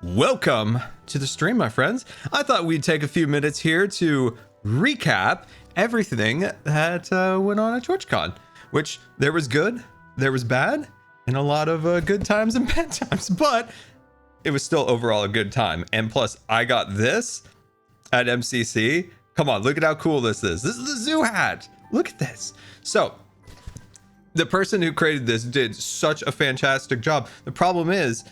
Welcome to the stream, my friends. I thought we'd take a few minutes here to recap everything that went on at TwitchCon, which there was good, there was bad, and a lot of good times and bad times, but it was still overall a good time. And plus, I got this at MCC. Come on, look at how cool this is. This is the zoo hat. Look at this. So, the person who created this did such a fantastic job. The problem is,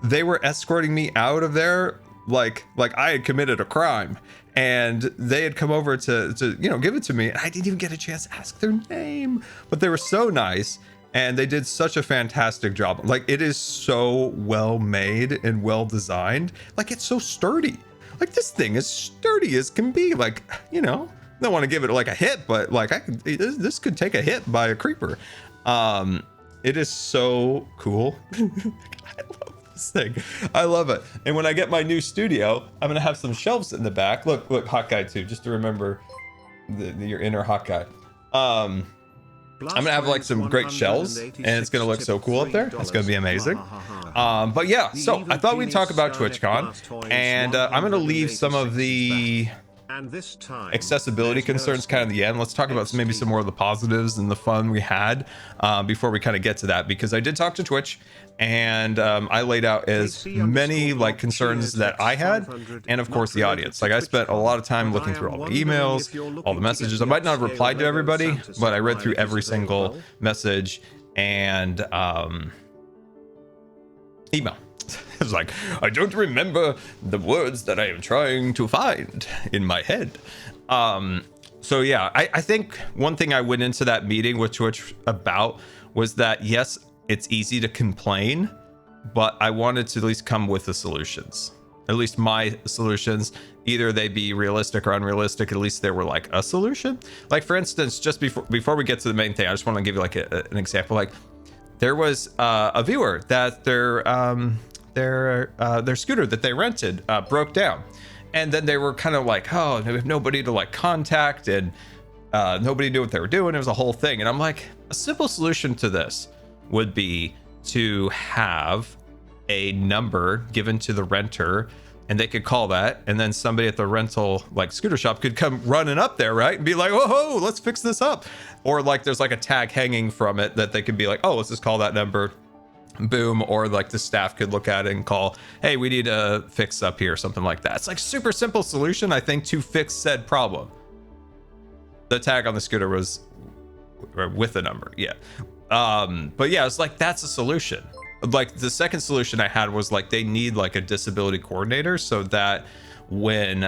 they were escorting me out of there like I had committed a crime, and they had come over to give it to me, and I didn't even get a chance to ask their name, but they were so nice and they did such a fantastic job. Like, it is so well made and well designed. Like, it's so sturdy. Like, this thing is sturdy as can be. Like, I don't want to give it like a hit, but like this could take a hit by a creeper. It is so cool. I love this thing. I love it. And when I get my new studio, I'm gonna have some shelves in the back. Look, hot guy too, just to remember your inner hot guy. I'm gonna have like some great shelves, and it's gonna look so cool up there. It's gonna be amazing. But yeah, so I thought we'd talk about TwitchCon, and I'm gonna leave some of the accessibility concerns kind of the end. Let's talk about maybe some more of the positives and the fun we had before we kind of get to that, because I did talk to Twitch, and I laid out as many like concerns that I had, and of course the audience. Like, I spent a lot of time looking through all the emails, all the messages. I might not have replied to everybody, but I read through every single message and email. It was like, I don't remember the words that I am trying to find in my head. So yeah, I think one thing I went into that meeting with Twitch about was that, yes, it's easy to complain, but I wanted to at least come with the solutions. At least my solutions, either they be realistic or unrealistic, at least they were like a solution. Like, for instance, just before we get to the main thing, I just want to give you like an example. Like, there was a viewer that their scooter that they rented broke down, and then they were kind of like, oh, they have nobody to like contact, and nobody knew what they were doing. It was a whole thing. And I'm like, a simple solution to this would be to have a number given to the renter, and they could call that, and then somebody at the rental like scooter shop could come running up there, right, and be like, whoa, let's fix this up. Or like there's like a tag hanging from it that they could be like, oh, let's just call that number, boom. Or like the staff could look at it and call, hey, we need a fix up here, something like that. It's like super simple solution, I think, to fix said problem. The tag on the scooter was with a number, yeah. But yeah, it's like, that's a solution. Like, the second solution I had was like, they need like a disability coordinator, so that when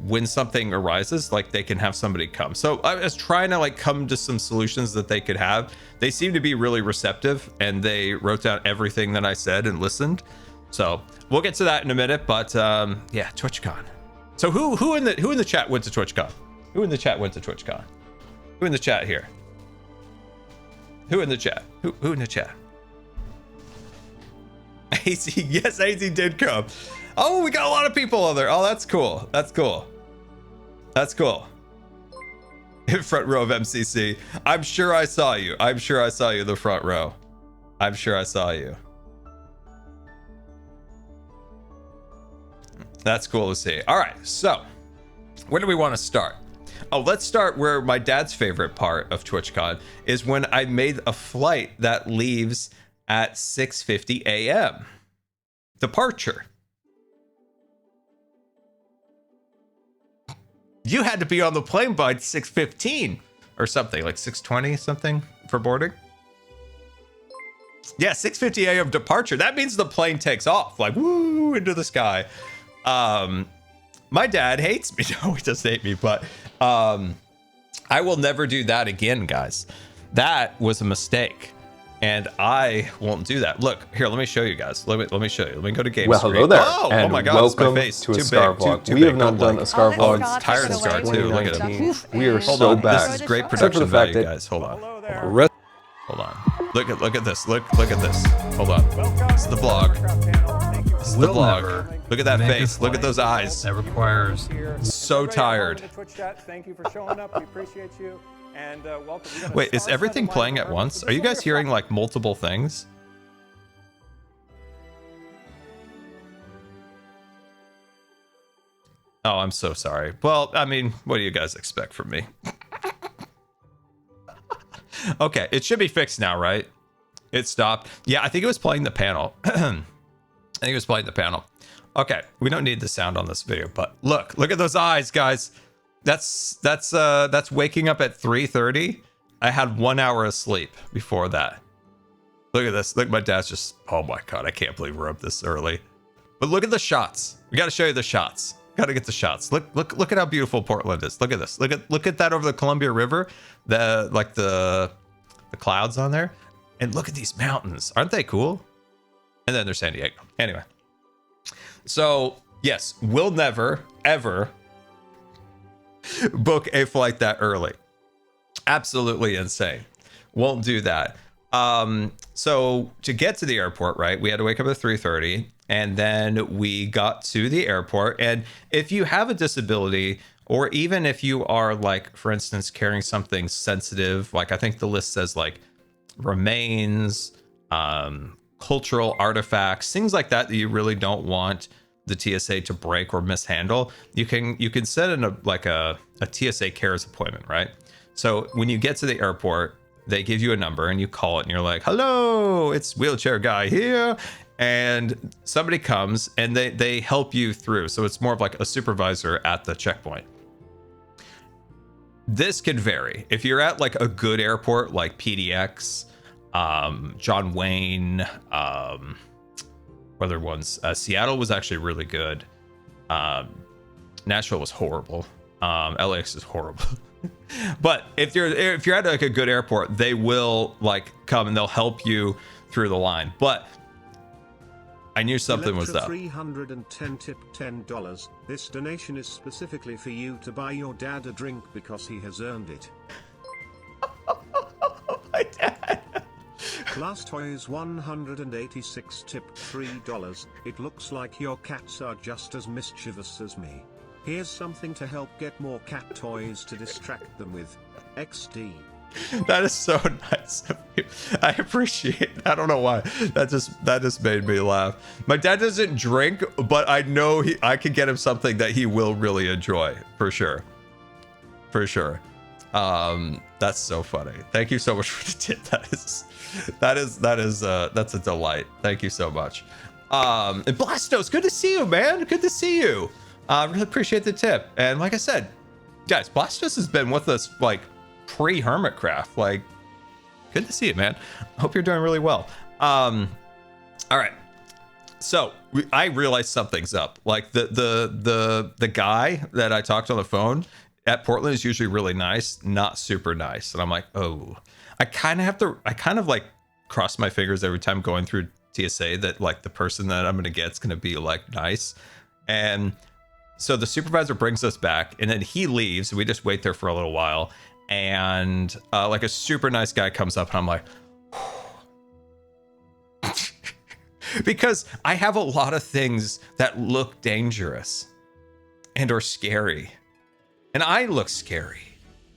when something arises, like, they can have somebody come. So I was trying to like come to some solutions that they could have. They seem to be really receptive, and they wrote down everything that I said and listened. So we'll get to that in a minute. But yeah, TwitchCon. So who in the chat went to TwitchCon? Who in the chat went to TwitchCon? Who in the chat here? Who in the chat? Who in the chat? AZ, yes, AZ did come. Oh, we got a lot of people over there. Oh, that's cool. That's cool. That's cool. In front row of MCC. I'm sure I saw you. I'm sure I saw you in the front row. I'm sure I saw you. That's cool to see. All right, so where do we want to start? Oh, let's start where my dad's favorite part of TwitchCon is when I made a flight that leaves at 6:50 a.m. Departure. You had to be on the plane by 6:15 or something, like 6:20 something for boarding. Yeah, 6:50 a.m. departure. That means the plane takes off, like, woo, into the sky. My dad hates me. No, he doesn't hate me, but I will never do that again, guys. That was a mistake, and I won't do that. Look here, let me show you guys. Let me show you. Let me go to game Well, screen. hello there, Oh my God, welcome it's my face. to a Too Scar big, vlog. too We big. have not done a Scar Oh, vlog it's tired Scar too. Look at him. We are Hold so on. back. This is great Except for production the fact value, that guys. Hold on. Rest Hold on. Look at this. Look at this. Hold on. This is the vlog. This is the vlog. Look at that face. Look at those eyes. That requires. So tired. Thank you for showing up. We appreciate you. And welcome. Wait, is everything playing at once? Are you guys hearing like multiple things? Oh, I'm so sorry. Well, I mean, what do you guys expect from me? Okay, it should be fixed now, right? It stopped. Yeah, I think it was playing the panel. I think it was playing the panel. Okay, we don't need the sound on this video, but look at those eyes, guys. That's waking up at 3:30. I had 1 hour of sleep before that. Look at this. Look, my dad's just, oh my God, I can't believe we're up this early. But look at the shots. We got to show you the shots. Got to get the shots. Look at how beautiful Portland is. Look at this. Look at that over the Columbia River. The clouds on there. And look at these mountains. Aren't they cool? And then there's San Diego. Anyway. So, yes, we'll never, ever book a flight that early. Absolutely insane. Won't do that. So to get to the airport, right, we had to wake up at 3:30, and then we got to the airport. And if you have a disability, or even if you are, like, for instance, carrying something sensitive, like I think the list says like remains, cultural artifacts, things like that you really don't want the TSA to break or mishandle, you can set in a TSA cares appointment, right? So when you get to the airport, they give you a number and you call it and you're like, hello, it's wheelchair guy here. And somebody comes and they help you through. So it's more of like a supervisor at the checkpoint. This can vary. If you're at like a good airport like PDX, John Wayne, other ones, Seattle was actually really good. Nashville was horrible. LAX is horrible. But if you're at like a good airport, they will like come and they'll help you through the line. But I knew something was up. 310 tip $10. This donation is specifically for you to buy your dad a drink because he has earned it. My dad. Class Toys 186 tip $3. It looks like your cats are just as mischievous as me. Here's something to help get more cat toys to distract them with. XD. That is so nice of you. I appreciate it. I don't know why. That just made me laugh. My dad doesn't drink, but I know I can get him something that he will really enjoy, for sure. For sure. That's so funny. Thank you so much for the tip. That's a delight. Thank you so much. And Blastos, good to see you, man. Good to see you. Really appreciate the tip. And like I said, guys, Blastos has been with us like pre-Hermitcraft. Like, good to see you, man. Hope you're doing really well. All right. So I realized something's up. Like the guy that I talked on the phone at Portland is usually really nice, not super nice. And I'm like, oh, I kind of like cross my fingers every time going through TSA that like the person that I'm going to get is going to be like nice. And so the supervisor brings us back and then he leaves. We just wait there for a little while. And like a super nice guy comes up and I'm like, because I have a lot of things that look dangerous and are scary. And I look scary.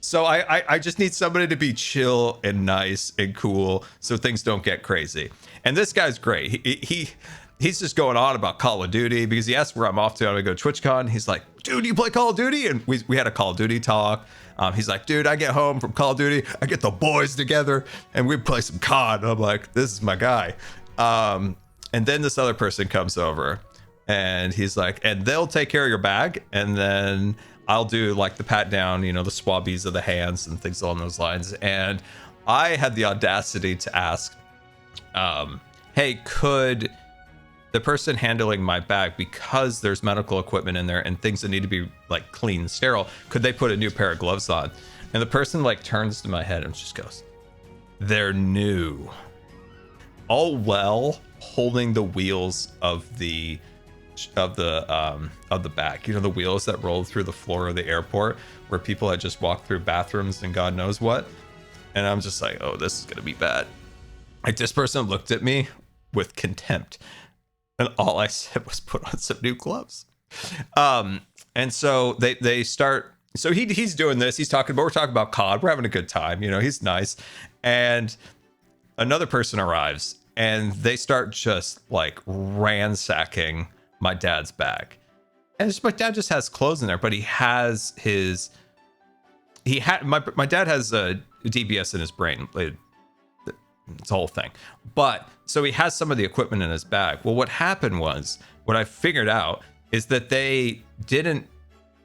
So I just need somebody to be chill and nice and cool so things don't get crazy. And this guy's great. He's just going on about Call of Duty because he asked where I'm off to. I'm going to go to TwitchCon. He's like, dude, you play Call of Duty? And we had a Call of Duty talk. He's like, dude, I get home from Call of Duty. I get the boys together and we play some COD. And I'm like, this is my guy. And then this other person comes over and he's like, and they'll take care of your bag. And then I'll do like the pat down, you know, the swabbies of the hands and things along those lines. And I had the audacity to ask, hey, could the person handling my bag, because there's medical equipment in there and things that need to be like clean, sterile, could they put a new pair of gloves on? And the person like turns to my head and just goes, they're new. All well holding the wheels of the bag, you know, the wheels that roll through the floor of the airport where people had just walked through bathrooms and God knows what. And I'm just like, oh, this is gonna be bad. Like, this person looked at me with contempt and all I said was put on some new gloves. And so they start, so he's doing this, we're talking about COD, we're having a good time, you know, he's nice. And another person arrives and they start just like ransacking my dad's bag. And my dad just has clothes in there, but he has his. My dad has a DBS in his brain. It's a whole thing. But so he has some of the equipment in his bag. Well, what happened was, what I figured out is that they didn't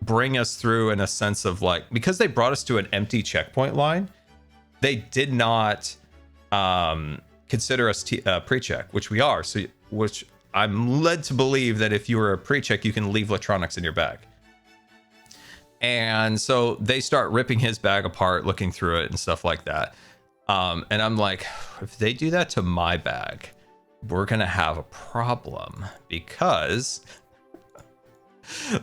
bring us through in a sense of like, because they brought us to an empty checkpoint line, they did not consider us pre-check, which we are. So, which I'm led to believe that if you were a pre-check, you can leave electronics in your bag. And so they start ripping his bag apart, looking through it and stuff like that. And I'm like, if they do that to my bag, we're gonna have a problem, because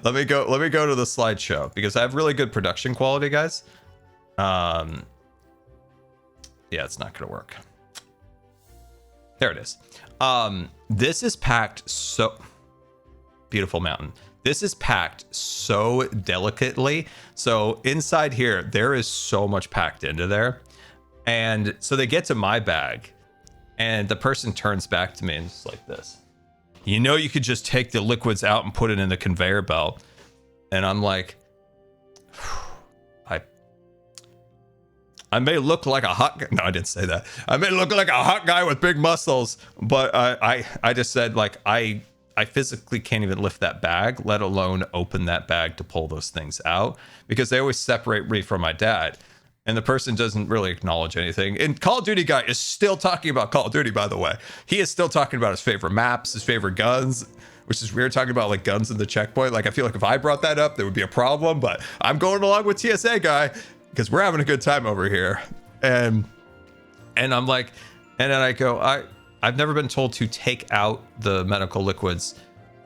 let me go to the slideshow, because I have really good production quality, guys. Yeah, it's not gonna work. There it is. This is packed so beautiful mountain. This is packed so delicately. So inside here, there is so much packed into there. And so they get to my bag, and the person turns back to me and it's like this. You know, you could just take the liquids out and put it in the conveyor belt. And I'm like, I may look like a hot guy. No, I didn't say that. I may look like a hot guy with big muscles, but I just said, like, I physically can't even lift that bag, let alone open that bag to pull those things out, because they always separate me from my dad. And the person doesn't really acknowledge anything. And Call of Duty guy is still talking about Call of Duty, by the way. He is still talking about his favorite maps, his favorite guns, which is weird, talking about like guns in the checkpoint. Like, I feel like if I brought that up, there would be a problem, but I'm going along with TSA guy because we're having a good time over here. And I'm like, and then I go, I've never been told to take out the medical liquids.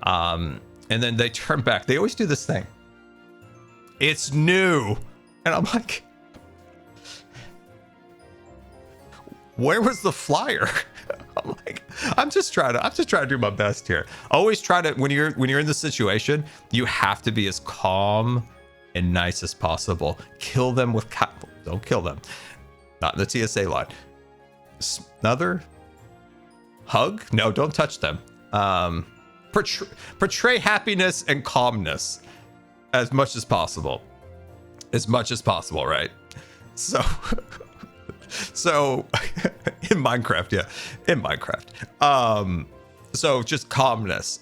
And then they turn back. They always do this thing. It's new. And I'm like, where was the flyer? I'm like, I'm just trying to do my best here. Always try to, when you're in this situation, you have to be as calm and nice as possible. Kill them with don't kill them. Not in the TSA line. Another hug? No, don't touch them. Portray happiness and calmness as much as possible. As much as possible, right? So in Minecraft, yeah, in Minecraft. So just calmness.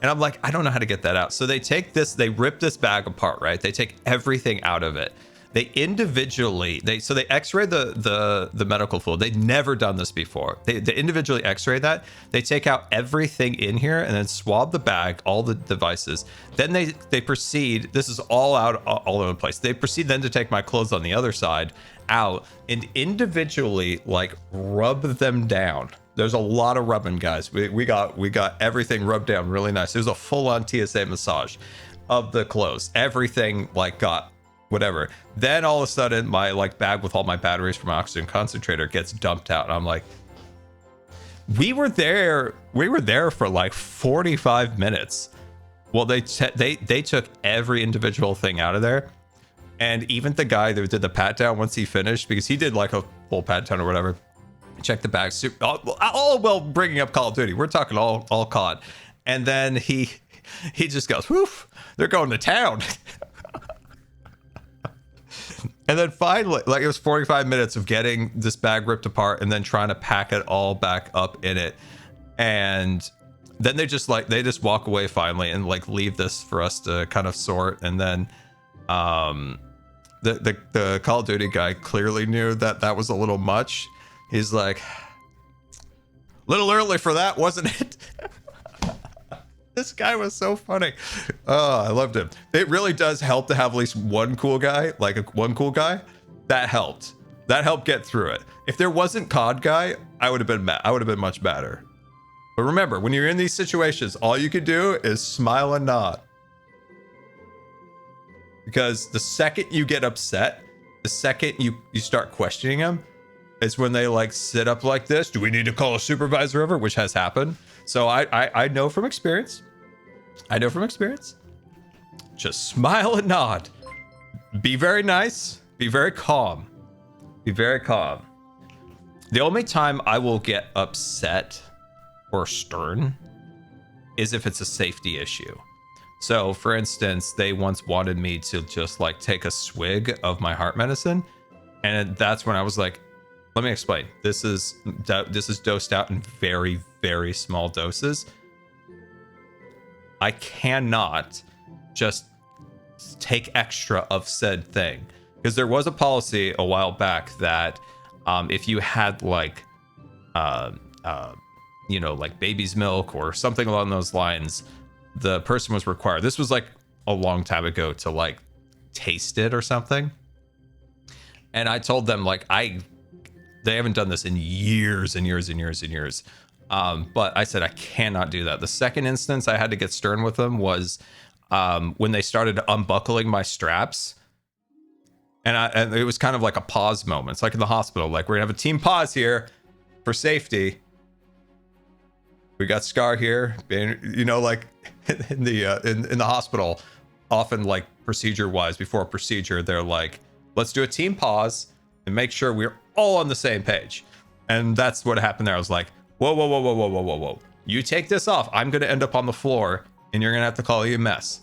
And I'm like, I don't know how to get that out. So they take this, they rip this bag apart, right? They take everything out of it. They individually, they x-ray the medical fluid. They'd never done this before. They individually x-ray that. They take out everything in here and then swab the bag, all the devices. Then they proceed, this is all out, all over the place. They proceed then to take my clothes on the other side out and individually like rub them down. There's a lot of rubbing, guys. We got everything rubbed down really nice. It was a full-on TSA massage of the clothes. Everything like got whatever. Then all of a sudden my like bag with all my batteries from my oxygen concentrator gets dumped out, and I'm like, we were there for like 45 minutes. Well, they took every individual thing out of there. And even the guy that did the pat down, once he finished, because he did like a full pat down or whatever, check the bag, all while bringing up Call of Duty. We're talking all COD. And then he just goes, woof, they're going to town. And then finally, like, it was 45 minutes of getting this bag ripped apart and then trying to pack it all back up in it. And then they just walk away finally and like leave this for us to kind of sort. And then the Call of Duty guy clearly knew that was a little much. He's like, little early for that, wasn't it? This guy was so funny. Oh, I loved him. It really does help to have at least one cool guy, like one cool guy. That helped. That helped get through it. If there wasn't COD guy, I would have been mad. I would have been much madder. But remember, when you're in these situations, all you could do is smile and nod. Because the second you get upset, the second you start questioning them, is when they like sit up like this. Do we need to call a supervisor over? Which has happened. So I know from experience. I know from experience. Just smile and nod. Be very nice. Be very calm. Be very calm. The only time I will get upset or stern is if it's a safety issue. So for instance, they once wanted me to just like take a swig of my heart medicine. And that's when I was like, let me explain. This is dosed out in very, very small doses. I cannot just take extra of said thing, because there was a policy a while back that if you had like you know, like baby's milk or something along those lines, the person was required, this was like a long time ago, to like taste it or something. And I told them like they haven't done this in years and years and years and years. But I said I cannot do that. The second instance I had to get stern with them was when they started unbuckling my straps. And it was kind of like a pause moment. It's like in the hospital, like we're gonna have a team pause here for safety. We got Scar here, you know, like in the hospital, often like procedure wise, before a procedure, they're like, let's do a team pause and make sure we're all on the same page. And that's what happened there. I was like, whoa, whoa, whoa, whoa, whoa, whoa, whoa, whoa. You take this off, I'm going to end up on the floor and you're going to have to call EMS.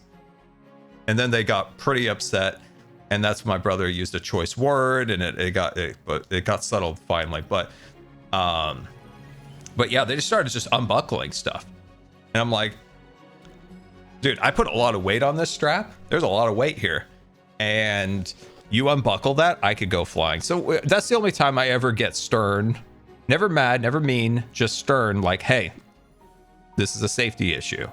And then they got pretty upset. And that's when my brother used a choice word, and it got settled finally. But yeah, they just started just unbuckling stuff. And I'm like, dude, I put a lot of weight on this strap. There's a lot of weight here. And you unbuckle that, I could go flying. So that's the only time I ever get stern. Never mad, never mean, just stern. Like, hey, this is a safety issue.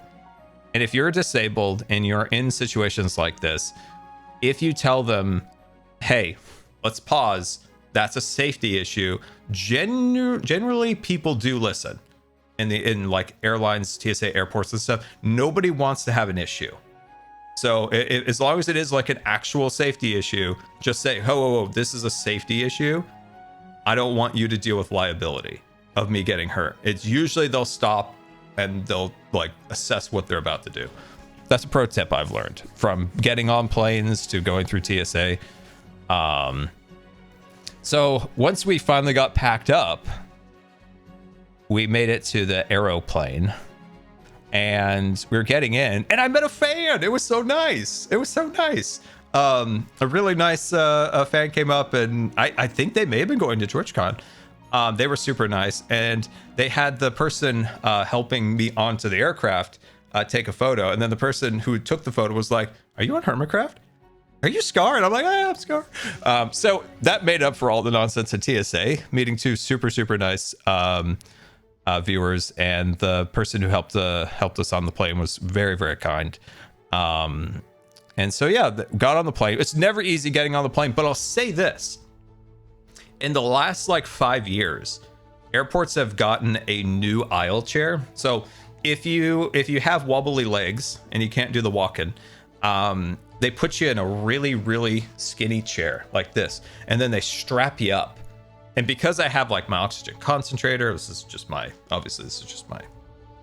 And if you're disabled and you're in situations like this, if you tell them, hey, let's pause, that's a safety issue, generally people do listen. In like airlines, TSA, airports and stuff, nobody wants to have an issue. So as long as it is like an actual safety issue, just say, whoa, this is a safety issue. I don't want you to deal with liability of me getting hurt. It's usually they'll stop and they'll like assess what they're about to do. That's a pro tip I've learned from getting on planes to going through TSA. So once we finally got packed up, we made it to the aeroplane and we were getting in and I met a fan. It was so nice. It was so nice. A really nice a fan came up, and I think they may have been going to TwitchCon. They were super nice, and they had the person helping me onto the aircraft take a photo, and then the person who took the photo was like, are you on Hermitcraft? Are you Scar? And I'm like, I'm Scar. So that made up for all the nonsense at TSA, meeting two super nice viewers, and the person who helped us on the plane was very kind. And so yeah, got on the plane. It's never easy getting on the plane, but I'll say this: in the last like 5 years, airports have gotten a new aisle chair. So if you have wobbly legs and you can't do the walk-in, they put you in a really skinny chair like this, and then they strap you up. And because I have like my oxygen concentrator, this is just my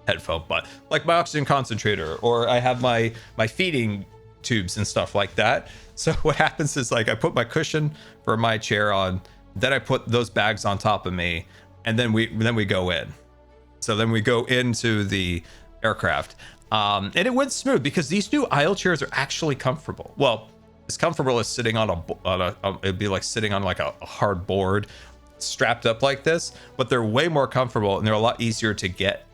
headphone, but like my oxygen concentrator, or I have my feeding tubes and stuff like that. So what happens is like I put my cushion for my chair on, then I put those bags on top of me, and then we go in. So then we go into the aircraft, and it went smooth because these new aisle chairs are actually comfortable. Well, as comfortable as sitting on it'd be like sitting on like a hard board strapped up like this, but they're way more comfortable and they're a lot easier to get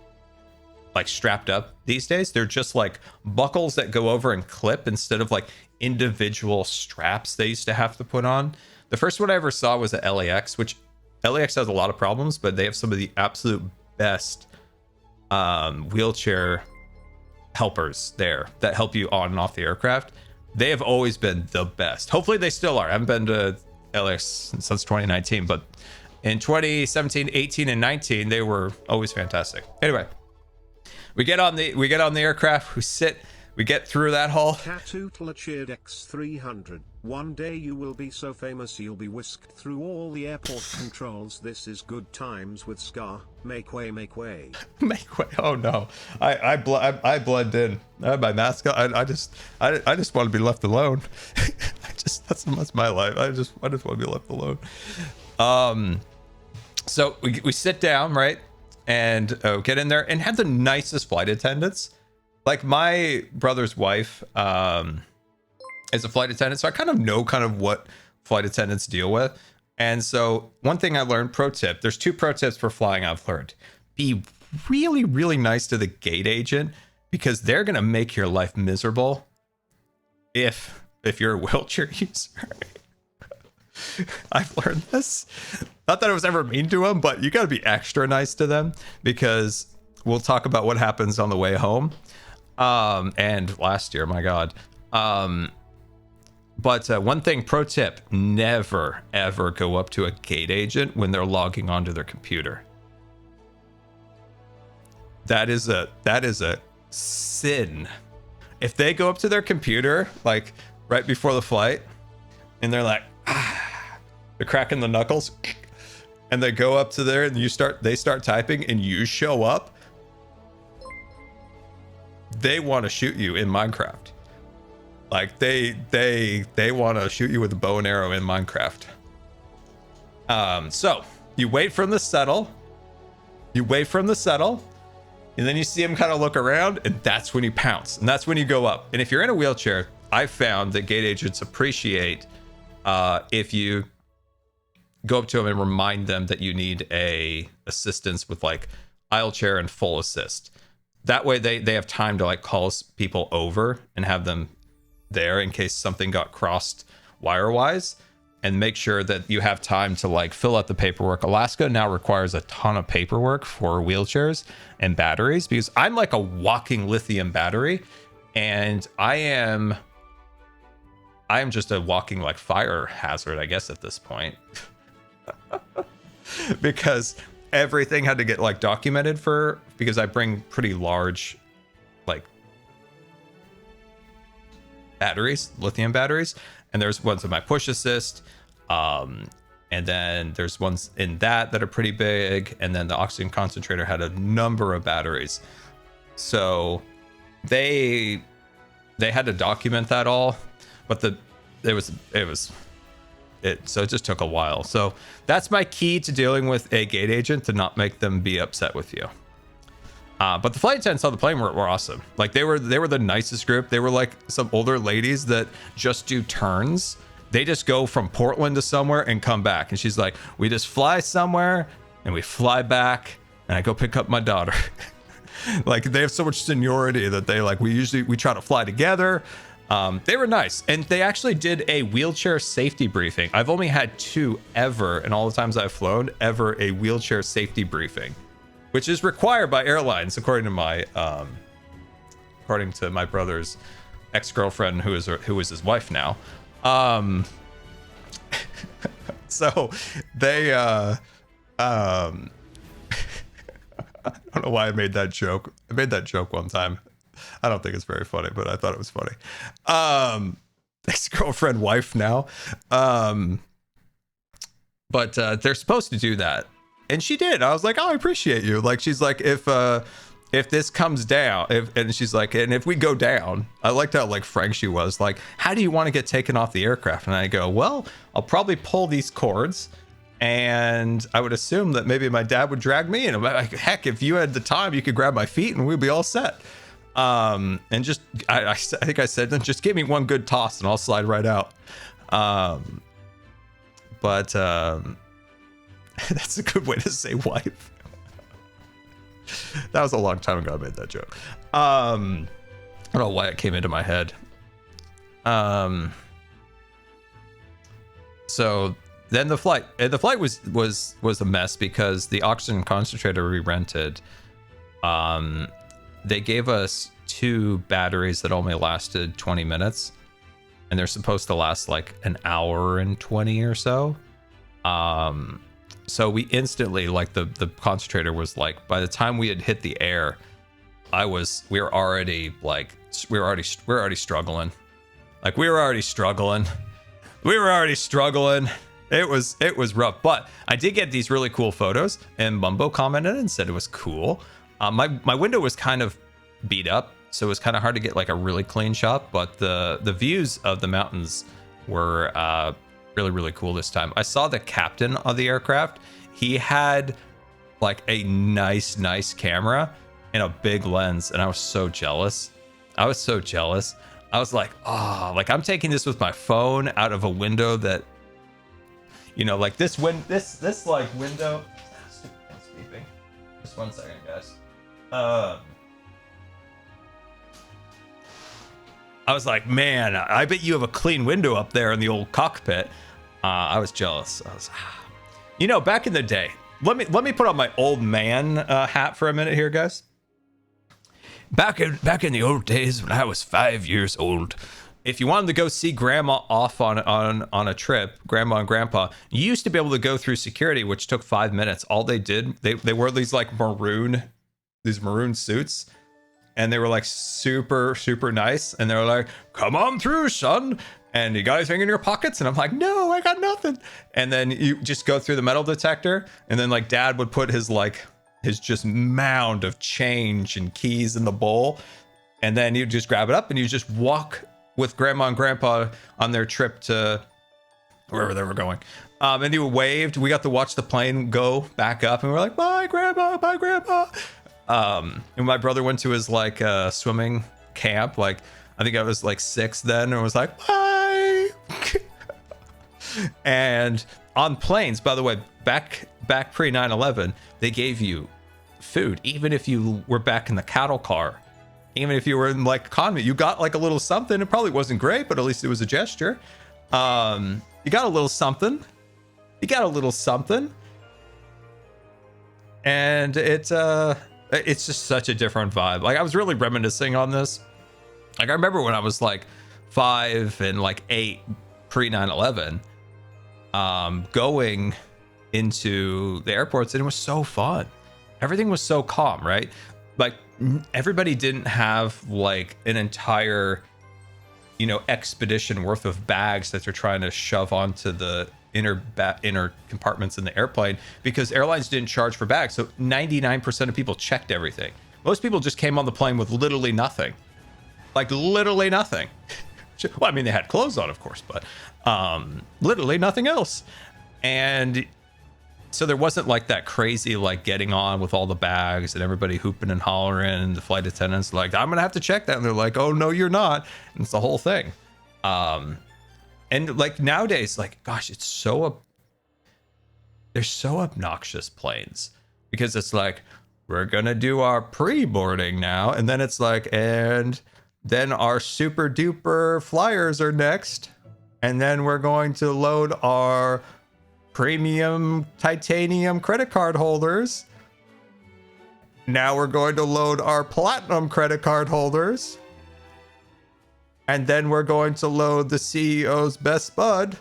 like strapped up these days. They're just like buckles that go over and clip instead of like individual straps they used to have to put on. The first one I ever saw was at LAX, which LAX has a lot of problems, but they have some of the absolute best wheelchair helpers there that help you on and off the aircraft. They have always been the best. Hopefully they still are. I haven't been to LAX since 2019, but in 2017, 18, and 19, they were always fantastic. Anyway, we get on the aircraft, we get through that hall. Catootla cheered X300. One day you will be so famous you'll be whisked through all the airport controls. This is good times with Scar. Make way, make way. Make way. Oh no. I blend in. I have my mask on. I just want to be left alone. That's my life. I just want to be left alone. So we sit down, right? And get in there and have the nicest flight attendants. like my brother's wife is a flight attendant, so I kind of know what flight attendants deal with. And so one thing I learned, pro tip, there's 2 pro tips for flying I've learned. Be really, really nice to the gate agent, because they're going to make your life miserable if you're a wheelchair user. I've learned this. Not that I was ever mean to them, but you got to be extra nice to them, because we'll talk about what happens on the way home. And last year, my God. But one thing, pro tip, never, ever go up to a gate agent when they're logging onto their computer. That is a sin. If they go up to their computer, like right before the flight, and they're like, they're cracking the knuckles, and they go up to there and they start typing and you show up, they want to shoot you in Minecraft. Like they want to shoot you with a bow and arrow in Minecraft. So you wait for them to settle. And then you see them kind of look around, and that's when you pounce, and that's when you go up. And if you're in a wheelchair, I found that gate agents appreciate if you go up to them and remind them that you need a assistance with like aisle chair and full assist. That way they have time to like call people over and have them there in case something got crossed wire-wise, and make sure that you have time to like fill out the paperwork. Alaska now requires a ton of paperwork for wheelchairs and batteries, because I'm like a walking lithium battery, and I am just a walking like fire hazard, I guess, at this point. Because everything had to get like documented because I bring pretty large like batteries, lithium batteries, and there's ones in my push assist, and then there's ones in that are pretty big, and then the oxygen concentrator had a number of batteries, so they had to document that all, but so it just took a while. So that's my key to dealing with a gate agent, to not make them be upset with you. But the flight attendants on the plane were awesome. Like they were the nicest group. They were like some older ladies that just do turns. They just go from Portland to somewhere and come back. And she's like, we just fly somewhere and we fly back, and I go pick up my daughter. Like they have so much seniority that they like, we try to fly together. They were nice, and they actually did a wheelchair safety briefing. I've only had 2 ever in all the times I've flown, ever a wheelchair safety briefing, which is required by airlines, according to my brother's ex-girlfriend, who is his wife now. So they I don't know why I made that joke. I made that joke one time. I don't think it's very funny, but I thought it was funny. Ex-girlfriend, wife now. But they're supposed to do that, and she did. I was like, oh, I appreciate you. Like, she's like, if this comes down, and she's like, and if we go down, I liked how like frank she was. Like, how do you want to get taken off the aircraft? And I go, well, I'll probably pull these cords, and I would assume that maybe my dad would drag me. And I'm like, heck, if you had the time, you could grab my feet, and we'd be all set. And just, I think I said, just give me one good toss and I'll slide right out. But that's a good way to say wife. That was a long time ago I made that joke. I don't know why it came into my head. So then the flight was a mess, because the oxygen concentrator we rented, they gave us 2 batteries that only lasted 20 minutes, and they're supposed to last like an hour and 20 or so. So we instantly, like the concentrator was like, by the time we had hit the air, we were already struggling. Like we were already struggling. It was rough, but I did get these really cool photos, and Mumbo commented and said it was cool. My window was kind of beat up, so it was kind of hard to get like a really clean shot, but the views of the mountains were really, really cool this time. I saw the captain of the aircraft. He had like a nice camera and a big lens, and I was so jealous. I was so jealous. I was like, oh, like I'm taking this with my phone out of a window that, you know, like this like window. Stupid thing's beeping. Just 1 second, guys. I was like, man, I bet you have a clean window up there in the old cockpit. I was jealous. I was, you know, back in the day. Let me put on my old man hat for a minute here, guys. Back in the old days when I was 5 years old, if you wanted to go see grandma off on a trip, grandma and grandpa, you used to be able to go through security, which took 5 minutes. All they did, they wore these like maroon suits, and they were like super, super nice. And they were like, come on through, son. And you got anything in your pockets? And I'm like, no, I got nothing. And then you just go through the metal detector. And then like dad would put his just mound of change and keys in the bowl. And then you just grab it up and you just walk with grandma and grandpa on their trip to wherever they were going. And you waved. We got to watch the plane go back up and we're like, bye grandma, bye grandpa. And my brother went to his like swimming camp. Like I think I was like 6 then, and was like, bye. And on planes, by the way, back pre 9/11, they gave you food, even if you were back in the cattle car, even if you were in like economy, you got like a little something. It probably wasn't great, but at least it was a gesture. You got a little something. And it's just such a different vibe. Like I was really reminiscing on this. Like I remember when I was like 5 and like 8 pre 9/11, going into the airports, and it was so fun. Everything was so calm, right? Like everybody didn't have like an entire, you know, expedition worth of bags that they're trying to shove onto the inner compartments in the airplane, because airlines didn't charge for bags. So 99% of people checked everything. Most people just came on the plane with literally nothing. Like literally nothing. Well, I mean, they had clothes on, of course, but literally nothing else. And so there wasn't like that crazy like getting on with all the bags and everybody hooping and hollering, and the flight attendants like, I'm gonna have to check that, and they're like, oh no you're not, and it's the whole thing. And like nowadays, like gosh, they're so obnoxious, planes, because it's like, we're gonna do our pre-boarding now, and then it's like, and then our super duper flyers are next, and then we're going to load our premium titanium credit card holders. Now we're going to load our platinum credit card holders. And then we're going to load the CEO's best bud.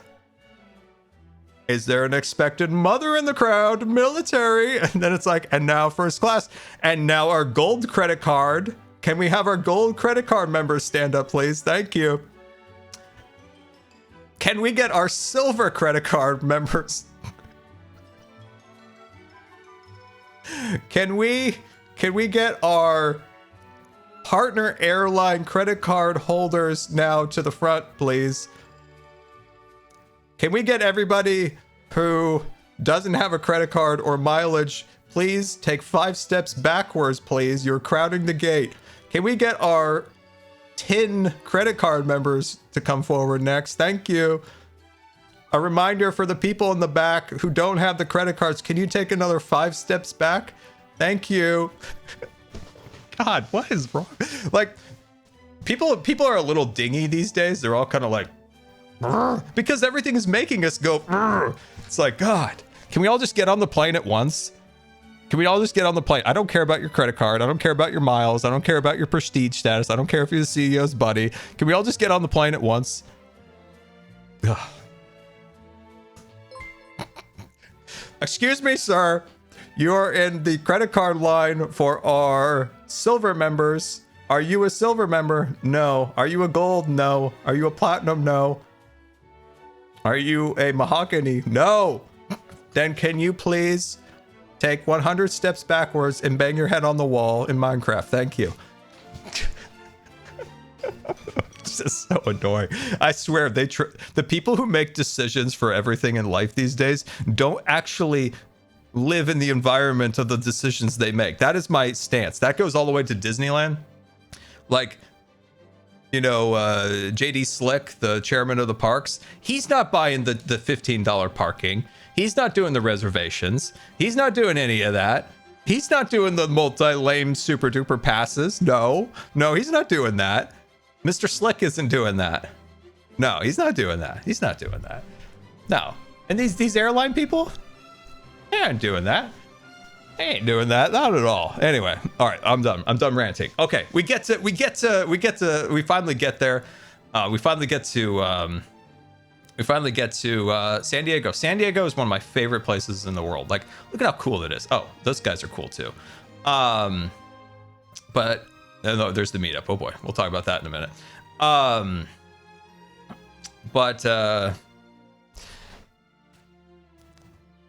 Is there an expected mother in the crowd? Military. And then it's like, and now first class. And now our gold credit card. Can we have our gold credit card members stand up, please? Thank you. Can we get our silver credit card members? Can we get our partner airline credit card holders now to the front, please? Can we get everybody who doesn't have a credit card or mileage, please take 5 steps backwards, please? You're crowding the gate. Can we get our tin credit card members to come forward next? Thank you. A reminder for the people in the back who don't have the credit cards, can you take another 5 steps back? Thank you. God, what is wrong? Like, people are a little dingy these days. They're all kind of like, because everything is making us go. It's like, God, can we all just get on the plane at once? Can we all just get on the plane? I don't care about your credit card. I don't care about your miles. I don't care about your prestige status. I don't care if you're the CEO's buddy. Can we all just get on the plane at once? Ugh. Excuse me, sir. You're in the credit card line for our silver members. Are you a silver member? No. Are you a gold? No. Are you a platinum? No. Are you a mahogany? No. Then can you please take 100 steps backwards and bang your head on the wall in Minecraft? Thank you. It's just so annoying. I swear, the people who make decisions for everything in life these days don't actually live in the environment of the decisions they make. That is my stance. That goes all the way to Disneyland. Like, you know, JD Slick, the chairman of the parks, he's not buying the $15 parking. He's not doing the reservations. He's not doing any of that. He's not doing the multi-lane super duper passes. No, he's not doing that. Mr. Slick isn't doing that. No, he's not doing that. He's not doing that. No. And these airline people, they aren't doing that. They ain't doing that. Not at all. Anyway, all right, I'm done. I'm done ranting. Okay, we finally get there. We finally get to San Diego. San Diego is one of my favorite places in the world. Like, look at how cool it is. Oh, those guys are cool too. But no, there's the meetup. Oh boy, we'll talk about that in a minute.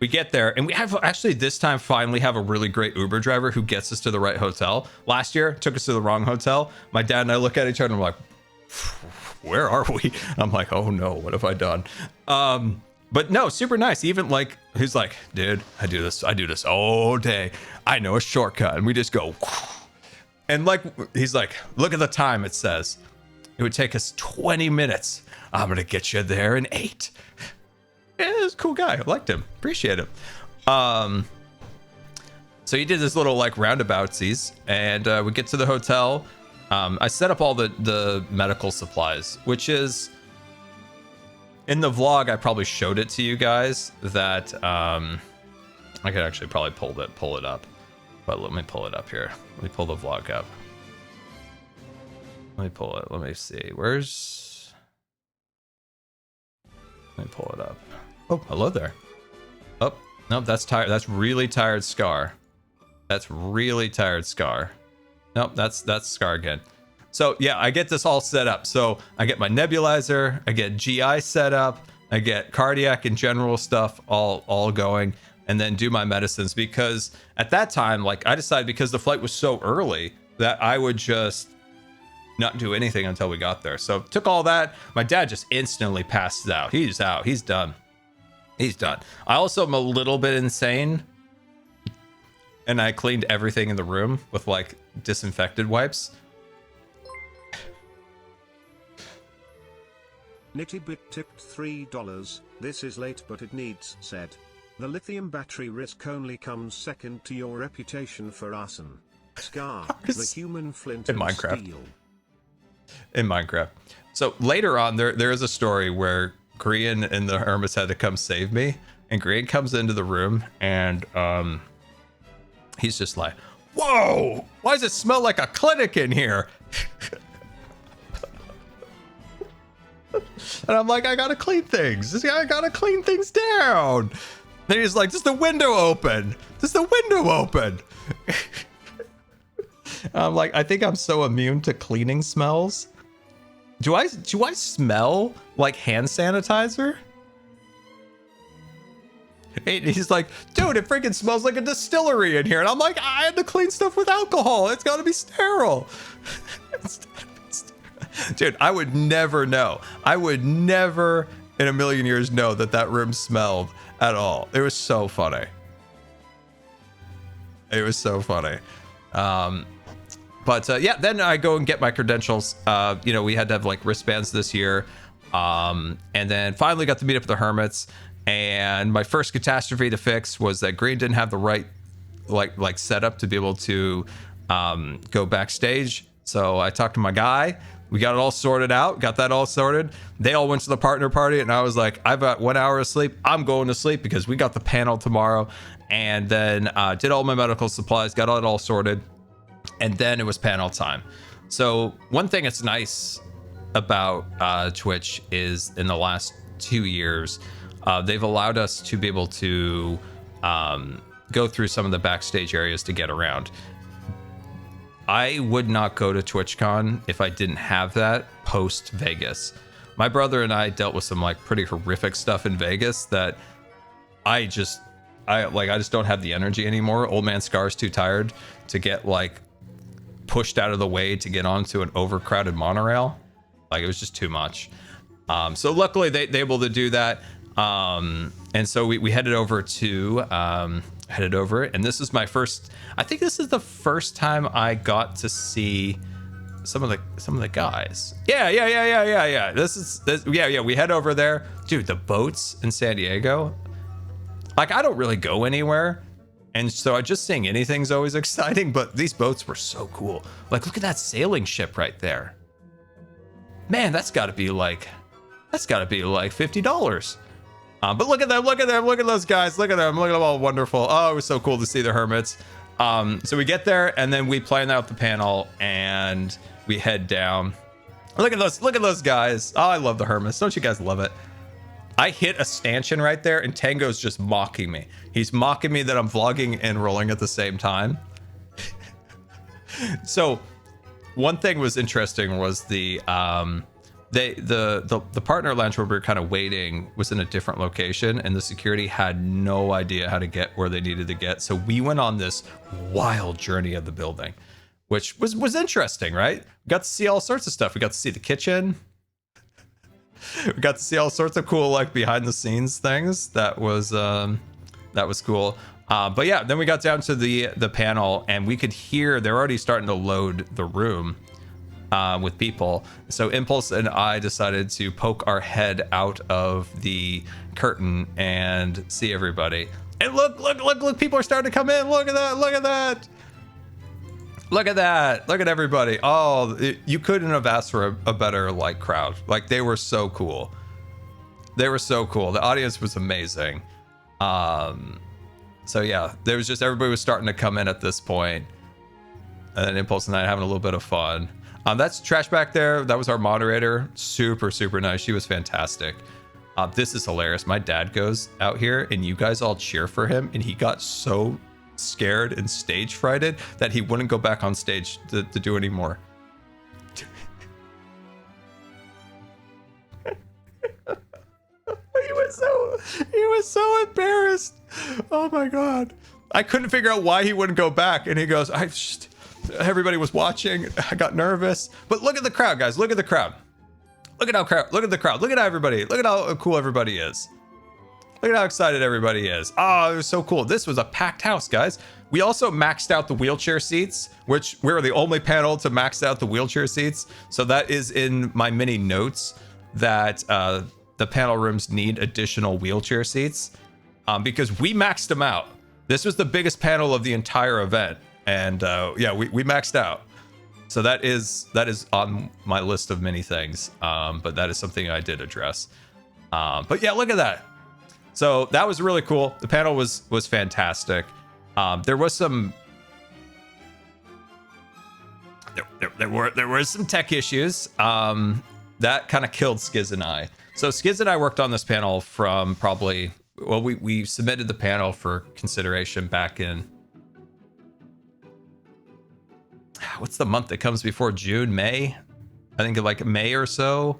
We get there, and we have actually this time finally have a really great Uber driver who gets us to the right hotel. Last year, took us to the wrong hotel. My dad and I look at each other and I'm like, where are we? I'm like, oh no, what have I done? But no, super nice. Even like, he's like, dude, I do this all day. I know a shortcut. And we just go, and like, he's like, look at the time. It says it would take us 20 minutes. I'm going to get you there in 8. Yeah, he was a cool guy. I liked him. Appreciate him. So he did this little like roundaboutsies, and we get to the hotel. I set up all the medical supplies, which is in the vlog. I probably showed it to you guys that I could actually probably pull it up, but let me pull it up here. Let me pull the vlog up. Let me pull it. Let me see. Let me pull it up. Oh, hello there. Oh, no, that's tired. That's really tired Scar. That's really tired Scar. Nope, that's Scar again. So yeah, I get this all set up. So I get my nebulizer, I get GI set up, I get cardiac and general stuff all going, and then do my medicines, because at that time, like, I decided because the flight was so early that I would just not do anything until we got there. So took all that. My dad just instantly passed out. He's out. He's done. He's done. I also am a little bit insane, and I cleaned everything in the room with like disinfected wipes. Nittybit tipped $3. This is late, but it needs said. The lithium battery risk only comes second to your reputation for arson. Scar, the human flint in Minecraft. In Minecraft. So later on, there is a story where Grian and the Hermits had to come save me, and Grian comes into the room, and he's just like, whoa, why does it smell like a clinic in here? And I'm like, I gotta clean things. I gotta clean things down. Then he's like, just the window open. Just the window open. I'm like, I think I'm so immune to cleaning smells. Do I smell like hand sanitizer? And he's like, dude, it freaking smells like a distillery in here. And I'm like, I had to clean stuff with alcohol. It's gotta be sterile. Dude, I would never know. I would never in a million years know that room smelled at all. It was so funny. It was so funny. But yeah, then I go and get my credentials. You know, we had to have like wristbands this year. And then finally got to meet up with the Hermits. And my first catastrophe to fix was that Green didn't have the right like setup to be able to go backstage. So I talked to my guy. We got it all sorted out, got that all sorted. They all went to the partner party, and I was like, I've got 1 hour of sleep. I'm going to sleep because we got the panel tomorrow. And then did all my medical supplies, got it all sorted. And then it was panel time. So one thing that's nice about Twitch is in the last 2 years, they've allowed us to be able to go through some of the backstage areas to get around. I would not go to TwitchCon if I didn't have that post Vegas. My brother and I dealt with some like pretty horrific stuff in Vegas that I just don't have the energy anymore. Old man Scar's too tired to get like pushed out of the way to get onto an overcrowded monorail. Like, it was just too much. So luckily they able to do that. And so we headed over and this is my first, I think this is the first time I got to see some of the guys. Yeah. This. Yeah. We head over there, dude. The boats in San Diego. Like, I don't really go anywhere, and so just seeing anything's always exciting. But these boats were so cool. Like, look at that sailing ship right there. Man, that's got to be like $50. But look at them, look at those guys, look at them all wonderful. Oh, it was so cool to see the hermits. So we get there and then we plan out the panel and we head down. Look at those guys. Oh, I love the hermits. Don't you guys love it? I hit a stanchion right there and Tango's just mocking me. He's mocking me that I'm vlogging and rolling at the same time. So one thing was interesting was the partner lounge where we were kind of waiting was in a different location and the security had no idea how to get where they needed to get. So we went on this wild journey of the building, which was interesting, right? We got to see all sorts of stuff. We got to see the kitchen. We got to see all sorts of cool, like, behind the scenes things. That was cool. But yeah, then we got down to the panel and we could hear they're already starting to load the room with people. So Impulse and I decided to poke our head out of the curtain and see everybody. And look, people are starting to come in. Look at that. Look at everybody. Oh, you couldn't have asked for a better, like, crowd. Like, they were so cool. The audience was amazing. So yeah, there was just, everybody was starting to come in at this point. And then Impulse and I having a little bit of fun. That's Trash back there. That was our moderator. Super nice. She was fantastic. This is hilarious. My dad goes out here and you guys all cheer for him and he got so scared and stage frighted that he wouldn't go back on stage to do any more. He was so embarrassed. Oh my god. I couldn't figure out why he wouldn't go back and he goes, everybody was watching. I got nervous. But look at the crowd, guys. Look at the crowd. Look at the crowd. Look at everybody. Look at how cool everybody is. Look at how excited everybody is. Oh, it was so cool. This was a packed house, guys. We also maxed out the wheelchair seats, which we were the only panel to max out the wheelchair seats. So that is in my mini notes that the panel rooms need additional wheelchair seats because we maxed them out. This was the biggest panel of the entire event. And yeah, we maxed out. So that is on my list of many things. But that is something I did address. But yeah, look at that. So that was really cool. The panel was fantastic. There was some there were some tech issues that kind of killed Skiz and I. So Skiz and I worked on this panel from probably, well, we submitted the panel for consideration back in, what's the month that comes before June? May? I think like May or so.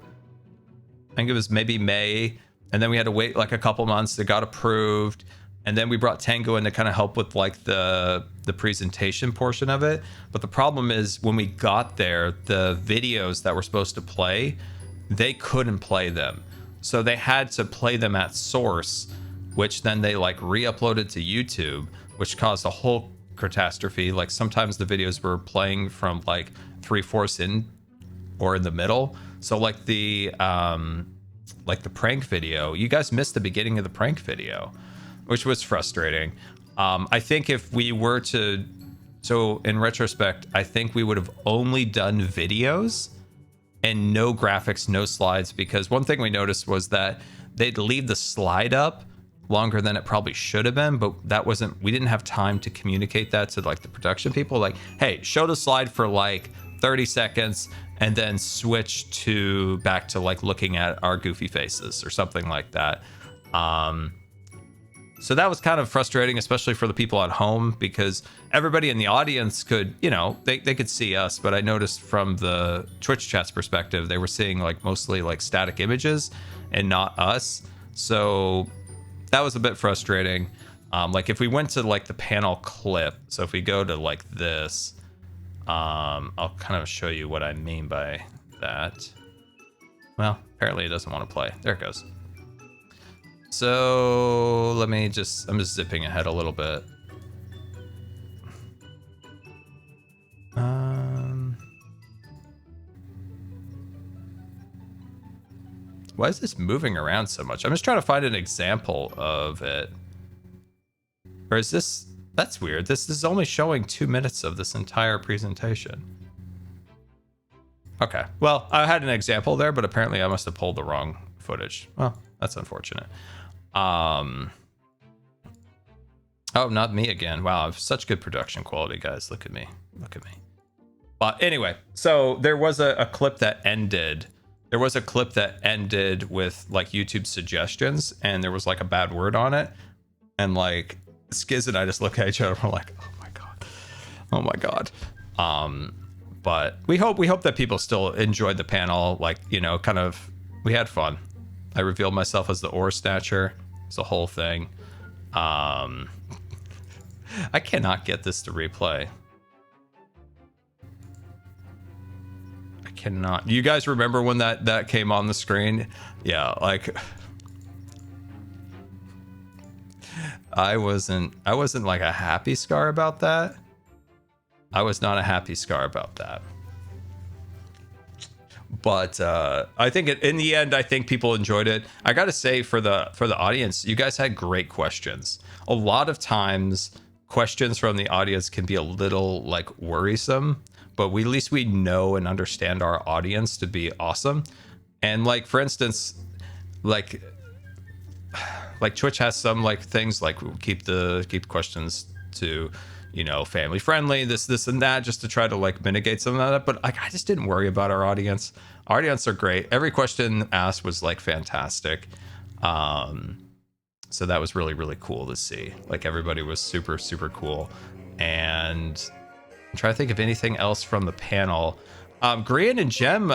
I think it was maybe May. And then we had to wait like a couple months. It got approved. And then we brought Tango in to kind of help with like the presentation portion of it. But the problem is when we got there, the videos that were supposed to play, they couldn't play them. So they had to play them at source, which then they like re-uploaded to YouTube, which caused a whole catastrophe. Like sometimes the videos were playing from like 3/4 in or in the middle. So like the prank video, you guys missed the beginning of the prank video, which was frustrating. I think if we were to, so in retrospect, I think we would have only done videos and no graphics, no slides, because one thing we noticed was that they'd leave the slide up longer than it probably should have been, but that wasn't, we didn't have time to communicate that to like the production people. Like, hey, show the slide for like 30 seconds and then switch to back to like looking at our goofy faces or something like that. So that was kind of frustrating, especially for the people at home, because everybody in the audience could, you know, they could see us, but I noticed from the Twitch chat's perspective, they were seeing like mostly like static images and not us. So that was a bit frustrating. Like if we went to like the panel clip, so if we go to like this, I'll kind of show you what I mean by that. Well, apparently it doesn't want to play. There it goes. So let me just, I'm just zipping ahead a little bit. Why is this moving around so much? I'm just trying to find an example of it. Or is this... That's weird. This is only showing 2 minutes of this entire presentation. Okay. Well, I had an example there, but apparently I must have pulled the wrong footage. Well, that's unfortunate. Oh, not me again. Wow, I have such good production quality, guys. Look at me. Look at me. But anyway, so there was a clip that ended. There was a clip that ended with like YouTube suggestions, and there was like a bad word on it. And like Skiz and I just look at each other and we're like, oh my God. Oh my God. But we hope that people still enjoyed the panel. Like, you know, kind of, we had fun. I revealed myself as the ore snatcher. It's a whole thing. I cannot get this to replay. I cannot. You guys remember when that came on the screen? Yeah, like I wasn't like a happy Scar about that. I was not a happy Scar about that. But I think in the end, I think people enjoyed it. I gotta say, for the audience, you guys had great questions. A lot of times, questions from the audience can be a little like worrisome, but at least we know and understand our audience to be awesome. And like, for instance, like Twitch has some like things like keep questions to, you know, family friendly, this and that, just to try to like mitigate some of that. But like, I just didn't worry about our audience. Our audience are great. Every question asked was like fantastic. So that was really, really cool to see. Like, everybody was super, super cool. And I'm trying to think of anything else from the panel. Grian and Jem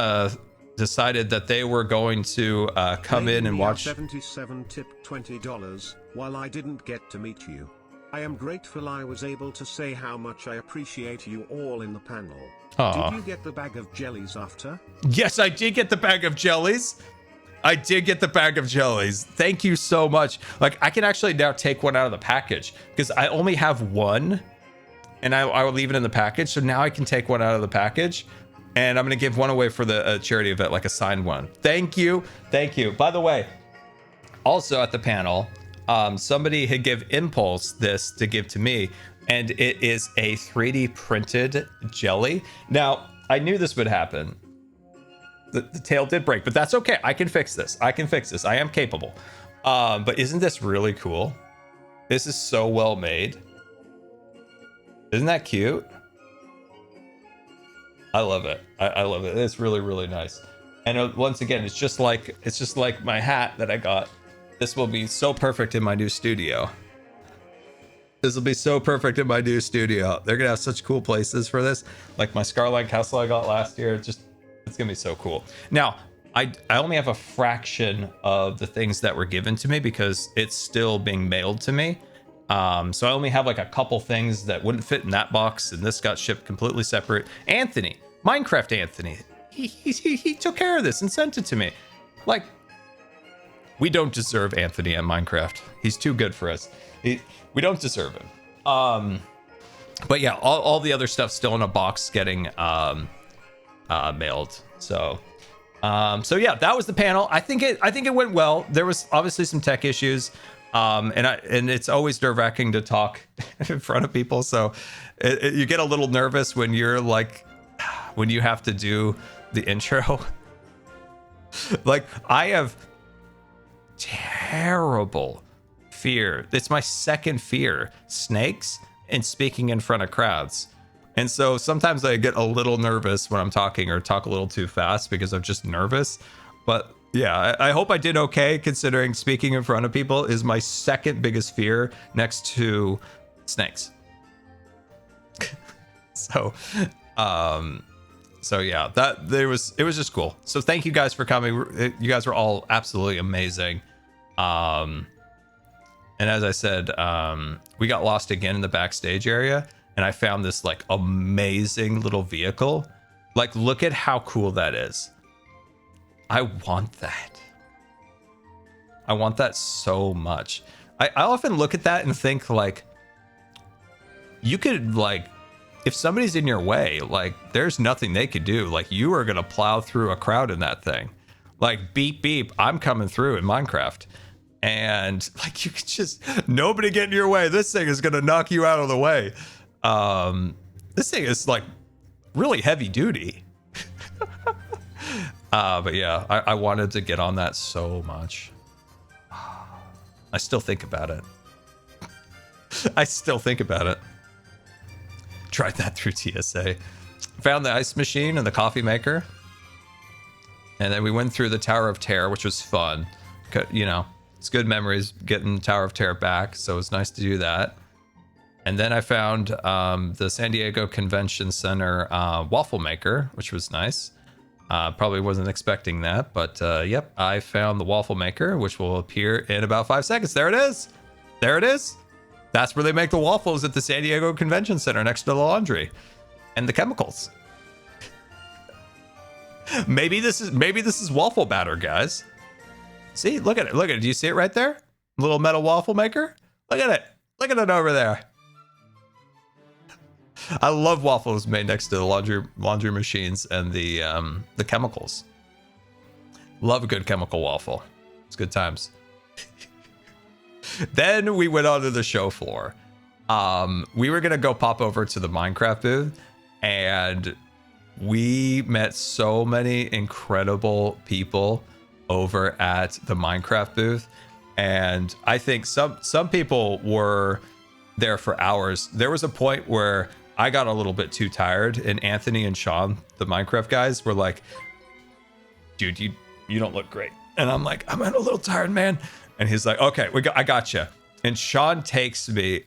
decided that they were going to come in and watch. 77 tipped $20. While I didn't get to meet you, I am grateful I was able to say how much I appreciate you all in the panel. Aww. Did you get the bag of jellies after? Yes, I did get the bag of jellies. I did get the bag of jellies. Thank you so much. Like, I can actually now take one out of the package because I only have one, and I will leave it in the package. So now I can take one out of the package, and I'm going to give one away for the charity event, like a signed one. Thank you. Thank you. By the way, also at the panel, somebody had give Impulse this to give to me, and it is a 3D printed jelly. Now, I knew this would happen. The tail did break, but that's okay. I can fix this. I can fix this. I am capable. But isn't this really cool? This is so well made. Isn't that cute? I love it. I love it. It's really, really nice. And once again, it's just like my hat that I got. This will be so perfect in my new studio. This will be so perfect in my new studio. They're gonna have such cool places for this. Like my Scarline Castle I got last year. It's gonna be so cool. Now, I only have a fraction of the things that were given to me because it's still being mailed to me. So I only have like a couple things that wouldn't fit in that box, and this got shipped completely separate. Anthony, Minecraft Anthony, he took care of this and sent it to me. Like, we don't deserve Anthony at Minecraft. He's too good for us. We don't deserve him. But yeah, all the other stuff's still in a box getting mailed. So yeah, that was the panel. I think it went well. There was obviously some tech issues, and it's always nerve-wracking to talk in front of people. So you get a little nervous when you have to do the intro. Like, I have terrible fear. It's my second fear: snakes and speaking in front of crowds. And so sometimes I get a little nervous when I'm talking or talk a little too fast because I'm just nervous. But yeah, I hope I did okay, considering speaking in front of people is my second biggest fear next to snakes. So yeah, it was just cool. So thank you guys for coming. You guys were all absolutely amazing. And as I said, we got lost again in the backstage area. And I found this like amazing little vehicle. Like, look at how cool that is. I want that. I want that so much. I often look at that and think, like, you could, like, if somebody's in your way, like, there's nothing they could do. Like, you are going to plow through a crowd in that thing. like beep beep, I'm coming through in Minecraft. And like you could just nobody get in your way. This thing is gonna knock you out of the way. This thing is like really heavy duty. But yeah, I wanted to get on that so much. I still think about it. I still think about it. Tried that through TSA. Found the ice machine and the coffee maker. And then we went through the Tower of Terror, which was fun. You know, it's good memories getting Tower of Terror back, so it was nice to do that. And then I found the San Diego Convention Center waffle maker, which was nice. Probably wasn't expecting that, but yep, I found the waffle maker, which will appear in about 5 seconds. There it is. There it is. That's where they make the waffles at the San Diego Convention Center next to the laundry and the chemicals. Maybe this is waffle batter, guys. See, look at it. Look at it. Do you see it right there? Little metal waffle maker. Look at it. Look at it over there. I love waffles made next to the laundry machines and the chemicals. Love a good chemical waffle. It's good times. Then we went on to the show floor. We were gonna go pop over to the Minecraft booth, and we met so many incredible people over at the Minecraft booth. And I think some people were there for hours. There was a point where I got a little bit too tired, and Anthony and Sean, the Minecraft guys, were like, dude, you don't look great. And I'm like, I'm a little tired, man. And he's like, okay, I got you. And Sean takes me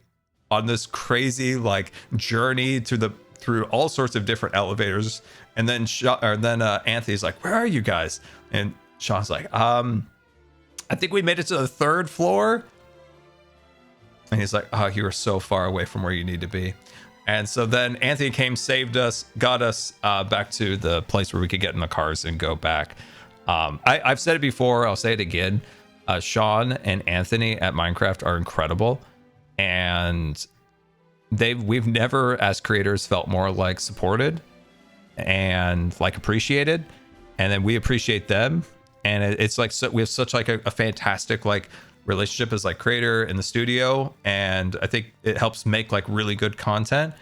on this crazy like journey through all sorts of different elevators. And then Anthony's like, where are you guys? And Sean's like, I think we made it to the 3rd floor. And he's like, oh, you are so far away from where you need to be. And so then Anthony came, saved us, got us back to the place where we could get in the cars and go back. I've said it before, I'll say it again. Sean and Anthony at Minecraft are incredible. And we've never, as creators, felt more like supported and like appreciated. And then we appreciate them. And it's like, so we have such like a fantastic like relationship as like creator in the studio, and I think it helps make like really good content.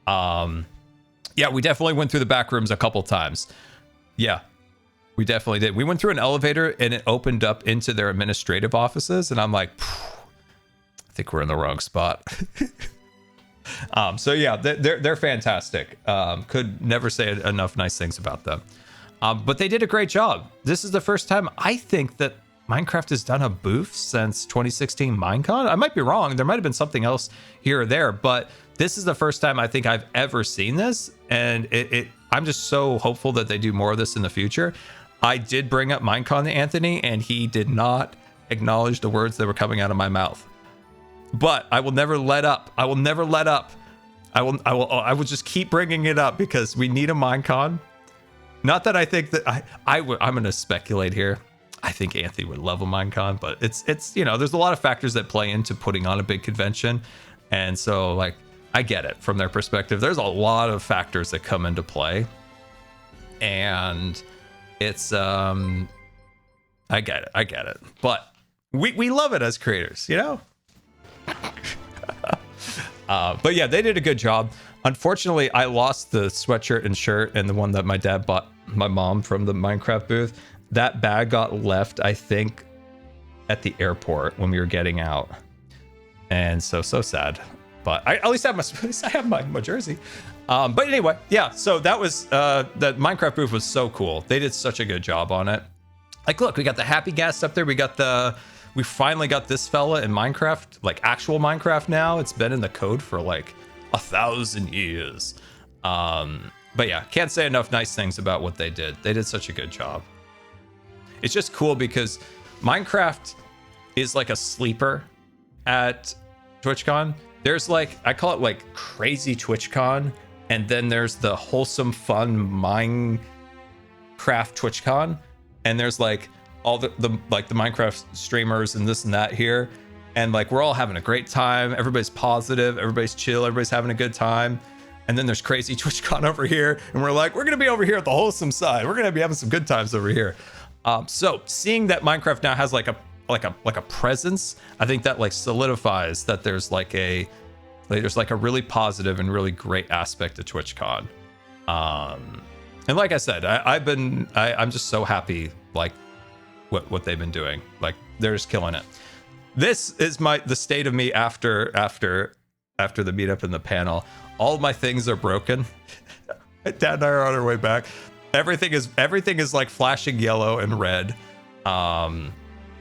Yeah, we definitely went through the back rooms a couple times. Yeah, we definitely did. We went through an elevator and it opened up into their administrative offices, and I'm like, I think we're in the wrong spot. So yeah, they're fantastic. Could never say enough nice things about them. But they did a great job. This is the first time I think that Minecraft has done a booth since 2016 Minecon. I might be wrong. There might have been something else here or there, but this is the first time I think I've ever seen this. And I'm just so hopeful that they do more of this in the future. I did bring up Minecon to Anthony, and he did not acknowledge the words that were coming out of my mouth. But I will never let up. I will never let up. I will just keep bringing it up because we need a Minecon. Not that I think that I'm going to speculate here. I think Anthony would love a Minecon, but it's you know, there's a lot of factors that play into putting on a big convention. And so like, I get it from their perspective. There's a lot of factors that come into play. And it's, I get it. But we love it as creators, you know? But yeah, they did a good job. Unfortunately, I lost the sweatshirt and shirt and the one that my dad bought my mom from the Minecraft booth. That bag got left, I think, at the airport when we were getting out. And so sad. But I at least have my jersey. But anyway, yeah, so that was, the Minecraft booth was so cool. They did such a good job on it. Like, look, we got the happy gas up there. We finally got this fella in Minecraft, like actual Minecraft now. It's been in the code for like 1,000 years. But yeah, can't say enough nice things about what they did. They did such a good job. It's just cool because Minecraft is like a sleeper at TwitchCon. There's like, I call it like crazy TwitchCon, and then there's the wholesome fun Minecraft TwitchCon, and there's like all the Minecraft streamers and this and that here, and like we're all having a great time. Everybody's positive, everybody's chill, everybody's having a good time. And then there's crazy TwitchCon over here, and we're like, we're gonna be over here at the wholesome side. We're gonna be having some good times over here. So seeing that Minecraft now has like a presence, I think that like solidifies that there's like a really positive and really great aspect to TwitchCon. And like I said, I'm just so happy like what they've been doing. Like they're just killing it. This is the state of me after the meetup and the panel. All of my things are broken. Dad and I are on our way back. Everything is like flashing yellow and red. And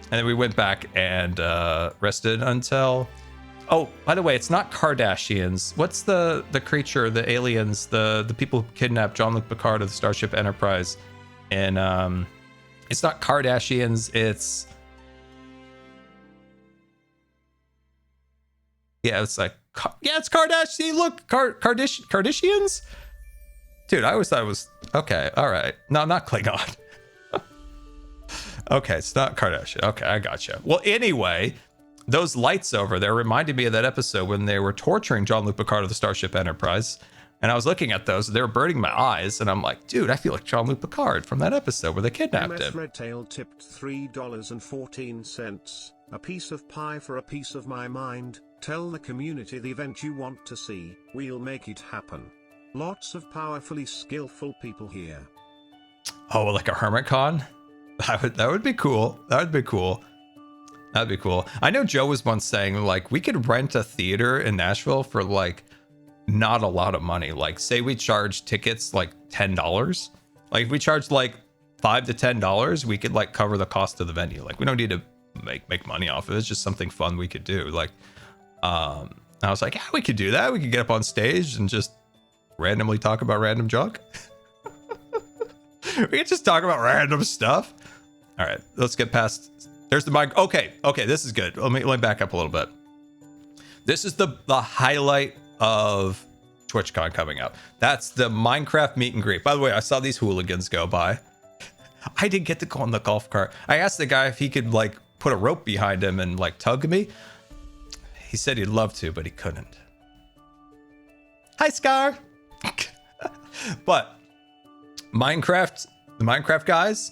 then we went back and rested until. Oh, by the way, it's not Kardashians. What's the creature, the aliens, the people who kidnapped Jean-Luc Picard of the Starship Enterprise? And it's not Kardashians. It's it's Kardashian. Look, Kardashians. Dude, I always thought it was okay. All right, no, not Klingon. Okay, it's not Kardashian. Okay, I gotcha. Well, anyway, those lights over there reminded me of that episode when they were torturing Jean-Luc Picard of the Starship Enterprise. And I was looking at those, they were burning my eyes, and I'm like, dude, I feel like Jean-Luc Picard from that episode where they kidnapped him. Redtail tipped $3.14. A piece of pie for a piece of my mind. Tell the community the event you want to see. We'll make it happen. Lots of powerfully skillful people here. Oh, like a Hermitcon? That would be cool. That'd be cool. I know Joe was once saying like we could rent a theater in Nashville for like not a lot of money. Like say we charge tickets like $10. Like if we charge like $5 to $10, we could like cover the cost of the venue. Like we don't need to make money off of it. It's just something fun we could do. Like I was like, yeah, we could do that. We could get up on stage and just randomly talk about random junk. We could just talk about random stuff. All right, let's get past. There's the mic. Okay, this is good. Let me back up a little bit. This is the highlight of TwitchCon coming up. That's the Minecraft meet and greet. By the way, I saw these hooligans go by. I didn't get to go on the golf cart. I asked the guy if he could like put a rope behind him and like tug me. He said he'd love to, but he couldn't. Hi, Scar. But the Minecraft guys,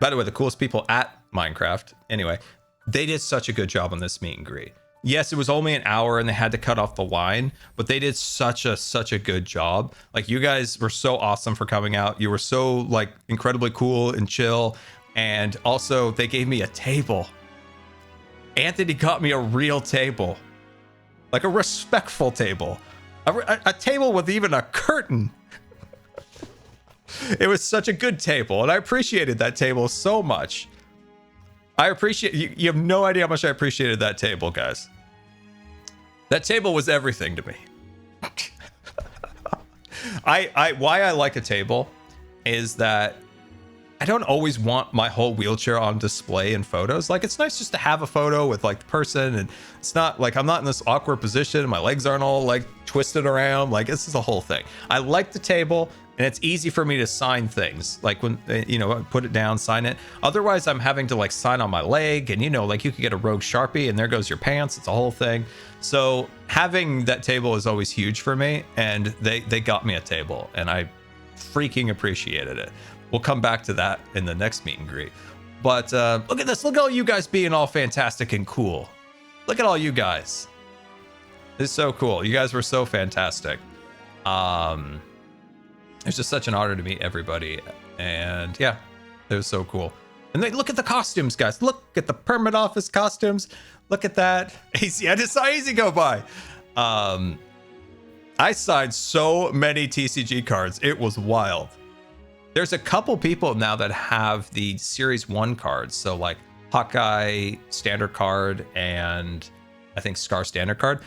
by the way, the coolest people at Minecraft, anyway, they did such a good job on this meet and greet. Yes, it was only an hour and they had to cut off the line, but they did such a good job. Like you guys were so awesome for coming out. You were so like incredibly cool and chill. And also they gave me a table. Anthony got me a real table, like a respectful table, a table with even a curtain. It was such a good table, and I appreciated that table so much. I appreciate you have no idea how much I appreciated that table, guys. That table was everything to me. Why I like a table is that I don't always want my whole wheelchair on display in photos. Like, it's nice just to have a photo with like the person, and it's not like I'm not in this awkward position. My legs aren't all like twisted around. Like, this is a whole thing. I like the table, and it's easy for me to sign things. Like when, you know, I put it down, sign it. Otherwise, I'm having to like sign on my leg, and you know, like you could get a rogue Sharpie and there goes your pants. It's a whole thing. So having that table is always huge for me, and they got me a table, and I freaking appreciated it. We'll come back to that in the next meet and greet. But look at this. Look at all you guys being all fantastic and cool. Look at all you guys. It's so cool. You guys were so fantastic. It's just such an honor to meet everybody. And yeah, it was so cool. And then look at the costumes, guys. Look at the permit office costumes. Look at that. Easy. I just saw Easy go by. I signed so many TCG cards. It was wild. There's a couple people now that have the Series 1 cards. So like Hawkeye standard card and I think Scar standard card.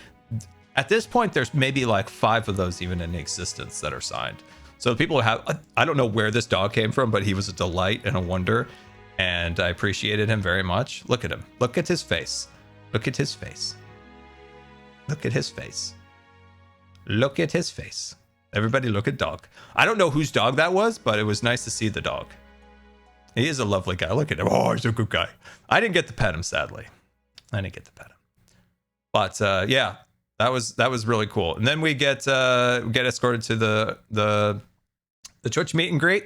At this point, there's maybe like 5 of those even in existence that are signed. So people have, I don't know where this dog came from, but he was a delight and a wonder. And I appreciated him very much. Look at him. Look at his face. Look at his face. Look at his face. Look at his face. Everybody look at dog. I don't know whose dog that was, but it was nice to see the dog. He is a lovely guy. Look at him. Oh, he's a good guy. I didn't get to pet him, sadly. I didn't get to pet him. But yeah, that was really cool. And then we get escorted to the Twitch meet and greet.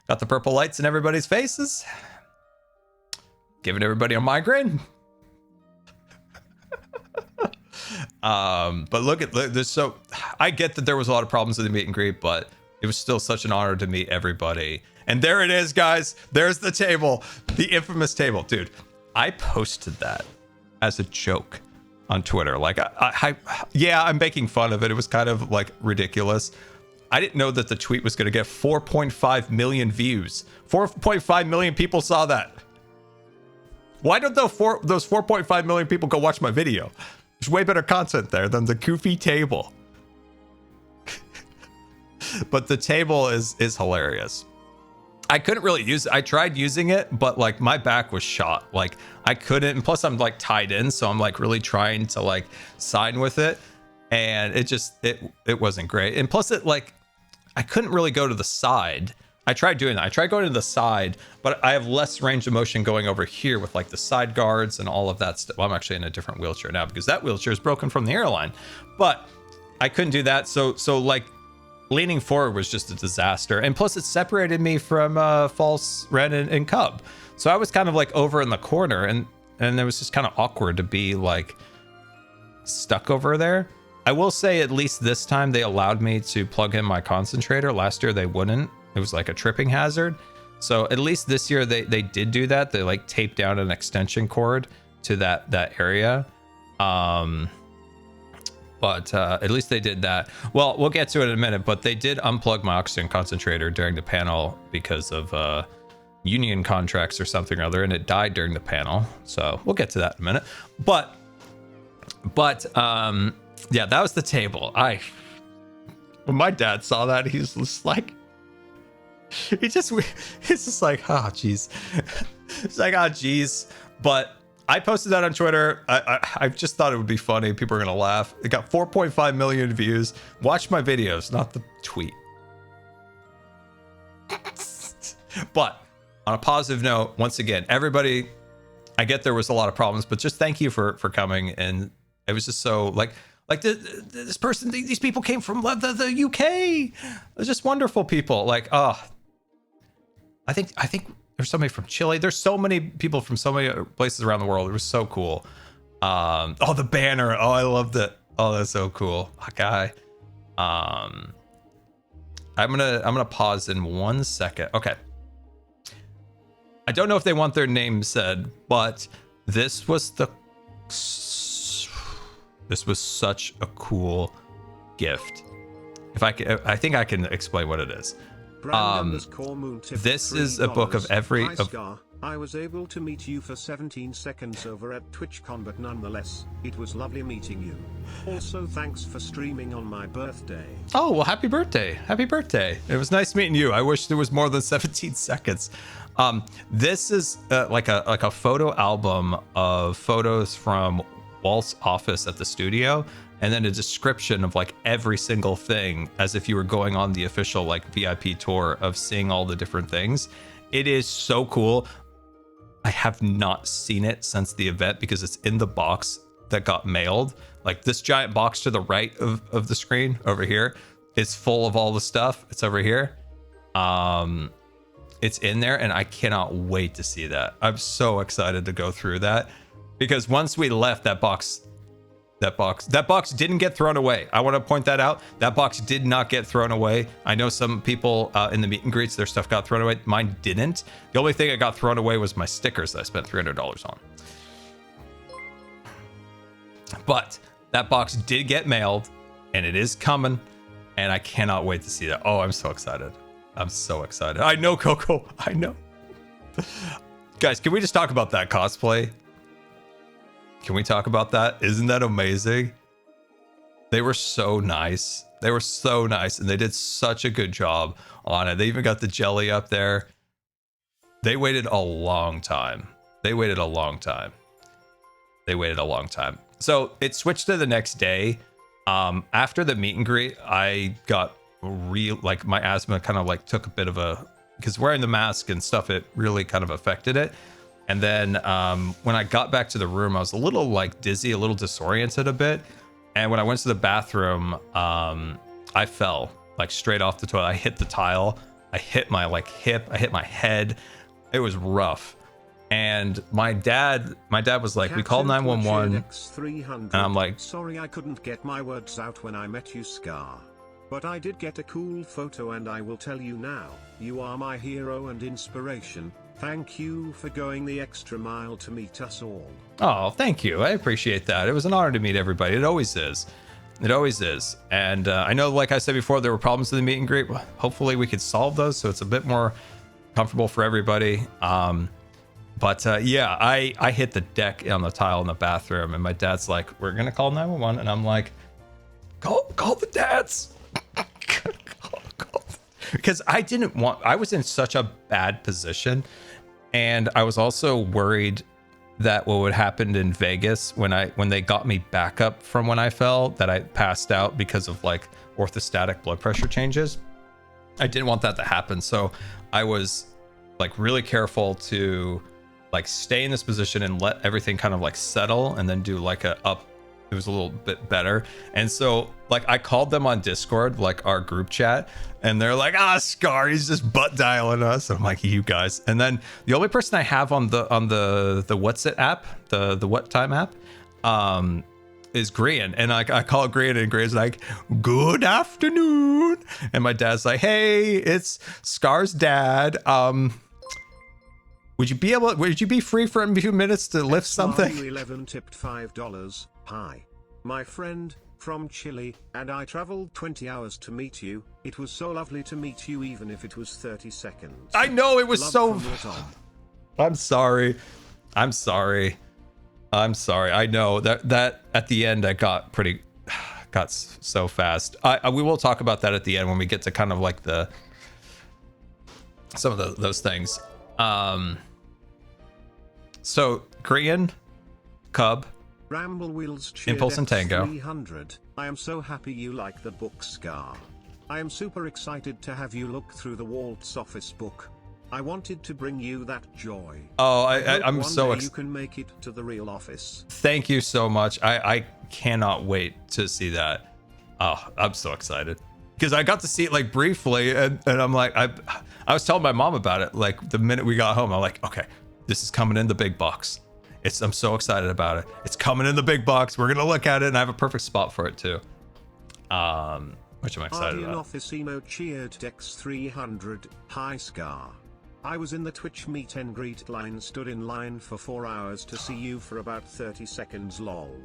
Got the purple lights in everybody's faces. Giving everybody a migraine. But look at this. So I get that there was a lot of problems with the meet and greet, but it was still such an honor to meet everybody. And there it is, guys. There's the table, the infamous table, dude. I posted that as a joke on Twitter. Like, yeah, I'm making fun of it. It was kind of like ridiculous. I didn't know that the tweet was going to get 4.5 million views. 4.5 million people saw that. Why don't those 4.5 million people go watch my video? There's way better content there than the goofy table. But the table is hilarious. I couldn't really use it. I tried using it, but like my back was shot. Like I couldn't, and plus I'm like tied in, so I'm like really trying to like sign with it, and it wasn't great. And plus it like I couldn't really go to the side. I tried doing that. I tried going to the side, but I have less range of motion going over here with like the side guards and all of that stuff. Well, I'm actually in a different wheelchair now because that wheelchair is broken from the airline, but I couldn't do that. So like leaning forward was just a disaster. And plus it separated me from False, Ren, and Cub. So I was kind of like over in the corner, and it was just kind of awkward to be like stuck over there. I will say at least this time they allowed me to plug in my concentrator. Last year they wouldn't. It was like a tripping hazard. So at least this year they did do that. They like taped down an extension cord to that area. But at least they did that. Well, we'll get to it in a minute, but they did unplug my oxygen concentrator during the panel because of union contracts or something or other, and it died during the panel. So we'll get to that in a minute. But yeah, that was the table. When my dad saw that, he was just like, it's just like, oh geez. It's like, oh geez. But I posted that on Twitter. I just thought it would be funny. People are gonna laugh. It got 4.5 million views. Watch my videos, not the tweet. But on a positive note, once again, everybody, I get there was a lot of problems, but just thank you for coming. And it was just so like this person, these people came from the UK. They're just wonderful people. Like, oh, I think there's somebody from Chile. There's so many people from so many places around the world. It was so cool. Oh, the banner. Oh, I loved it. Oh, that's so cool. Guy. I'm gonna pause in 1 second. Okay. I don't know if they want their name said, but this was such a cool gift. I think I can explain what it is. This is a book of every. I was able to meet you for 17 seconds over at TwitchCon, but nonetheless, it was lovely meeting you. Also, thanks for streaming on my birthday. Oh, well, happy birthday. Happy birthday. It was nice meeting you. I wish there was more than 17 seconds. This is like a photo album of photos from Walt's office at the studio, and then a description of like every single thing as if you were going on the official like VIP tour of seeing all the different things. It is so cool. I have not seen it since the event because it's in the box that got mailed. Like this giant box to the right of the screen over here is full of all the stuff. It's over here. It's in there, and I cannot wait to see that. I'm so excited to go through that because once we left, that box didn't get thrown away. I want to point that out. That box did not get thrown away. I know some people in the meet and greets, their stuff got thrown away. Mine didn't. The only thing that got thrown away was my stickers that I spent $300 on. But that box did get mailed, and it is coming, and I cannot wait to see that. Oh, I'm so excited. I'm so excited. I know, Coco. I know. Guys, can we just talk about that cosplay? Can we talk about that? Isn't that amazing? They were so nice. They were so nice, and they did such a good job on it. They even got the jelly up there. They waited a long time. They waited a long time. They waited a long time. So it switched to the next day. After the meet and greet, I got like my asthma kind of like took a bit of a, because wearing the mask and stuff, it really kind of affected it. And then when I got back to the room, I was a little like dizzy, a little disoriented a bit. And when I went to the bathroom, I fell like straight off the toilet. I hit the tile I hit my like hip, I hit my head. It was rough. And my dad was like, we called 911. And I'm like, sorry I couldn't get my words out when I met you, Scar. But I did get a cool photo and I will tell you now, you are my hero and inspiration. Thank you for going the extra mile to meet us all. oh, thank you. I appreciate that. It was an honor to meet everybody. It always is. It always is. And I know, like I said before, there were problems with the meet and greet. Hopefully we could solve those so it's a bit more comfortable for everybody. But yeah, I hit the deck on the tile in the bathroom, and my dad's like, we're going to call 911. And I'm like, call the dads. Because I was in such a bad position. And I was also worried that what would happen in Vegas when they got me back up from when I fell, that I passed out because of like orthostatic blood pressure changes. I didn't want that to happen. So I was like really careful to like stay in this position and let everything kind of like settle and then do like a up. It was a little bit better. And so like I called them on Discord, like our group chat, and they're like, Scar, he's just butt dialing us. And I'm like, you guys. And then the only person I have on the What's It app, the What Time app, is Grian. And I call Grian, and Grian's like, good afternoon. And my dad's like, hey, it's Scar's dad. Would you be free for a few minutes to lift something? 11 tipped $5. Hi. My friend, from Chile, and I traveled 20 hours to meet you. It was so lovely to meet you even if it was 30 seconds. I know, it was Love so... from your Tom. I'm sorry. I know that at the end I got so fast. We will talk about that at the end when we get to kind of like some of those things. So Grian, Cub, Ramble Wheels, Impulse and Tango. 300. I am so happy you like the book, Scar. I am super excited to have you look through the Walt's office book. I wanted to bring you that joy. Oh, I'm so excited. You can make it to the real office. Thank you so much. I cannot wait to see that. Oh, I'm so excited because I got to see it like briefly, and I'm like, I was telling my mom about it like the minute we got home. I'm like, okay, this is coming in the big box. I'm so excited about it. It's coming in the big box. We're gonna look at it, and I have a perfect spot for it too. Which I'm excited about. Officino cheered Dex 300. Hi, Scar. I was in the Twitch meet and greet line, stood in line for 4 hours to see you for about 30 seconds, lol.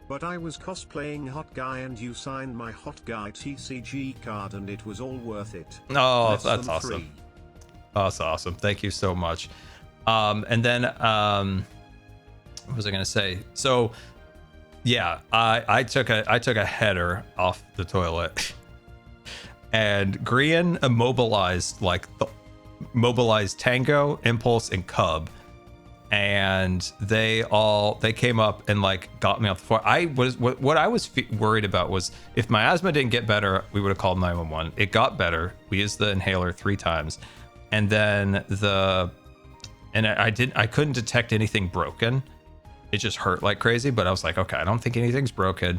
But I was cosplaying Hot Guy and you signed my Hot Guy TCG card and it was all worth it. Oh, that's awesome. Oh, that's awesome. Thank you so much. And then, what was I gonna say? So, yeah, I took a header off the toilet, and Grian mobilized Tango, Impulse, and Cub, and they came up and like got me off the floor. What I was worried about was if my asthma didn't get better, we would have called 911. It got better. We used the inhaler 3 times, and then I couldn't detect anything broken. It just hurt like crazy, but I was like, okay, I don't think anything's broken.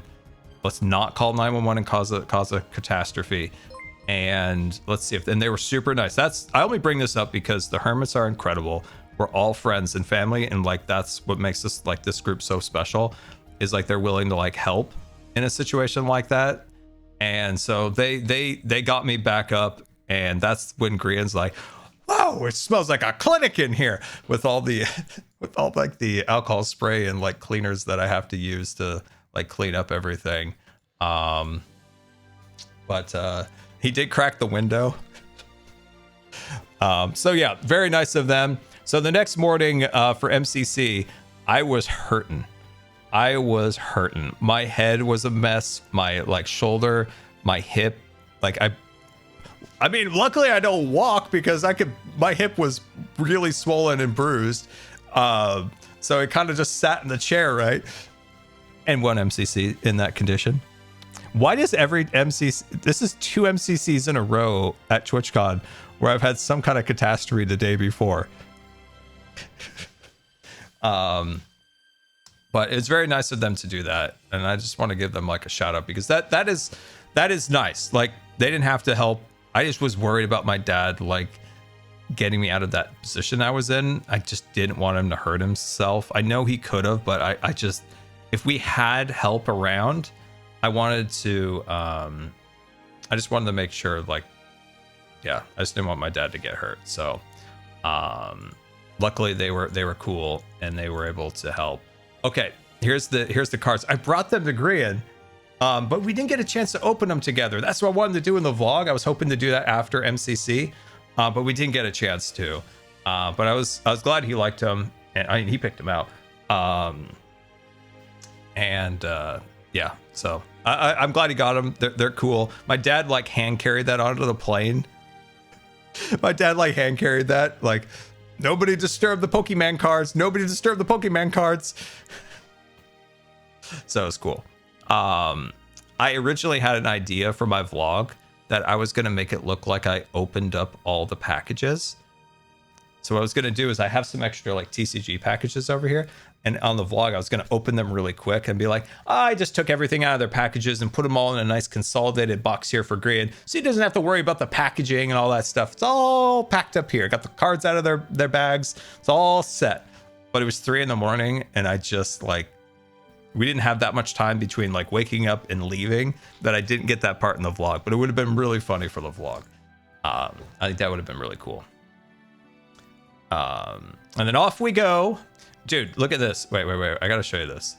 Let's not call 911 and cause a catastrophe. And let's see and they were super nice. I only bring this up because the Hermits are incredible. We're all friends and family, and like that's what makes this group so special, is like they're willing to like help in a situation like that. And so they got me back up, and that's when Grian's like, wow, it smells like a clinic in here with all like the alcohol spray and like cleaners that I have to use to like clean up everything. But he did crack the window. So yeah, very nice of them. So the next morning for MCC, I was hurting. My head was a mess. My like shoulder, my hip, like I mean, luckily I don't walk because my hip was really swollen and bruised. So it kind of just sat in the chair, right? And one MCC in that condition. Why does every MCC, this is 2 MCCs in a row at TwitchCon where I've had some kind of catastrophe the day before. But it's very nice of them to do that. And I just want to give them like a shout out because that is nice. Like they didn't have to help I just was worried about my dad, like, getting me out of that position I was in. I just didn't want him to hurt himself. I know he could have, but I just, if we had help around, I wanted to, I just wanted to make sure, like, yeah, I just didn't want my dad to get hurt. So, luckily they were cool and they were able to help. Okay, here's the cards. I brought them to Grian, but we didn't get a chance to open them together. That's what I wanted to do in the vlog. I was hoping to do that after MCC, but we didn't get a chance to. But I was glad he liked them, and he picked them out. Yeah, so I'm glad he got them. They're cool. My dad like hand carried that onto the plane. My dad like hand carried that, like, nobody disturb the Pokemon cards. Nobody disturb the Pokemon cards. So it's cool. I originally had an idea for my vlog that I was going to make it look like I opened up all the packages. So what I was going to do is I have some extra like TCG packages over here. And on the vlog, I was going to open them really quick and be like, I just took everything out of their packages and put them all in a nice consolidated box here for Grian. So he doesn't have to worry about the packaging and all that stuff. It's all packed up here. Got the cards out of their bags. It's all set. But it was 3 a.m. and I just like, we didn't have that much time between like waking up and leaving that I didn't get that part in the vlog. But it would have been really funny for the vlog. I think that would have been really cool. And then off we go. Dude, look at this. Wait. I gotta show you this.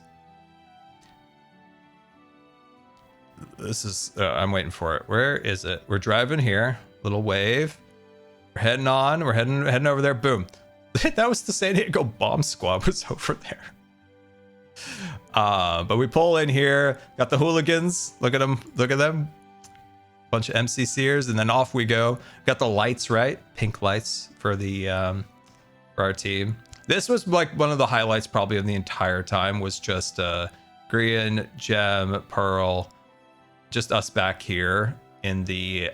This is, I'm waiting for it. Where is it? We're driving here. Little wave. We're heading on. We're heading over there. Boom. That was the San Diego Bomb Squad was over there. But we pull in here. Got the hooligans. Look at them. Look at them. Bunch of MCCers, and then off we go. Got the lights, right? Pink lights for the for our team. This was like one of the highlights probably of the entire time, was just Grian, Gem, Pearl, just us back here in the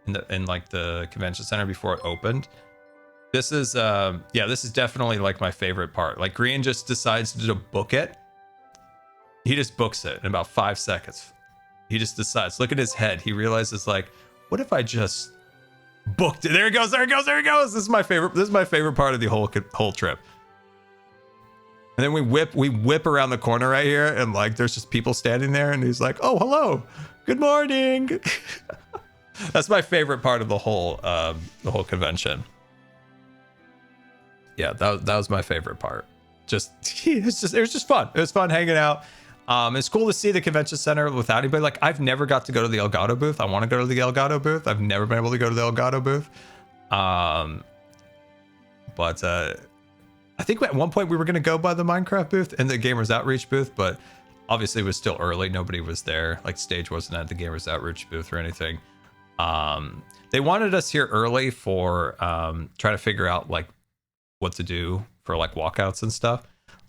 in like the convention center before it opened. This is this is definitely like my favorite part. Like Grian just decides to book it. He just books it in about 5 seconds. He just decides. Look at his head. He realizes, like, what if I just booked it? There he goes. This is my favorite. This is my favorite part of the whole trip. And then we whip around the corner right here, and like there's just people standing there, and he's like, "Oh, hello, good morning." That's my favorite part of the whole convention. Yeah, that was my favorite part. It was just fun. It was fun hanging out. It's cool to see the convention center without anybody. Like, I've never got to go to the Elgato booth. I want to go to the Elgato booth. I've never been able to go to the Elgato booth. But I think at one point we were going to go by the Minecraft booth and the Gamers Outreach booth, but obviously it was still early. Nobody was there. Like, stage wasn't at the Gamers Outreach booth or anything. They wanted us here early for trying to figure out like what to do for like walkouts and stuff.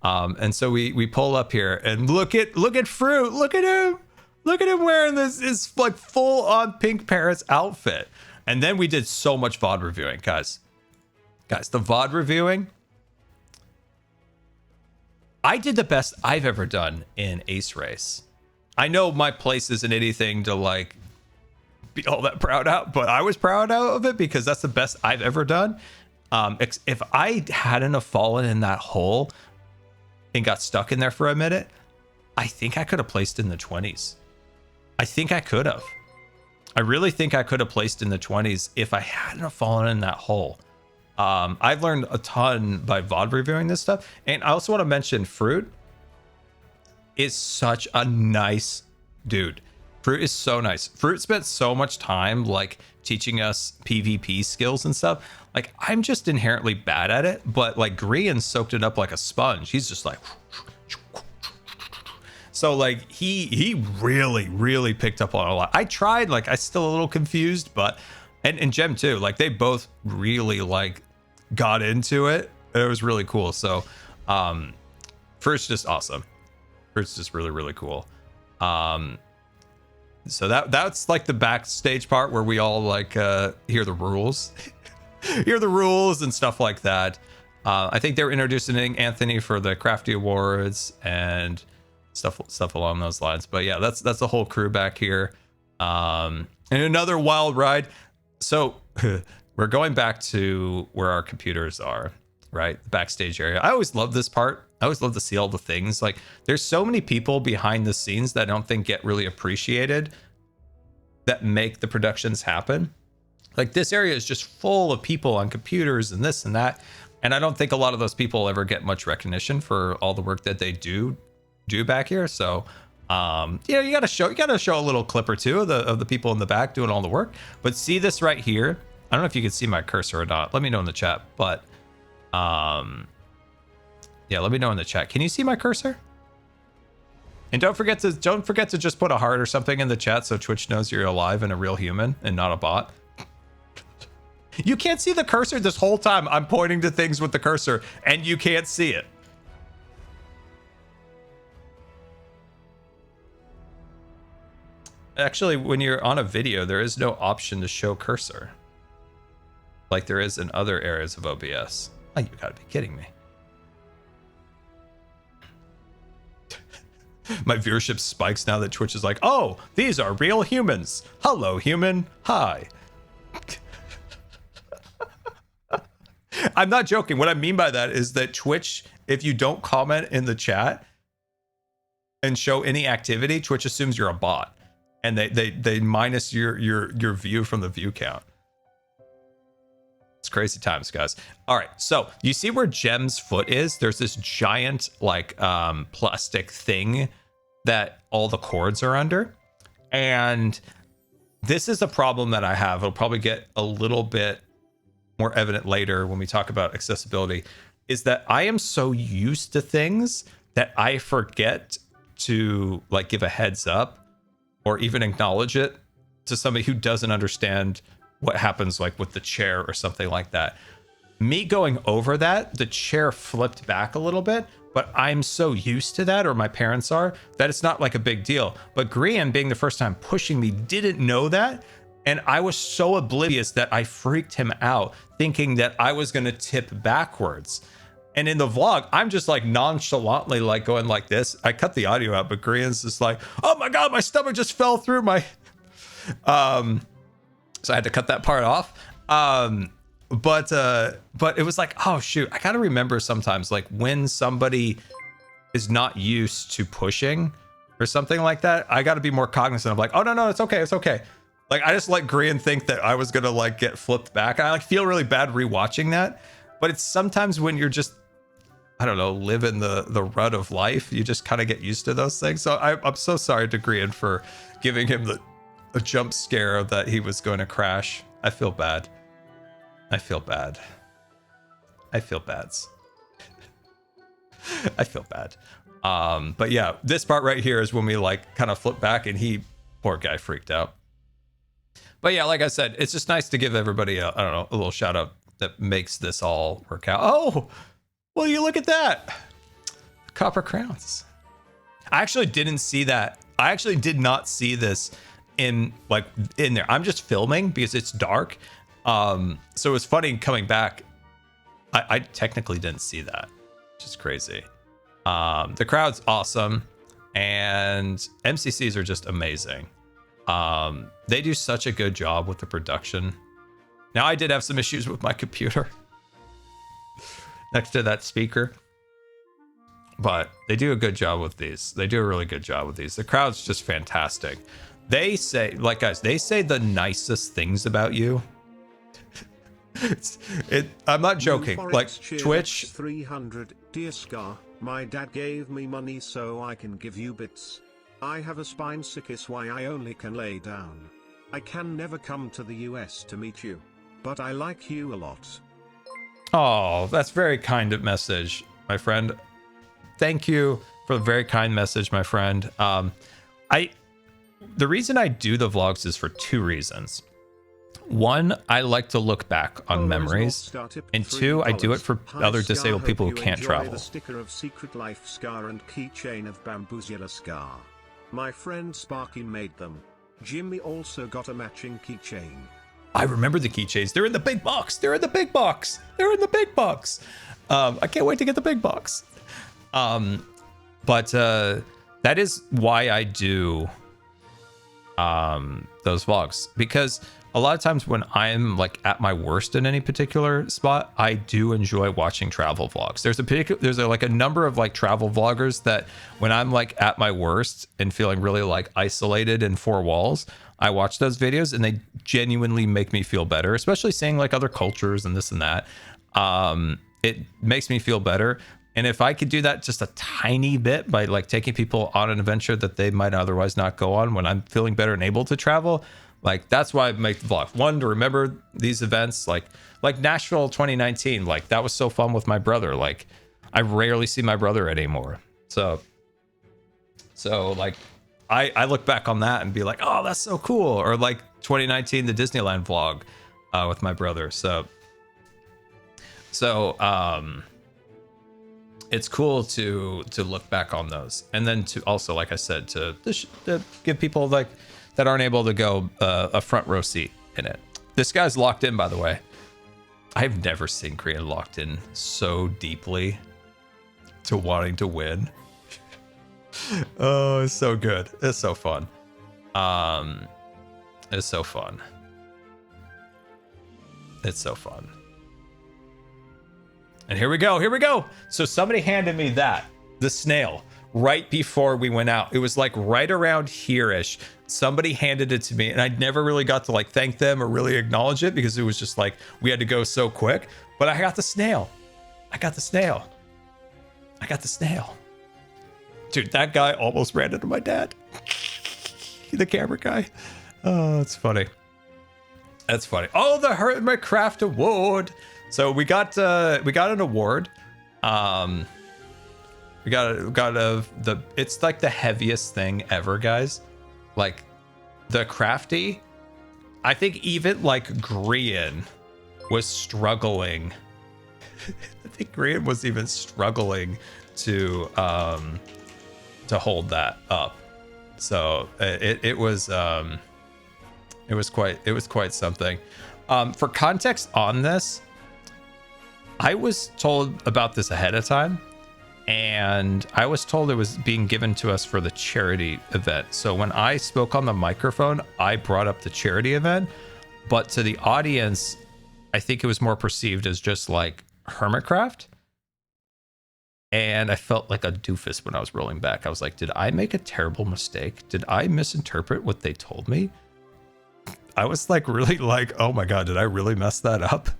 And so we pull up here and look at Fruit. Look at him wearing this like full on Pink Parrots outfit. And then we did so much VOD reviewing, guys, the VOD reviewing. I did the best I've ever done in Ace Race. I know my place isn't anything to like be all that proud out, but I was proud out of it because that's the best I've ever done. If I hadn't have fallen in that hole and got stuck in there for a minute, I think I could have placed in the 20s. I think I could have. I really think I could have placed in the 20s if I hadn't have fallen in that hole. I've learned a ton by VOD reviewing this stuff. And I also want to mention Fruit is such a nice dude. Fruit is so nice. Fruit spent so much time like teaching us PvP skills and stuff. Like, I'm just inherently bad at it, but like Grian soaked it up like a sponge. He's just like, so like he really picked up on a lot. I tried, like, I still a little confused, but and Gem too. Like, they both really like got into it. It was really cool. So Fruit's just awesome. Fruit's just really cool. So that's like the backstage part where we all like hear the rules. Hear the rules and stuff like that. I think they were introducing Anthony for the Crafty Awards and stuff along those lines. But yeah, that's the whole crew back here. And another wild ride. So we're going back to where our computers are, right? The backstage area. I always love this part. I always love to see all the things. Like, there's so many people behind the scenes that I don't think get really appreciated that make the productions happen. Like, this area is just full of people on computers and this and that. And I don't think a lot of those people ever get much recognition for all the work that they do back here. So, you gotta show a little clip or two of the people in the back doing all the work. But see this right here? I don't know if you can see my cursor or not. Let me know in the chat. But yeah, let me know in the chat. Can you see my cursor? And don't forget to just put a heart or something in the chat so Twitch knows you're alive and a real human and not a bot. You can't see the cursor this whole time. I'm pointing to things with the cursor and you can't see it. Actually, when you're on a video, there is no option to show cursor like there is in other areas of OBS. Oh, you gotta be kidding me. My viewership spikes now that Twitch is like, oh, these are real humans. Hello, human. Hi. I'm not joking. What I mean by that is that Twitch, if you don't comment in the chat and show any activity, Twitch assumes you're a bot. And they minus your view from the view count. It's crazy times, guys. All right, so you see where Gem's foot is? There's this giant like plastic thing that all the cords are under. And this is a problem that I have. It'll probably get a little bit more evident later when we talk about accessibility, is that I am so used to things that I forget to like give a heads up or even acknowledge it to somebody who doesn't understand what happens like with the chair or something like that. Me going over that, the chair flipped back a little bit, but I'm so used to that, or my parents are, that it's not like a big deal. But Grian, being the first time pushing me, didn't know that. And I was so oblivious that I freaked him out, thinking that I was going to tip backwards. And in the vlog, I'm just like nonchalantly like going like this. I cut the audio out, but Grian's just like, oh my God, my stomach just fell through my... So I had to cut that part off. But it was like, oh shoot, I gotta remember sometimes, like when somebody is not used to pushing or something like that, I gotta be more cognizant of like, oh no, it's okay, it's okay. Like I just let Grian think that I was gonna like get flipped back. I like feel really bad rewatching that, but it's sometimes when you're just, I don't know, live in the rut of life, you just kind of get used to those things. So I'm so sorry to Grian for giving him a jump scare that he was going to crash. I feel bad. I feel bad. I feel bad. I feel bad. But yeah, this part right here is when we like kind of flip back and poor guy freaked out. But yeah, like I said, it's just nice to give everybody a little shout out that makes this all work out. Oh, well, you look at that. Copper crowns. I actually didn't see that. I actually did not see this in there. I'm just filming because it's dark. So it was funny coming back. I technically didn't see that, which is crazy. The crowd's awesome, and MCCs are just amazing. They do such a good job with the production. Now, I did have some issues with my computer next to that speaker, but they do a good job with these. They do a really good job with these. The crowd's just fantastic. They say, like, guys, they say the nicest things about you. I'm not joking. Like, Twitch 300. Dear Scar, my dad gave me money so I can give you bits. I have a spine sickness why I only can lay down. I can never come to the US to meet you, but I like you a lot. Oh, that's very kind of message, my friend. Thank you for the very kind message, my friend. The reason I do the vlogs is for two reasons. One, I like to look back on memories, and two, I do it for other disabled people who can't travel. The sticker of Secret Life Scar and keychain of Bamboozula Scar. My friend Sparky made them. Jimmy also got a matching keychain. I remember the keychains. They're in the big box. They're in the big box. They're in the big box. I can't wait to get the big box. But that is why I do those vlogs, because a lot of times when I'm like at my worst in any particular spot, I do enjoy watching travel vlogs. There's like a number of like travel vloggers that when I'm like at my worst and feeling really like isolated in four walls, I watch those videos and they genuinely make me feel better, especially seeing like other cultures and this and that. It makes me feel better. And if I could do that just a tiny bit by like taking people on an adventure that they might otherwise not go on when I'm feeling better and able to travel, like that's why I make the vlog. One, to remember these events, like Nashville 2019, like that was so fun with my brother. Like I rarely see my brother anymore. So like I look back on that and be like, oh, that's so cool. Or like 2019, the Disneyland vlog with my brother. So it's cool to look back on those, and then to also, like I said, to give people like that aren't able to go a front row seat in it. This guy's locked in, by the way. I've never seen Korean locked in so deeply to wanting to win. Oh, it's so good. It's so fun. It's so fun. It's so fun. And here we go. So somebody handed me the snail, right before we went out. It was like right around here-ish. Somebody handed it to me, and I never really got to like thank them or really acknowledge it because it was just like we had to go so quick. But I got the snail. Dude, that guy almost ran into my dad. The camera guy. Oh, that's funny. That's funny. Oh, the Hermitcraft Award. So we got an award. It's like the heaviest thing ever, guys. Like the crafty, I think even like Grian was struggling. I think Grian was even struggling to hold that up. So it was quite something. For context on this, I was told about this ahead of time, and I was told it was being given to us for the charity event. So when I spoke on the microphone, I brought up the charity event, but to the audience, I think it was more perceived as just like Hermitcraft. And I felt like a doofus when I was rolling back. I was like, did I make a terrible mistake? Did I misinterpret what they told me? I was like, really like, oh my God, did I really mess that up?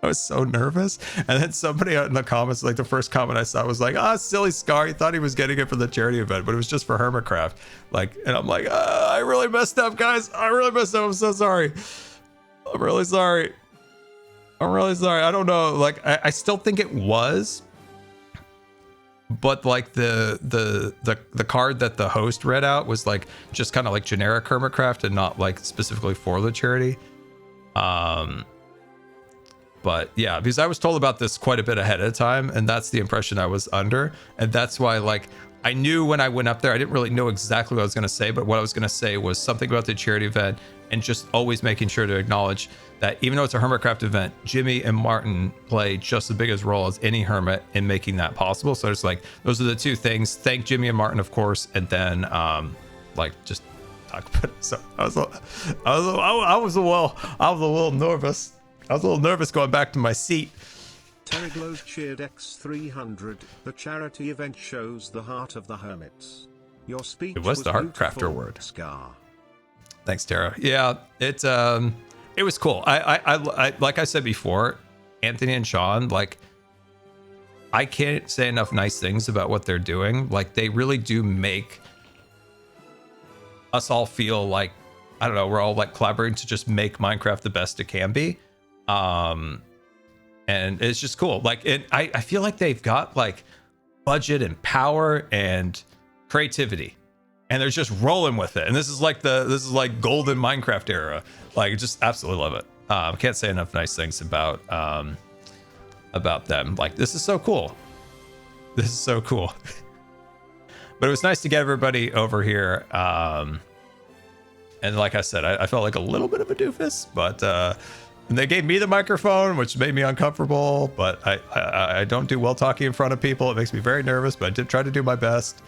I was so nervous. And then somebody out in the comments, like the first comment I saw was like, silly Scar. He thought he was getting it for the charity event, but it was just for Hermitcraft. Like, and I'm like, I really messed up, guys. I really messed up. I'm so sorry. I'm really sorry. I don't know. Like, I still think it was, but like the card that the host read out was like just kind of like generic Hermitcraft and not like specifically for the charity. But yeah, because I was told about this quite a bit ahead of time, and that's the impression I was under. And that's why, like, I knew when I went up there, I didn't really know exactly what I was going to say, but what I was going to say was something about the charity event, and just always making sure to acknowledge that even though it's a Hermitcraft event, Jimmy and Martin play just the biggest role as any Hermit in making that possible. So it's like, those are the two things. Thank Jimmy and Martin, of course, and then like just talk about it. So I was a little nervous. I was a little nervous going back to my seat. Terraglow cheered X300. The charity event shows the heart of the hermits. Your speech was the Heartcrafter word. Scar. Thanks, Tara. Yeah, it was cool. I like I said before, Anthony and Sean, like, I can't say enough nice things about what they're doing. Like, they really do make us all feel like, I don't know, we're all like collaborating to just make Minecraft the best it can be. And it's just cool. Like, I feel like they've got like budget and power and creativity, and they're just rolling with it. And this is like golden Minecraft era. Like, just absolutely love it. I can't say enough nice things about them. Like, this is so cool. This is so cool. But it was nice to get everybody over here. And like I said, I felt like a little bit of a doofus, but and they gave me the microphone, which made me uncomfortable, but I don't do well talking in front of people. It makes me very nervous, but I did try to do my best.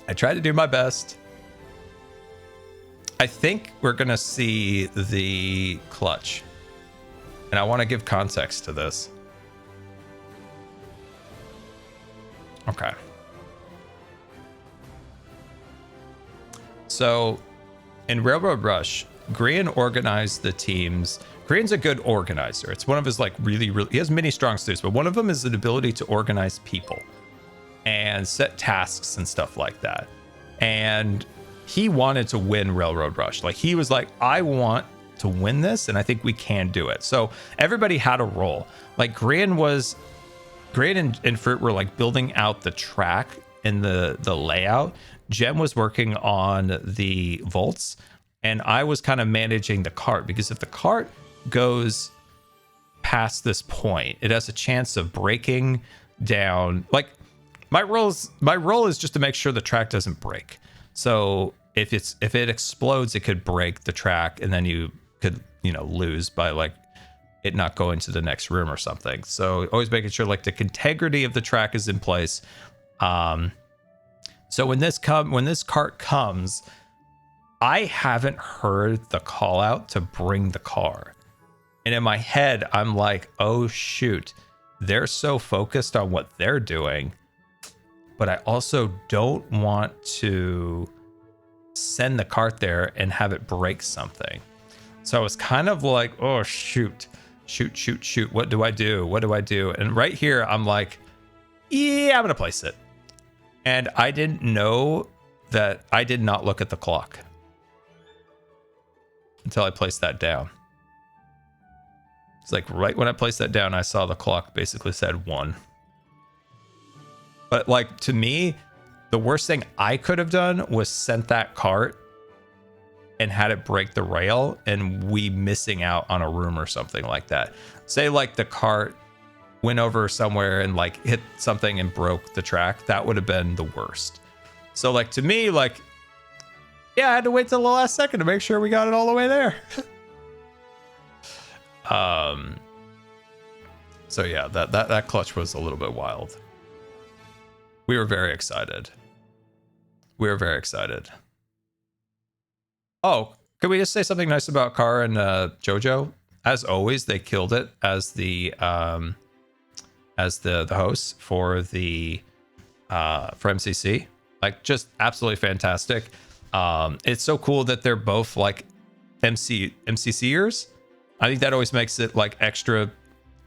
I tried to do my best. I think we're going to see the clutch. And I want to give context to this. Okay. So in Railroad Rush, Grian organized the teams. Grian's a good organizer. It's one of his like really, he has many strong suits, but one of them is the ability to organize people and set tasks and stuff like that. And he wanted to win Railroad Rush. Like he was like, I want to win this, and I think we can do it. So everybody had a role. Like Grian and Fruit were like building out the track and the layout. Jem was working on the vaults, and I was kind of managing the cart, because if the cart goes past this point, it has a chance of breaking down. Like my role is just to make sure the track doesn't break. So if it explodes, it could break the track, and then you could, lose by like it not going to the next room or something. So always making sure like the integrity of the track is in place. So when this cart comes, I haven't heard the call out to bring the car. And in my head, I'm like, oh shoot, they're so focused on what they're doing, but I also don't want to send the cart there and have it break something. So I was kind of like, oh shoot. What do I do? And right here, I'm like, yeah, I'm gonna place it. And I didn't know that I did not look at the clock until I placed that down. It's like right when I placed that down, I saw the clock basically said 1. But like to me, the worst thing I could have done was sent that cart and had it break the rail and we missing out on a room or something like that. Say like the cart went over somewhere and like hit something and broke the track. That would have been the worst. So like to me, like, yeah, I had to wait till the last second to make sure we got it all the way there. So yeah, that clutch was a little bit wild. We were very excited. Oh, could we just say something nice about Kara and Jojo? As always, they killed it as the hosts for the for MCC. Like just absolutely fantastic. It's so cool that they're both like MCCers. I think that always makes it like extra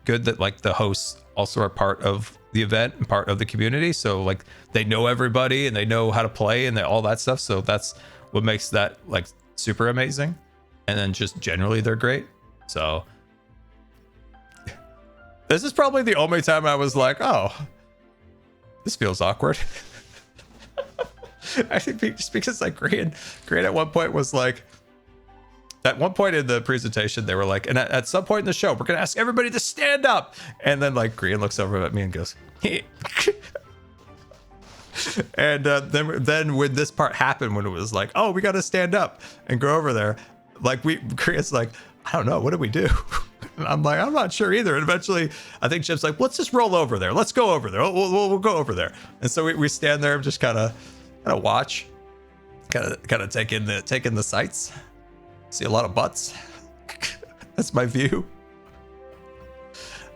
good that like the hosts also are part of the event and part of the community. So like they know everybody and they know how to play and all that stuff. So that's what makes that like super amazing. And then just generally they're great. So this is probably the only time I was like, oh, this feels awkward. I think just because like Grant at one point was like, at one point in the presentation, they were like, and at some point in the show, we're going to ask everybody to stand up. And then like Grant looks over at me and goes, and then when this part happened, when it was like, oh, we got to stand up and go over there. Like Grant's like, I don't know. What do we do? And I'm like, I'm not sure either. And eventually I think Chip's like, let's just roll over there. Let's go over there. We'll go over there. And so we stand there and just kind of watch, kind of take in the sights. See a lot of butts. That's my view.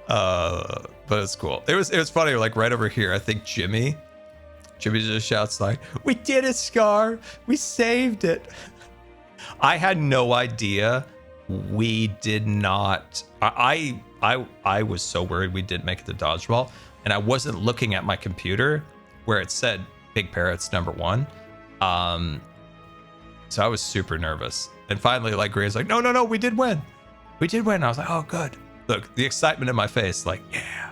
But it's cool. It was funny. Like right over here, I think Jimmy just shouts like, "We did it, Scar! We saved it!" I had no idea we did not. I was so worried we didn't make it to dodgeball, and I wasn't looking at my computer where it said Pink Parrots #1. So I was super nervous. And finally, like Gray's like, no, we did win. I was like, oh, good. Look, the excitement in my face, like, yeah.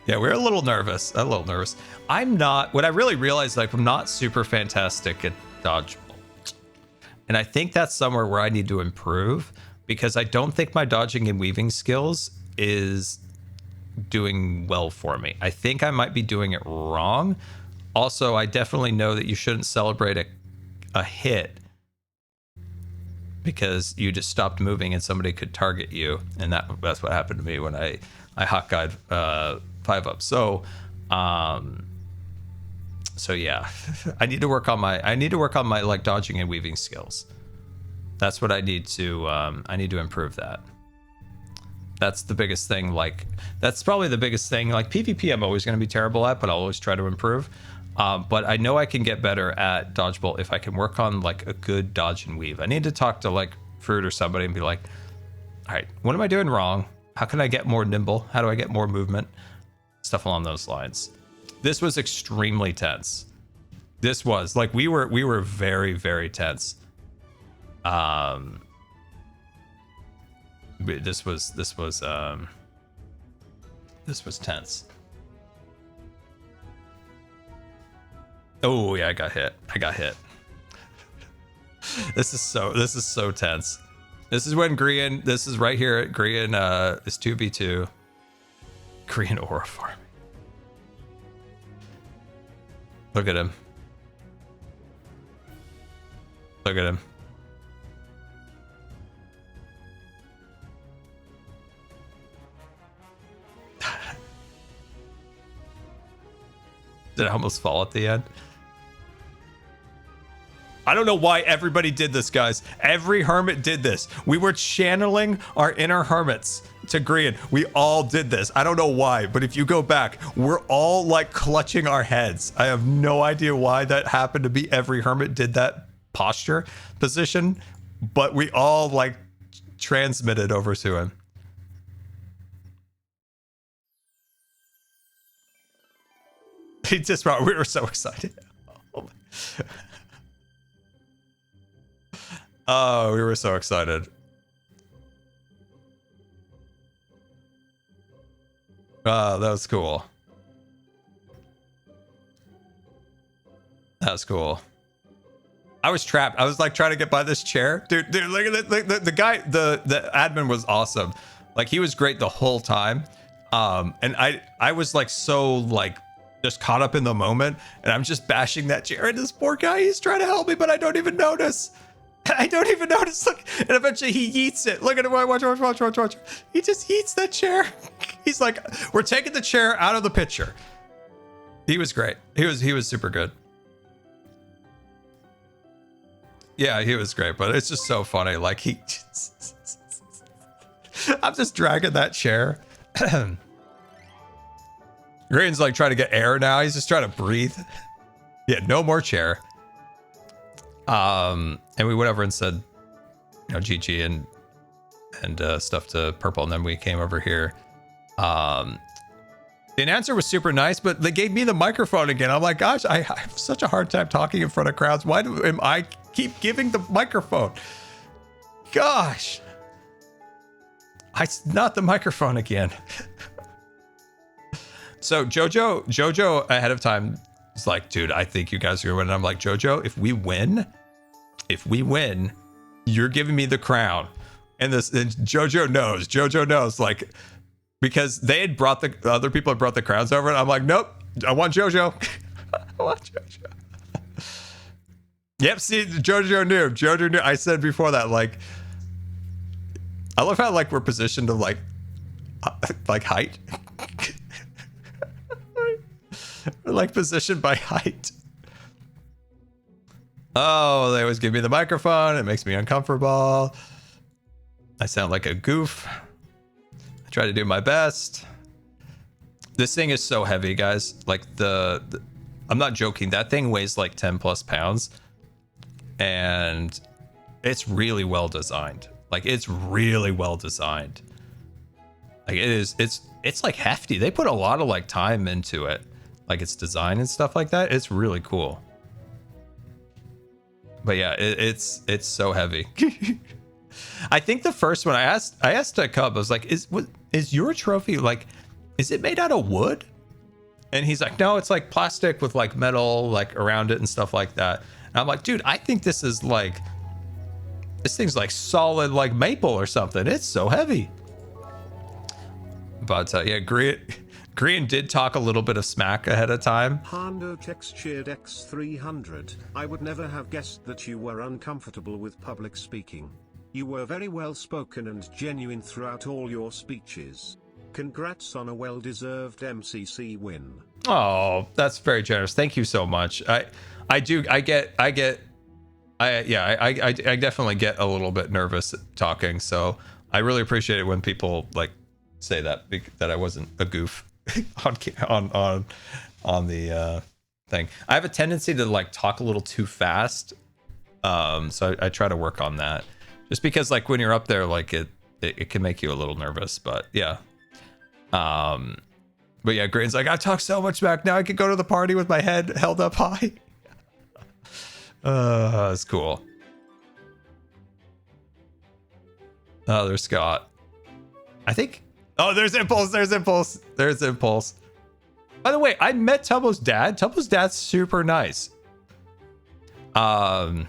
Yeah, we're a little nervous. I'm not, what I really realized, like, I'm not super fantastic at dodgeball. And I think that's somewhere where I need to improve, because I don't think my dodging and weaving skills is doing well for me. I think I might be doing it wrong. Also, I definitely know that you shouldn't celebrate a hit because you just stopped moving and somebody could target you. And that's what happened to me when I hot guyed 5-up. So So yeah, I need to work on my like dodging and weaving skills. That's what I need to improve that. That's the biggest thing. Like, that's probably the biggest thing. Like, PvP I'm always going to be terrible at, but I'll always try to improve. But I know I can get better at dodgeball if I can work on like a good dodge and weave. I need to talk to like Fruit or somebody and be like, all right, what am I doing wrong? How can I get more nimble? How do I get more movement? Stuff along those lines. This was extremely tense. This was like, we were very, very tense. This was tense. Oh yeah, I got hit. This is so tense. This is when Grian, this is right here at Grian is 2v2. Grian aura farming. Look at him. Look at him. Did I almost fall at the end? I don't know why everybody did this, guys. Every hermit did this. We were channeling our inner hermits to Grian. We all did this. I don't know why, but if you go back, we're all like clutching our heads. I have no idea why that happened to be. Every hermit did that posture position, but we all like transmitted over to him. He just brought, we were so excited. Oh, we were so excited. Oh, that was cool. That was cool. I was trapped. I was like trying to get by this chair. Dude, look at it. The guy, the admin was awesome. Like, he was great the whole time. And I was like so like just caught up in the moment, and I'm just bashing that chair, and this poor guy, he's trying to help me, but I don't even notice. I don't even notice. Look, and eventually he yeets it. Look at him. Watch. He just yeets that chair. He's like, we're taking the chair out of the picture. He was great. He was super good. Yeah, he was great, but it's just so funny. Like, I'm just dragging that chair. Green's like trying to get air now. He's just trying to breathe. Yeah, no more chair. And we went over and said, you know, GG and stuff to Purple, and then we came over here. The announcer was super nice, but they gave me the microphone again. I'm like, gosh, I have such a hard time talking in front of crowds. Why am I keep giving the microphone? Gosh. Not the microphone again. So Jojo ahead of time is like, dude, I think you guys are gonna win. And I'm like, Jojo, if we win, you're giving me the crown. And Jojo knows, like, because they had brought the other people had brought the crowns over, and I'm like, nope, I want Jojo. I want Jojo. Yep, see, Jojo knew. I said before that, like, I love how like we're positioned to like height. We're like positioned by height. Oh, they always give me the microphone. It makes me uncomfortable. I sound like a goof. I try to do my best. This thing is so heavy, guys. Like I'm not joking. That thing weighs like 10 plus pounds. And it's really well designed. Like, it's really well designed. Like, it's like hefty. They put a lot of like time into it. Like, its design and stuff like that. It's really cool. But yeah, it's so heavy. I think the first one I asked a Cub, I was like, is your trophy like, is it made out of wood? And he's like, no, it's like plastic with like metal like around it and stuff like that. And I'm like, dude, I think this is like, this thing's like solid like maple or something. It's so heavy. But yeah, Green did talk a little bit of smack ahead of time. Hondo textured X300. I would never have guessed that you were uncomfortable with public speaking. You were very well spoken and genuine throughout all your speeches. congrats on a well-deserved MCC win. Oh, that's very generous. Thank you so much. I definitely get a little bit nervous talking, so I really appreciate it when people like say that I wasn't a goof on the thing. I have a tendency to like talk a little too fast, so I try to work on that. Just because like when you're up there, like it can make you a little nervous, but yeah. But yeah, Grain's like, I talk so much back now. I could go to the party with my head held up high. That's cool. Oh, there's Scott. I think. Oh, there's Impulse. There's Impulse. There's Impulse. By the way, I met Tubbo's dad. Tubbo's dad's super nice. Oh,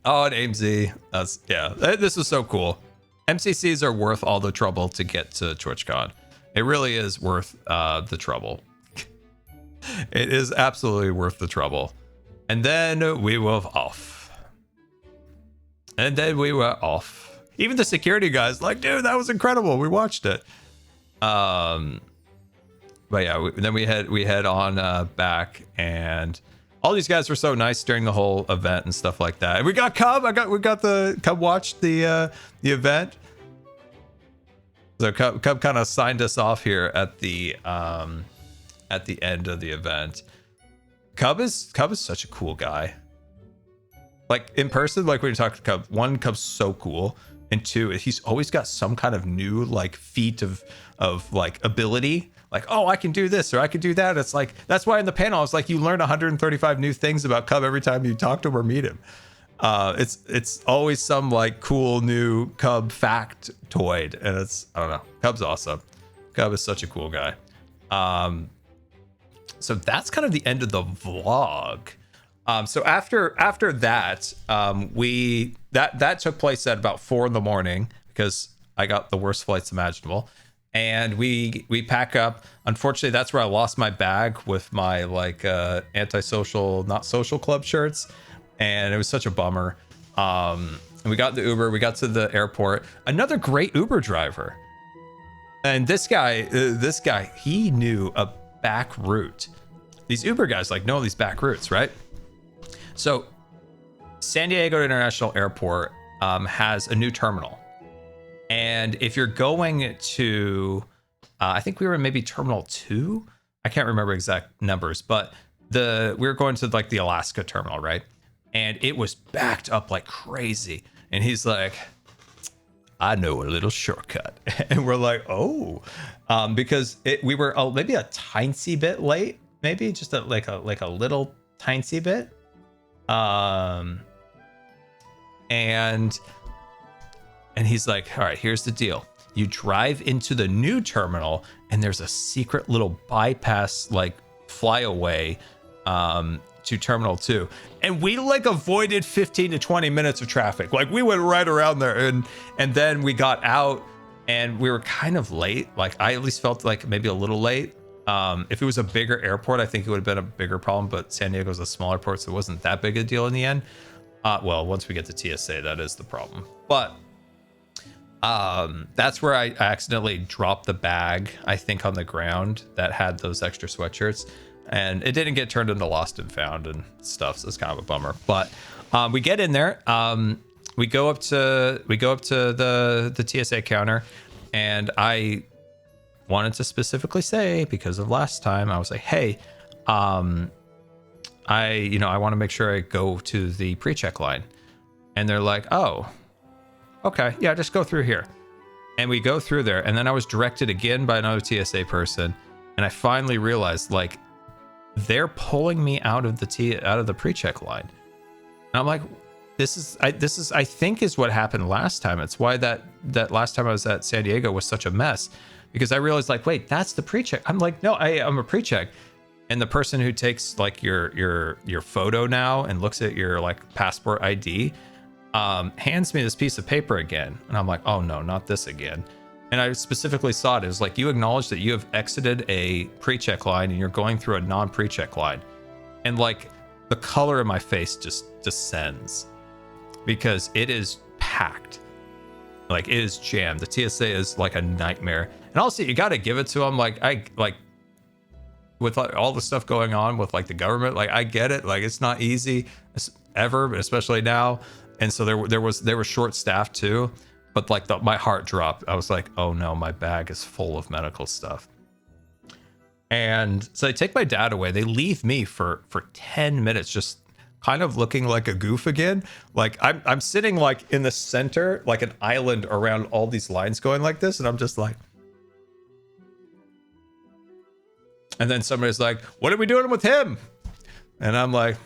and AMZ. This was so cool. MCCs are worth all the trouble to get to TwitchCon. It really is worth the trouble. It is absolutely worth the trouble. And then we were off. Even the security guys like, dude, that was incredible. We watched it. But yeah, then we head on back, and all these guys were so nice during the whole event and stuff like that. And we got Cub. We got the Cub watched the event. So Cub kind of signed us off here at the end of the event. Cub is such a cool guy. Like in person, like when you talk to Cub, one, Cub's so cool, and two, he's always got some kind of new like feat of like ability. Like, oh, I can do this or I can do that. It's like, that's why in the panel I was like, you learn 135 new things about Cub every time you talk to him or meet him. It's always some like cool new Cub factoid, and I don't know. Cub's awesome. Cub is such a cool guy. So that's kind of the end of the vlog. So after that, that took place at about 4 a.m. because I got the worst flights imaginable, and we pack up. Unfortunately, that's where I lost my bag with my like antisocial, not social club shirts. And it was such a bummer. And we got the Uber. We got to the airport. Another great Uber driver. And this guy, he knew a back route. These Uber guys like know these back routes, right? So San Diego International Airport has a new terminal. And if you're going to, I think we were in maybe Terminal 2. I can't remember exact numbers, but we were going to like the Alaska terminal, right? And it was backed up like crazy. And he's like, I know a little shortcut. And we're like, oh, because we were maybe a tiny bit late, maybe just like a little tiny bit. And he's like, all right, here's the deal. You drive into the new terminal and there's a secret little bypass, like flyaway, to Terminal 2, and we like avoided 15 to 20 minutes of traffic. Like we went right around there, and then we got out and we were kind of late. Like I at least felt like maybe a little late. If it was a bigger airport, I think it would have been a bigger problem, but San Diego's a smaller port, so it wasn't that big a deal in the end. Well, once we get to TSA, that is the problem. But that's where I accidentally dropped the bag, I think, on the ground that had those extra sweatshirts. And it didn't get turned into lost and found and stuff, so it's kind of a bummer. But we get in there, we go up to the TSA counter, and I wanted to specifically say, because of last time, I was like, hey, I want to make sure I go to the pre-check line. And they're like, oh, okay, yeah, just go through here. And we go through there, and then I was directed again by another TSA person, and I finally realized, like, they're pulling me out of the pre-check line. And I'm like, this is I think is what happened last time. It's why that last time I was at San Diego was such a mess, because I realized, like, wait, that's the pre-check. I'm like, no, I'm a pre-check. And the person who takes like your photo now and looks at your like passport ID hands me this piece of paper again. And I'm like, oh no, not this again. And I specifically saw it. It was like, you acknowledge that you have exited a pre-check line and you're going through a non-pre-check line. And like the color of my face just descends because it is packed. Like, it is jammed. The TSA is like a nightmare. And also, you got to give it to them. Like, with all the stuff going on with like the government, like I get it. Like, it's not easy ever, but especially now. And so they were short staffed too. But like my heart dropped. I was like, oh no, my bag is full of medical stuff. And so they take my dad away. They leave me for 10 minutes, just kind of looking like a goof again. Like I'm sitting like in the center, like an island around all these lines going like this. And I'm just like, and then somebody's like, what are we doing with him? And I'm like,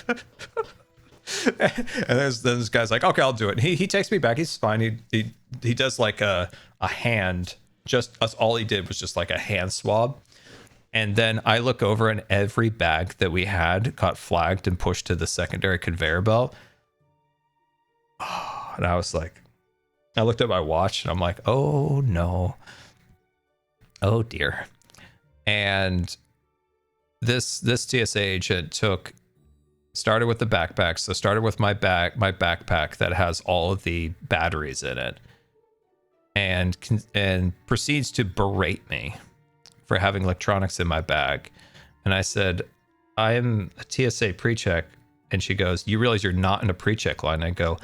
and then this guy's like, okay, I'll do it. And he takes me back. He's fine. He does like a hand, just all he did was just like a hand swab. And then I look over and every bag that we had got flagged and pushed to the secondary conveyor belt. Oh, and I was like, I looked at my watch and I'm like, oh no. Oh dear. And this TSA agent started with the backpack. So started with my backpack that has all of the batteries in it, and proceeds to berate me for having electronics in my bag. And I said, I'm a TSA pre-check. And she goes, you realize you're not in a pre-check line? I go,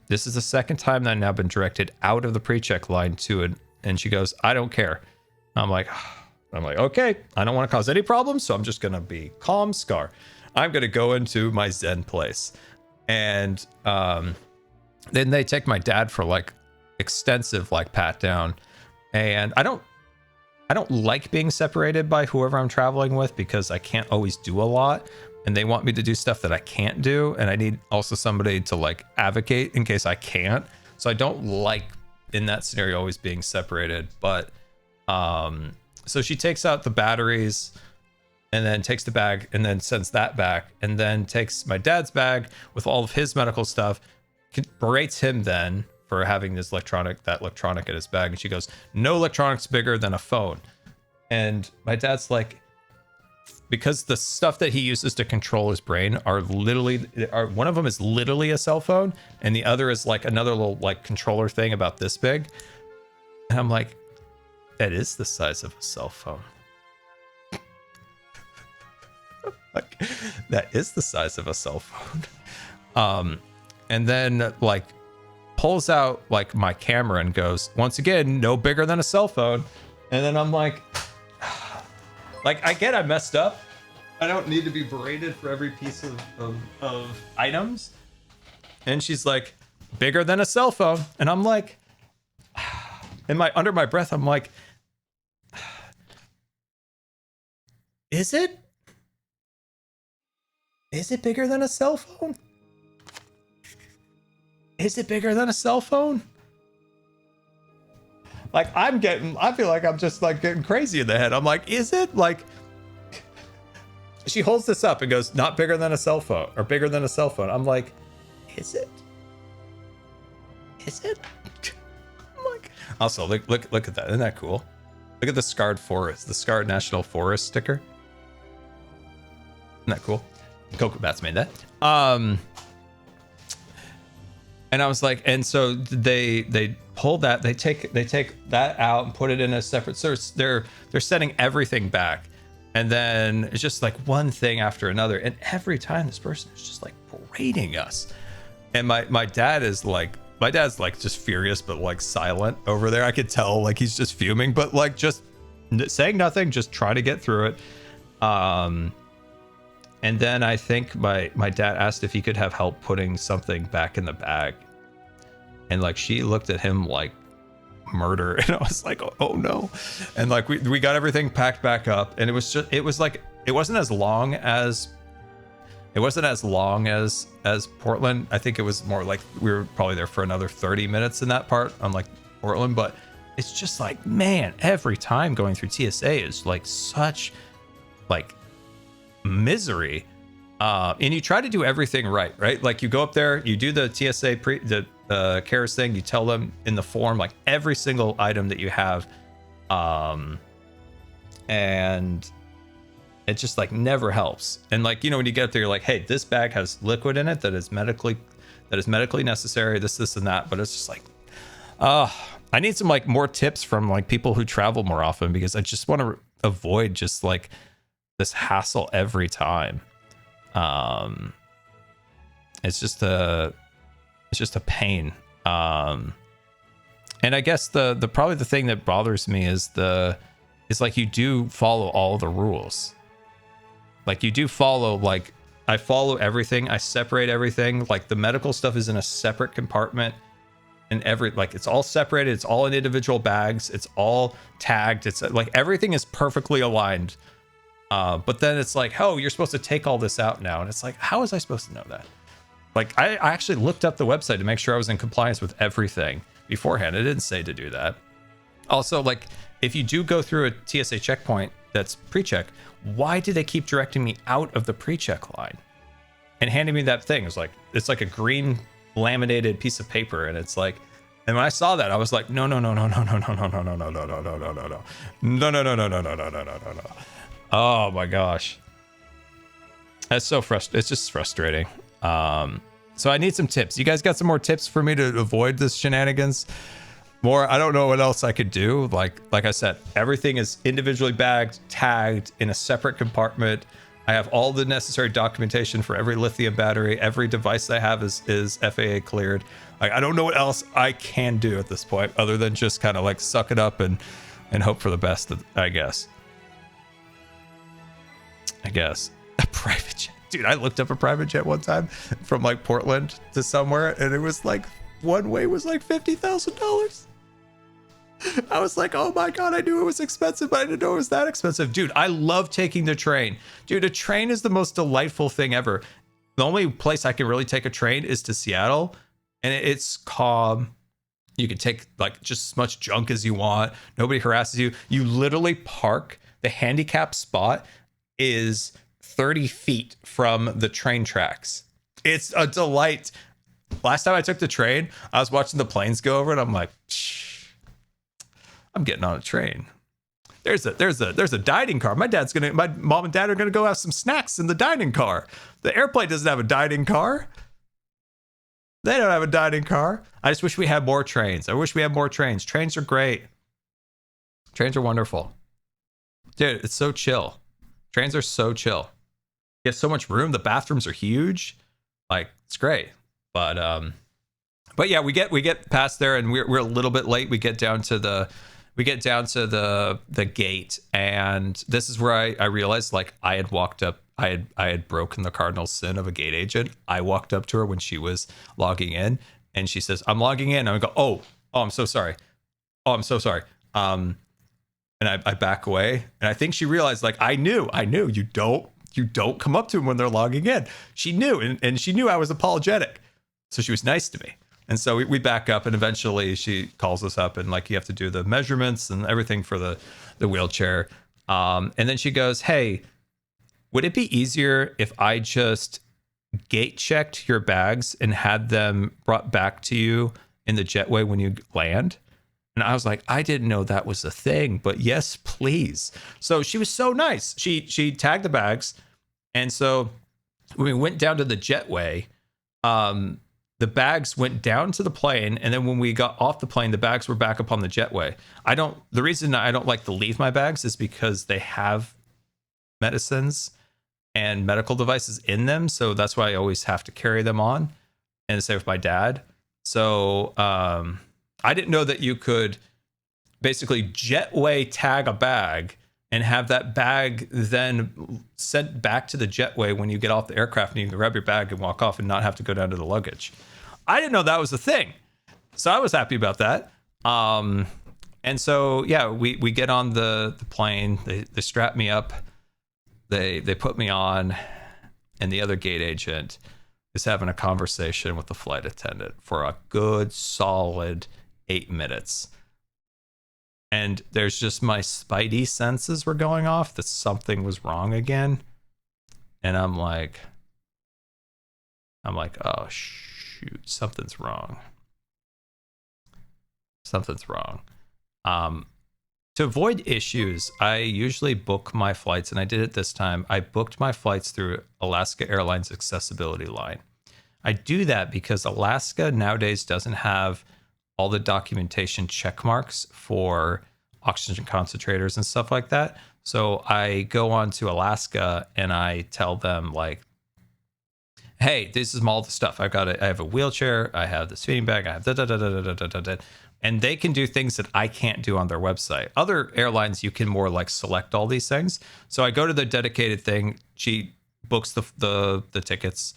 this is the second time that I've now been directed out of the pre-check line to it. And she goes, I don't care. I'm like, okay, I don't want to cause any problems. So I'm just going to be calm, Scar. I'm going to go into my Zen place. And then they take my dad for like extensive like pat down. And I don't like being separated by whoever I'm traveling with because I can't always do a lot. And they want me to do stuff that I can't do. And I need also somebody to like advocate in case I can't. So I don't like in that scenario always being separated. But so she takes out the batteries and then takes the bag and then sends that back and then takes my dad's bag with all of his medical stuff, berates him then for having that electronic in his bag. And she goes, no electronics bigger than a phone. And my dad's like, because the stuff that he uses to control his brain are one of them is literally a cell phone. And the other is like another little like controller thing about this big. And I'm like, that is the size of a cell phone. Like, that is the size of a cell phone. And then like pulls out like my camera and goes, once again, no bigger than a cell phone. And then I'm like I get I messed up. I don't need to be berated for every piece of items. And she's like, bigger than a cell phone. And I'm like, under my breath, I'm like, is it? Is it bigger than a cell phone? Is it bigger than a cell phone? Like I feel like I'm just like getting crazy in the head. I'm like, is it? Like, she holds this up and goes, not bigger than a cell phone or bigger than a cell phone. I'm like, is it? Is it? I'm like, also look at that. Isn't that cool? Look at the scarred forest, the scarred national forest sticker. Isn't that cool? Coco Bats made that. And I was like, and so they pull that, they take that out and put it in a separate source. They're sending everything back. And then it's just like one thing after another. And every time this person is just like berating us. And my dad's like just furious, but like silent over there. I could tell like he's just fuming, but like just saying nothing, just trying to get through it. And then I think my dad asked if he could have help putting something back in the bag. And like she looked at him like murder. And I was like, oh no. And like we got everything packed back up. And it wasn't as long as Portland. I think it was more like we were probably there for another 30 minutes in that part, unlike Portland. But it's just like, man, every time going through TSA is like such like misery. And you try to do everything right? Like you go up there, you do the TSA CARES thing, you tell them in the form like every single item that you have, and it just like never helps. And like, you know, when you get up there, you're like, hey, this bag has liquid in it that is medically that is medically necessary, this, and that. But it's just like, I need some like more tips from like people who travel more often, because I just want to avoid just like this hassle every time. It's just a pain. And I guess the probably the thing that bothers me is like you do follow all the rules. Like you do follow, like I follow everything. I separate everything. Like the medical stuff is in a separate compartment, and like it's all separated. It's all in individual bags. It's all tagged. It's like everything is perfectly aligned. But then it's like, oh, you're supposed to take all this out now. And it's like, how was I supposed to know that? Like I actually looked up the website to make sure I was in compliance with everything beforehand. It didn't say to do that. Also, like if you do go through a TSA checkpoint that's pre-check, why do they keep directing me out of the pre-check line and handing me that thing? It's like a green laminated piece of paper, and it's like, and when I saw that, I was like, no. Oh my gosh. That's so frustrating. It's just frustrating. So I need some tips. You guys got some more tips for me to avoid this shenanigans? More, I don't know what else I could do. Like I said, everything is individually bagged, tagged in a separate compartment. I have all the necessary documentation for every lithium battery. Every device I have is FAA cleared. Like, I don't know what else I can do at this point other than just kind of like suck it up and hope for the best, I guess. A private jet. Dude, I looked up a private jet one time from like Portland to somewhere, and it was like one way was like $50,000. I was like, oh my God, I knew it was expensive, but I didn't know it was that expensive. Dude, I love taking the train. Dude, a train is the most delightful thing ever. The only place I can really take a train is to Seattle, and it's calm. You can take like just as much junk as you want. Nobody harasses you. You literally park. The handicap spot is 30 feet from the train tracks. It's a delight. Last time I took the train, I was watching the planes go over, and I'm like, I'm getting on a train. There's a dining car. My mom and dad are gonna go have some snacks in the dining car. The airplane doesn't have a dining car. They don't have a dining car. I just wish we had more trains. I wish we had more trains. Trains are great. Trains are wonderful. Dude, it's so chill. Trains are so chill. You have so much room. The bathrooms are huge. Like, it's great. But yeah, we get past there, and we're a little bit late. We get down to the gate, and this is where I realized, like, I had walked up. I had broken the cardinal sin of a gate agent. I walked up to her when she was logging in, and she says, "I'm logging in." And I go, "Oh, I'm so sorry. Oh, I'm so sorry." And I back away, and I think she realized, like, I knew you don't come up to them when they're logging in. She knew, and she knew I was apologetic, so she was nice to me. And so we back up, and eventually she calls us up, and like you have to do the measurements and everything for the wheelchair. And then she goes, "Hey, would it be easier if I just gate checked your bags and had them brought back to you in the jetway when you land?" And I was like, I didn't know that was a thing, but yes, please. So she was so nice. She tagged the bags. And so when we went down to the jetway, the bags went down to the plane. And then when we got off the plane, the bags were back up on the jetway. The reason I don't like to leave my bags is because they have medicines and medical devices in them. So that's why I always have to carry them on, and same with my dad. So, I didn't know that you could basically jetway tag a bag and have that bag then sent back to the jetway when you get off the aircraft, and you can grab your bag and walk off and not have to go down to the luggage. I didn't know that was a thing. So I was happy about that. And so, yeah, we get on the plane. They strap me up. They put me on, and the other gate agent is having a conversation with the flight attendant for a good solid 8 minutes. And there's just my spidey senses were going off that something was wrong again. And I'm like, oh shoot, something's wrong. To avoid issues, I usually book my flights, and I did it this time. I booked my flights through Alaska Airlines accessibility line. I do that because Alaska nowadays doesn't have all the documentation check marks for oxygen concentrators and stuff like that. So I go on to Alaska and I tell them like, hey, this is all the stuff. I have a wheelchair, I have this feeding bag, I have da. And they can do things that I can't do on their website. Other airlines, you can more like select all these things. So I go to the dedicated thing. She books the tickets,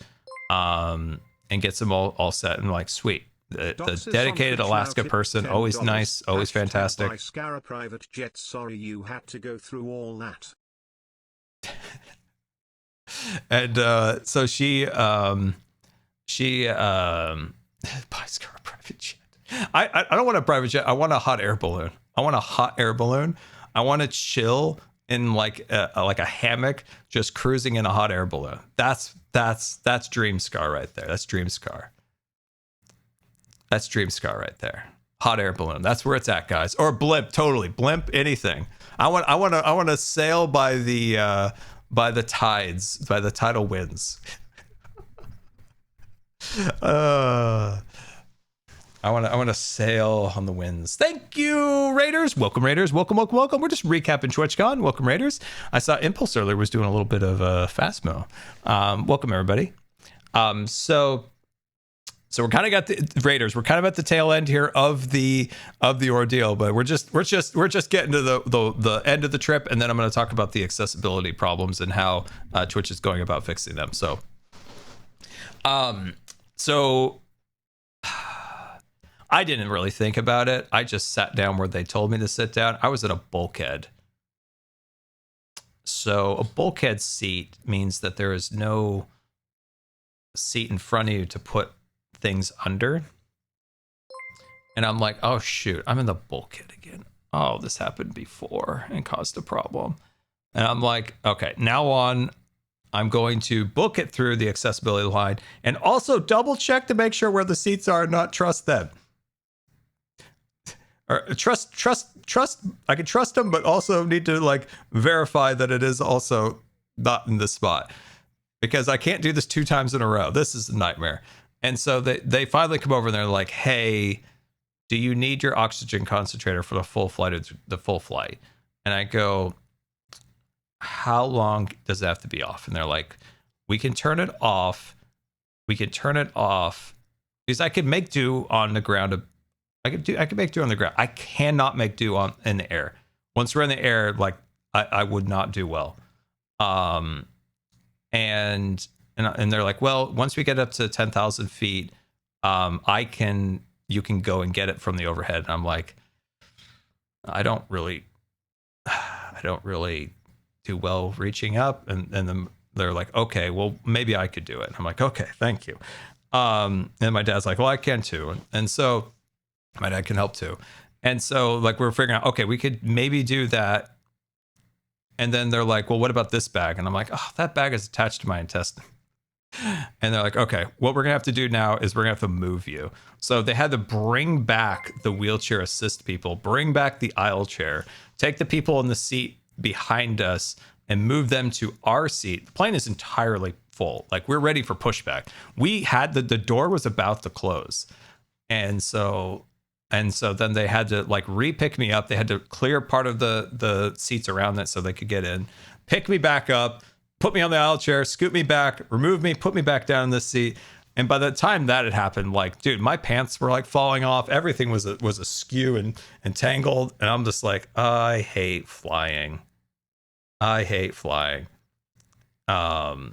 and gets them all set. And like, sweet. The dedicated Alaska person, always nice, always fantastic. By Scara private jet. Sorry you had to go through all that. And so she buys Scara private jet. I don't want a private jet. I want a hot air balloon. I want to chill in like a hammock, just cruising in a hot air balloon. That's Dream Scar right there. That's Dream Scar. That's Dream Scar right there. Hot air balloon. That's where it's at, guys. Or blimp. Totally blimp. Anything. I want to sail by the tides, by the tidal winds. I want to sail on the winds. Thank you, Raiders. Welcome, Raiders. Welcome. We're just recapping TwitchCon. Welcome, Raiders. I saw Impulse earlier was doing a little bit of Phasmo. Welcome, everybody. So we're kind of got the Raiders. We're kind of at the tail end here of the ordeal, but we're just getting to the end of the trip, and then I'm going to talk about the accessibility problems and how Twitch is going about fixing them. So I didn't really think about it. I just sat down where they told me to sit down. I was at a bulkhead. So a bulkhead seat means that there is no seat in front of you to put things under. And I'm like, oh shoot, I'm in the bulkhead again. Oh, this happened before and caused a problem. And I'm like, okay, now on, I'm going to book it through the accessibility line and also double check to make sure where the seats are and not trust them. Or trust. I can trust them, but also need to like verify that it is also not in this spot, because I can't do this 2 times in a row. This is a nightmare. And so they finally come over and they're like, hey, do you need your oxygen concentrator for the full flight? And I go, how long does it have to be off? And they're like, we can turn it off. Because I could make do on the ground. I could make do on the ground. I cannot make do in the air. Once we're in the air, like I would not do well. And they're like, well, once we get up to 10,000 feet, you can go and get it from the overhead. And I'm like, I don't really do well reaching up. And then they're like, okay, well, maybe I could do it. And I'm like, okay, thank you. And my dad's like, well, I can too. And so my dad can help too. And so like, we're figuring out, okay, we could maybe do that. And then they're like, well, what about this bag? And I'm like, oh, that bag is attached to my intestine. And they're like, okay, what we're gonna have to do now is we're gonna have to move you. So they had to bring back the wheelchair assist people, bring back the aisle chair, take the people in the seat behind us and move them to our seat. The plane is entirely full. Like, we're ready for pushback. We had the door was about to close. And so then they had to like re-pick me up. They had to clear part of the seats around that so they could get in, pick me back up, put me on the aisle chair, scoot me back, remove me, put me back down in the seat. And by the time that had happened, like, dude, my pants were like falling off. Everything was askew and tangled. And I'm just like, I hate flying. And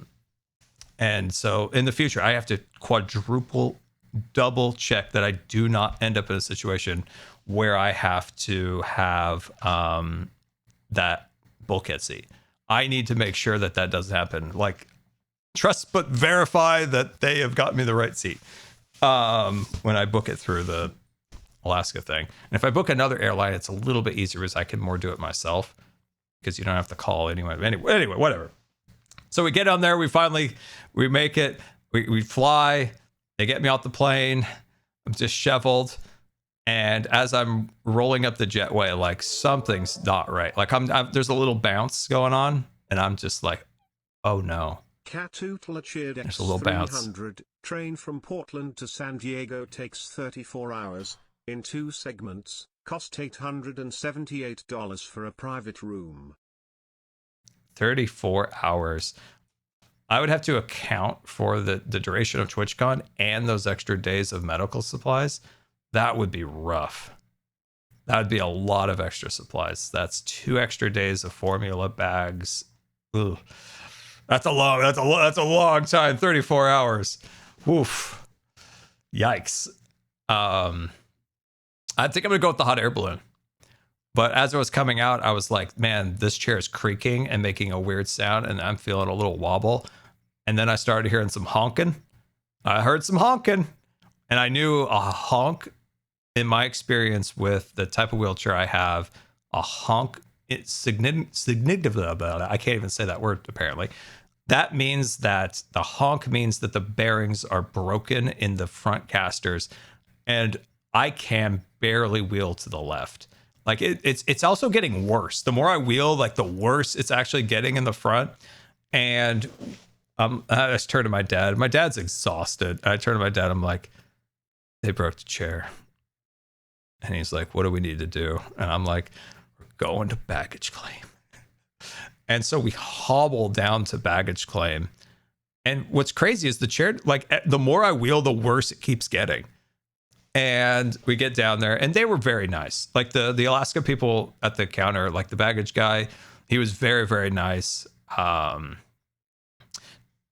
so in the future, I have to double check that I do not end up in a situation where I have to have that bulkhead seat. I need to make sure that doesn't happen. Like, trust but verify that they have got me the right seat when I book it through the Alaska thing. And if I book another airline, it's a little bit easier because I can more do it myself, because you don't have to call anyway. Anyway, whatever. So we get on there. We make it. We fly. They get me off the plane. I'm disheveled. And as I'm rolling up the jetway, like, something's not right. Like, there's a little bounce going on. And I'm just like, oh no. Catutla cheered There's a little bounce. X300. Train from Portland to San Diego takes 34 hours, in 2 segments, cost $878 for a private room. 34 hours. I would have to account for the duration of TwitchCon and those extra days of medical supplies. That would be rough. That would be a lot of extra supplies. That's 2 extra days of formula bags. Ugh. That's a long time. 34 hours. Oof. Yikes. I think I'm gonna go with the hot air balloon. But as it was coming out, I was like, man, this chair is creaking and making a weird sound, and I'm feeling a little wobble. And then I started hearing some honking. I heard some honking, and I knew a honk, in my experience with the type of wheelchair I have, a honk, it's significant about it. I can't even say that word, apparently. That means that the honk means that the bearings are broken in the front casters, and I can barely wheel to the left. Like it's also getting worse. The more I wheel, like the worse it's actually getting in the front. And I just turned to my dad. My dad's exhausted. I turned to my dad. I'm like, they broke the chair. And he's like, what do we need to do? And I'm like, we're going to baggage claim. And so we hobbled down to baggage claim. And what's crazy is the chair, like the more I wheel, the worse it keeps getting. And we get down there, and they were very nice. Like the Alaska people at the counter, like the baggage guy, he was very, very nice. Not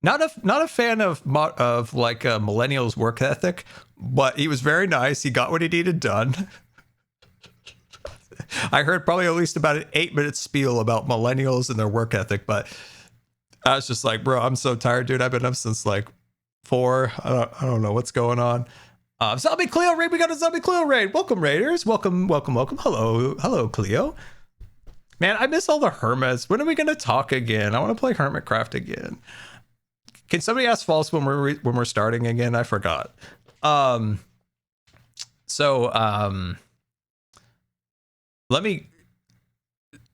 a fan of like a millennials work ethic, but he was very nice. He got what he needed done. I heard probably at least about an 8-minute spiel about millennials and their work ethic, but I was just like, bro, I'm so tired, dude. I've been up since like 4. I don't know what's going on. Zombie Cleo raid. We got a Zombie Cleo raid. Welcome, raiders. Welcome. Hello, Cleo. Man, I miss all the hermits. When are we gonna talk again? I want to play Hermitcraft again. Can somebody ask False when we're starting again? I forgot.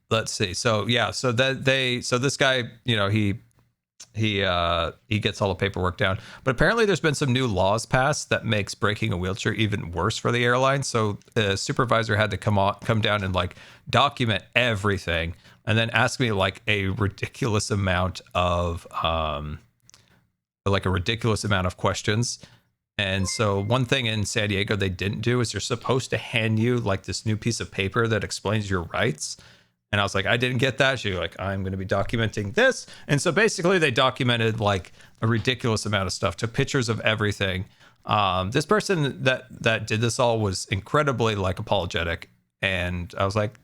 Let's see. So yeah. So this guy, you know, he gets all the paperwork down, but apparently there's been some new laws passed that makes breaking a wheelchair even worse for the airline. So the supervisor had to come down and like document everything, and then ask me like a ridiculous amount of questions. And so one thing in San Diego they didn't do is they're supposed to hand you like this new piece of paper that explains your rights. And I was like, I didn't get that. She was like, I'm going to be documenting this. And so basically they documented like a ridiculous amount of stuff, took pictures of everything. This person that did this all was incredibly like apologetic. And I was like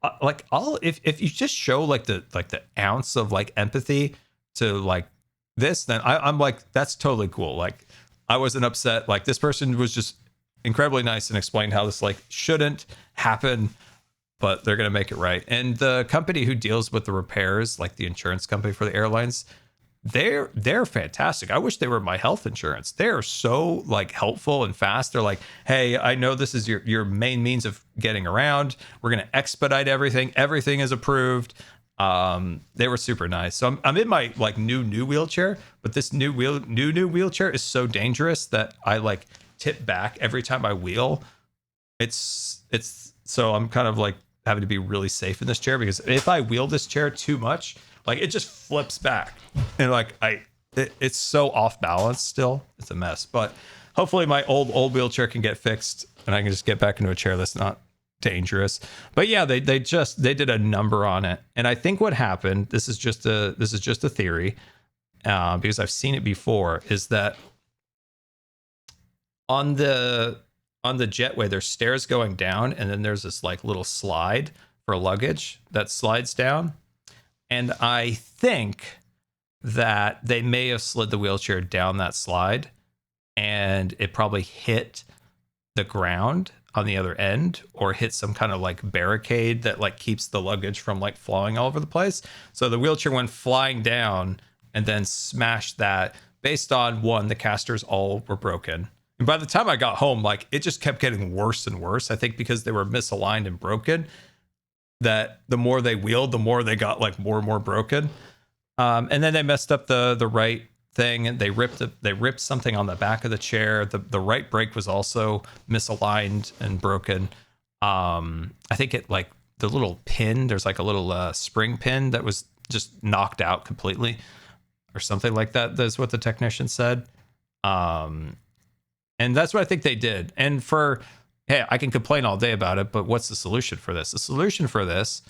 if you just show like the ounce of like empathy to like this, then I'm like, that's totally cool. Like I wasn't upset. Like this person was just incredibly nice and explained how this like shouldn't happen, but they're going to make it right. And the company who deals with the repairs, like the insurance company for the airlines, they're fantastic. I wish they were my health insurance. They're so like helpful and fast. They're like, hey, I know this is your main means of getting around. We're going to expedite everything. Everything is approved. They were super nice. So I'm in my like new wheelchair, but this new wheelchair is so dangerous that I like tip back every time I wheel. It's so I'm kind of like having to be really safe in this chair, because if I wheel this chair too much, like it just flips back, and like it's so off balance still. It's a mess, but hopefully my old wheelchair can get fixed and I can just get back into a chair that's not dangerous. But yeah, they did a number on it, and I think what happened, this is just a theory, because I've seen it before, is that on the jetway there's stairs going down, and then there's this like little slide for luggage that slides down, and I think that they may have slid the wheelchair down that slide, and it probably hit the ground on the other end, or hit some kind of like barricade that like keeps the luggage from like flying all over the place. So the wheelchair went flying down and then smashed that. Based on one, the casters all were broken. And by the time I got home, like it just kept getting worse and worse. I think because they were misaligned and broken, that the more they wheeled, the more they got like more and more broken. And then they messed up the right thing, and they ripped something on the back of the chair. The right brake was also misaligned and broken. I think it, like, the little pin, there's like a little spring pin that was just knocked out completely or something like that. That's what the technician said. And that's what I think they did. And hey, I can complain all day about it, but what's the solution for this? The solution for this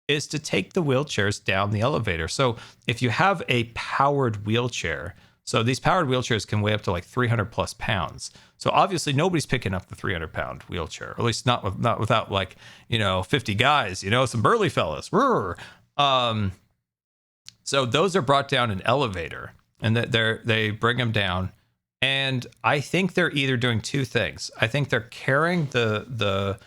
is to take the wheelchairs down the elevator. So if you have a powered wheelchair, so these powered wheelchairs can weigh up to like 300 plus pounds. So obviously nobody's picking up the 300-pound wheelchair, or at least not without like, 50 guys, some burly fellas. So those are brought down an elevator, and they bring them down. And I think they're either doing two things. I think they're carrying the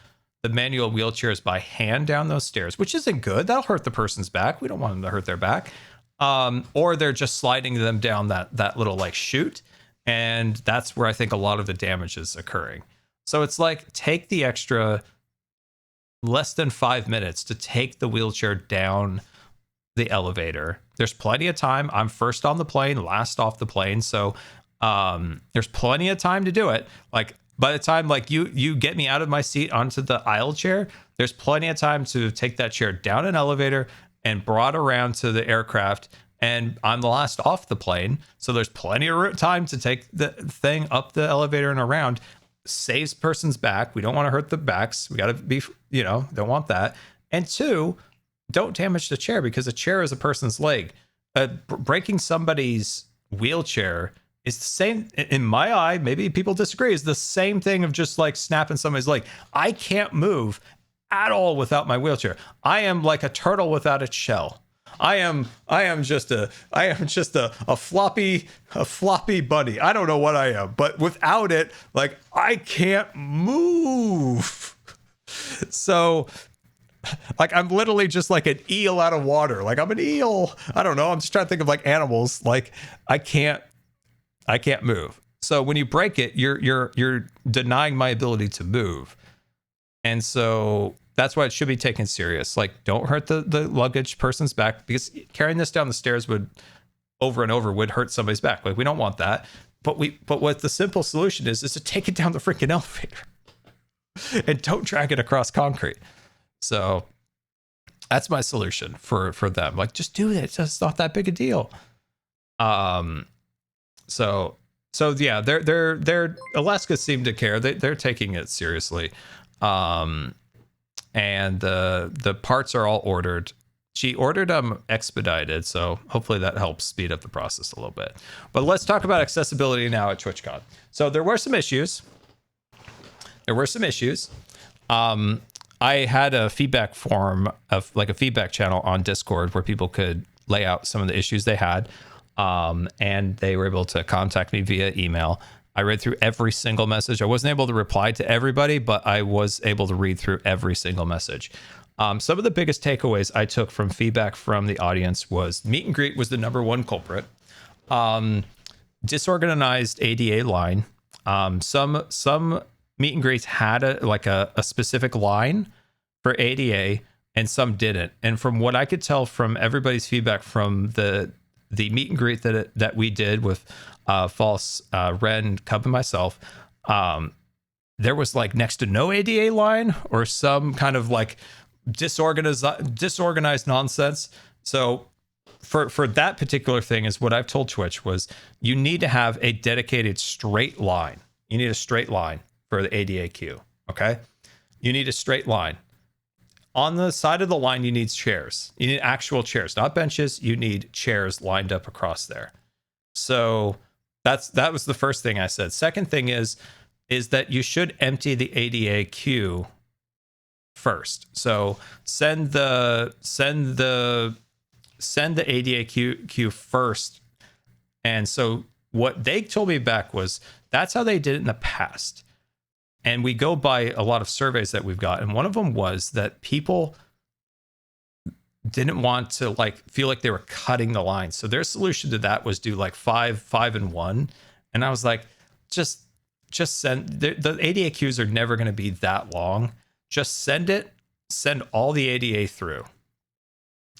manual wheelchairs by hand down those stairs, which isn't good. That'll hurt the person's back. We don't want them to hurt their back. Or they're just sliding them down that little like chute. And that's where I think a lot of the damage is occurring. So it's like, take the extra less than 5 minutes to take the wheelchair down the elevator. There's plenty of time. I'm first on the plane, last off the plane. So there's plenty of time to do it. Like, by the time like you get me out of my seat onto the aisle chair, there's plenty of time to take that chair down an elevator and brought around to the aircraft. And I'm the last off the plane. So there's plenty of time to take the thing up the elevator and around. Saves person's back. We don't want to hurt the backs. We got to be, don't want that. And two, don't damage the chair, because a chair is a person's leg. Breaking somebody's wheelchair is the same, in my eye, maybe people disagree, is the same thing of just like snapping somebody's leg. I can't move at all without my wheelchair. I am like a turtle without its shell. I am just a floppy bunny. I don't know what I am, but without it, like, I can't move. So like, I'm literally just like an eel out of water. Like, I'm an eel. I don't know. I'm just trying to think of like animals. Like, I can't move. So when you break it, you're denying my ability to move. And so that's why it should be taken serious. Like, don't hurt the luggage person's back, because carrying this down the stairs would hurt somebody's back. Like, we don't want that. But what the simple solution is to take it down the freaking elevator and don't drag it across concrete. So that's my solution for them. Like, just do it. It's just not that big a deal. So yeah, they're Alaska seemed to care. They're taking it seriously. And the parts are all ordered. She ordered them expedited, so hopefully that helps speed up the process a little bit. But let's talk about accessibility now at TwitchCon. So there were some issues. I had a feedback form of like a feedback channel on Discord where people could lay out some of the issues they had. And they were able to contact me via email. I read through every single message. I wasn't able to reply to everybody, but I was able to read through every single message. Some of the biggest takeaways I took from feedback from the audience was meet and greet was the #1 culprit. Disorganized ADA line. Some meet and greets had a specific line for ADA, and some didn't. And from what I could tell from everybody's feedback from the meet and greet that we did with False, Ren, Cub, and myself, there was like next to no ADA line or some kind of like disorganized nonsense. So for that particular thing is what I've told Twitch was you need to have a dedicated straight line. You need a straight line for the ADA queue. Okay. You need a straight line. On the side of the line, you need chairs. You need actual chairs, not benches. You need chairs lined up across there. So that was the first thing I said. Second thing is that you should empty the ADA queue first. So send the ADA queue first. And so what they told me back was that's how they did it in the past. And we go by a lot of surveys that we've got. And one of them was that people didn't want to feel like they were cutting the line. So their solution to that was do like 5 and 1. And I was like, just send the ADA queues are never going to be that long. Just send all the ADA through.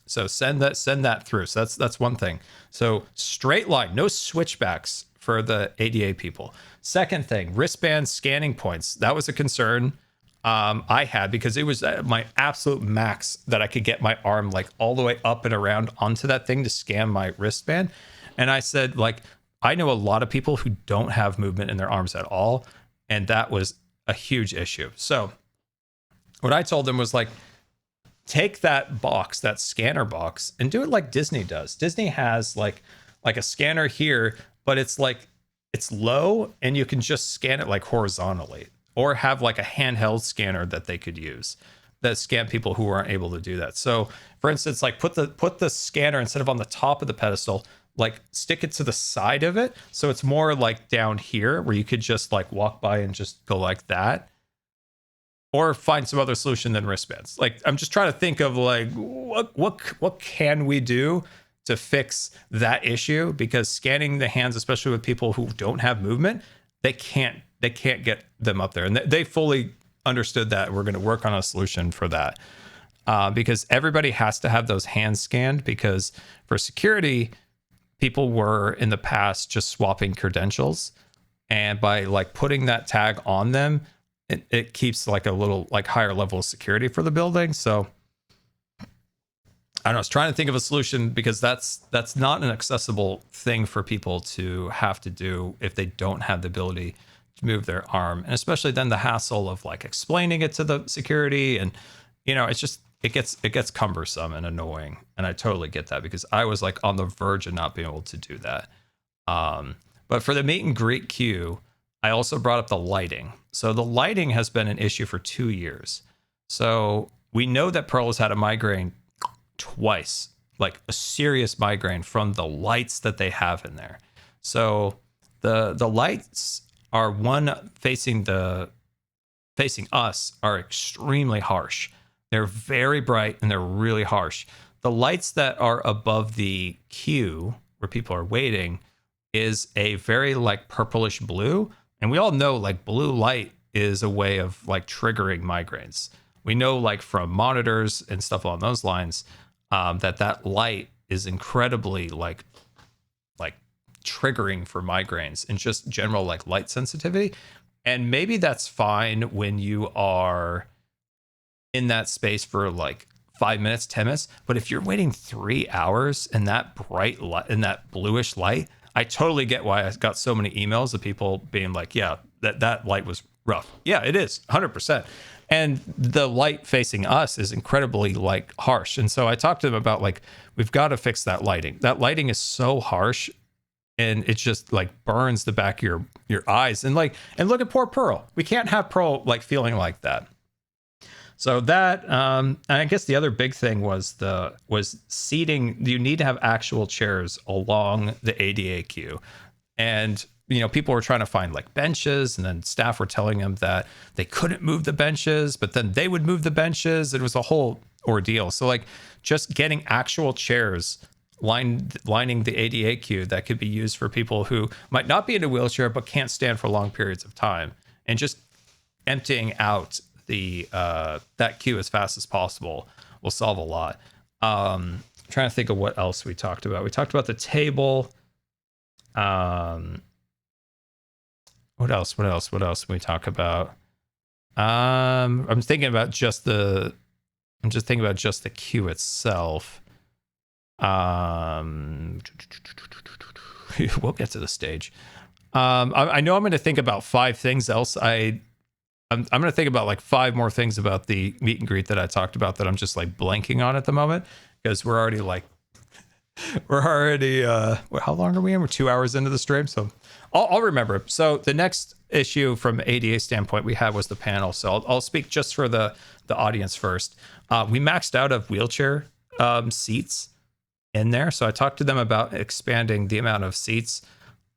So send that through. So that's one thing. So straight line, no switchbacks for the ADA people. Second thing, wristband scanning points. That was a concern I had, because it was my absolute max that I could get my arm like all the way up and around onto that thing to scan my wristband. And I said, like, I know a lot of people who don't have movement in their arms at all, and that was a huge issue. So what I told them was, like, take that box, that scanner box, and do it like Disney does. Disney has like a scanner here, but it's like, it's low and you can just scan it like horizontally, or have like a handheld scanner that they could use that scan people who aren't able to do that. So for instance, like put the scanner, instead of on the top of the pedestal, like stick it to the side of it. So it's more like down here where you could just like walk by and just go like that, or find some other solution than wristbands. Like, I'm just trying to think of like, what can we do to fix that issue? Because scanning the hands, especially with people who don't have movement, they can't get them up there. And they fully understood that. We're going to work on a solution for that, because everybody has to have those hands scanned, because for security, people were in the past just swapping credentials, and by like putting that tag on them, it keeps like a little like higher level of security for the building. So I don't know, I was trying to think of a solution, because that's not an accessible thing for people to have to do if they don't have the ability to move their arm. And especially then the hassle of like explaining it to the security, and it's just, it gets cumbersome and annoying. And I totally get that, because I was like on the verge of not being able to do that. But for the meet and greet queue, I also brought up the lighting. So the lighting has been an issue for 2 years. So we know that Pearl has had a migraine twice, like a serious migraine from the lights that they have in there. So the lights are, one facing us, are extremely harsh. They're very bright and they're really harsh. The lights that are above the queue where people are waiting is a very like purplish blue. And we all know like blue light is a way of like triggering migraines. We know like from monitors and stuff along those lines, that light is incredibly like triggering for migraines and just general like light sensitivity. And maybe that's fine when you are in that space for like 5 minutes, 10 minutes. But if you're waiting 3 hours in that bright light, in that bluish light, I totally get why I got so many emails of people being like, yeah, that light was rough. Yeah, it is 100%. And the light facing us is incredibly like harsh. And so I talked to them about like, we've got to fix that lighting. That lighting is so harsh, and it just like burns the back of your eyes. And look at poor Pearl. We can't have Pearl like feeling like that. So that, and I guess the other big thing was seating. You need to have actual chairs along the ADA queue. And, people were trying to find like benches, and then staff were telling them that they couldn't move the benches, but then they would move the benches. It was a whole ordeal. So like just getting actual chairs lining the ADA queue that could be used for people who might not be in a wheelchair, but can't stand for long periods of time, and just emptying out that queue as fast as possible will solve a lot. Trying to think of what else we talked about. We talked about the table. What else can we talk about? I'm just thinking about just the queue itself. We'll get to the stage. I know I'm going to think about 5 things else. I'm going to think about like 5 more things about the meet and greet that I talked about that I'm just like blanking on at the moment, because we're already how long are we in? We're 2 hours into the stream. So I'll remember. So the next issue from ADA standpoint we had was the panel. So I'll speak just for the audience first. We maxed out of wheelchair seats in there. So I talked to them about expanding the amount of seats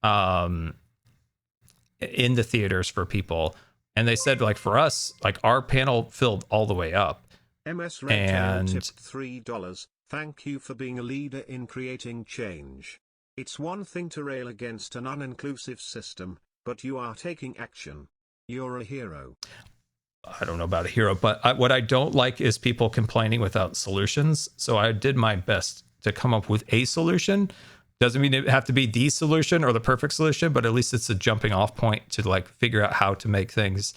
in the theaters for people. And they said, like, for us, like, our panel filled all the way up. MS Redtail tipped $3. Thank you for being a leader in creating change. It's one thing to rail against an uninclusive system, but you are taking action. You're a hero. I don't know about a hero, but what I don't like is people complaining without solutions. So I did my best to come up with a solution. Doesn't mean it have to be the solution or the perfect solution, but at least it's a jumping off point to like figure out how to make things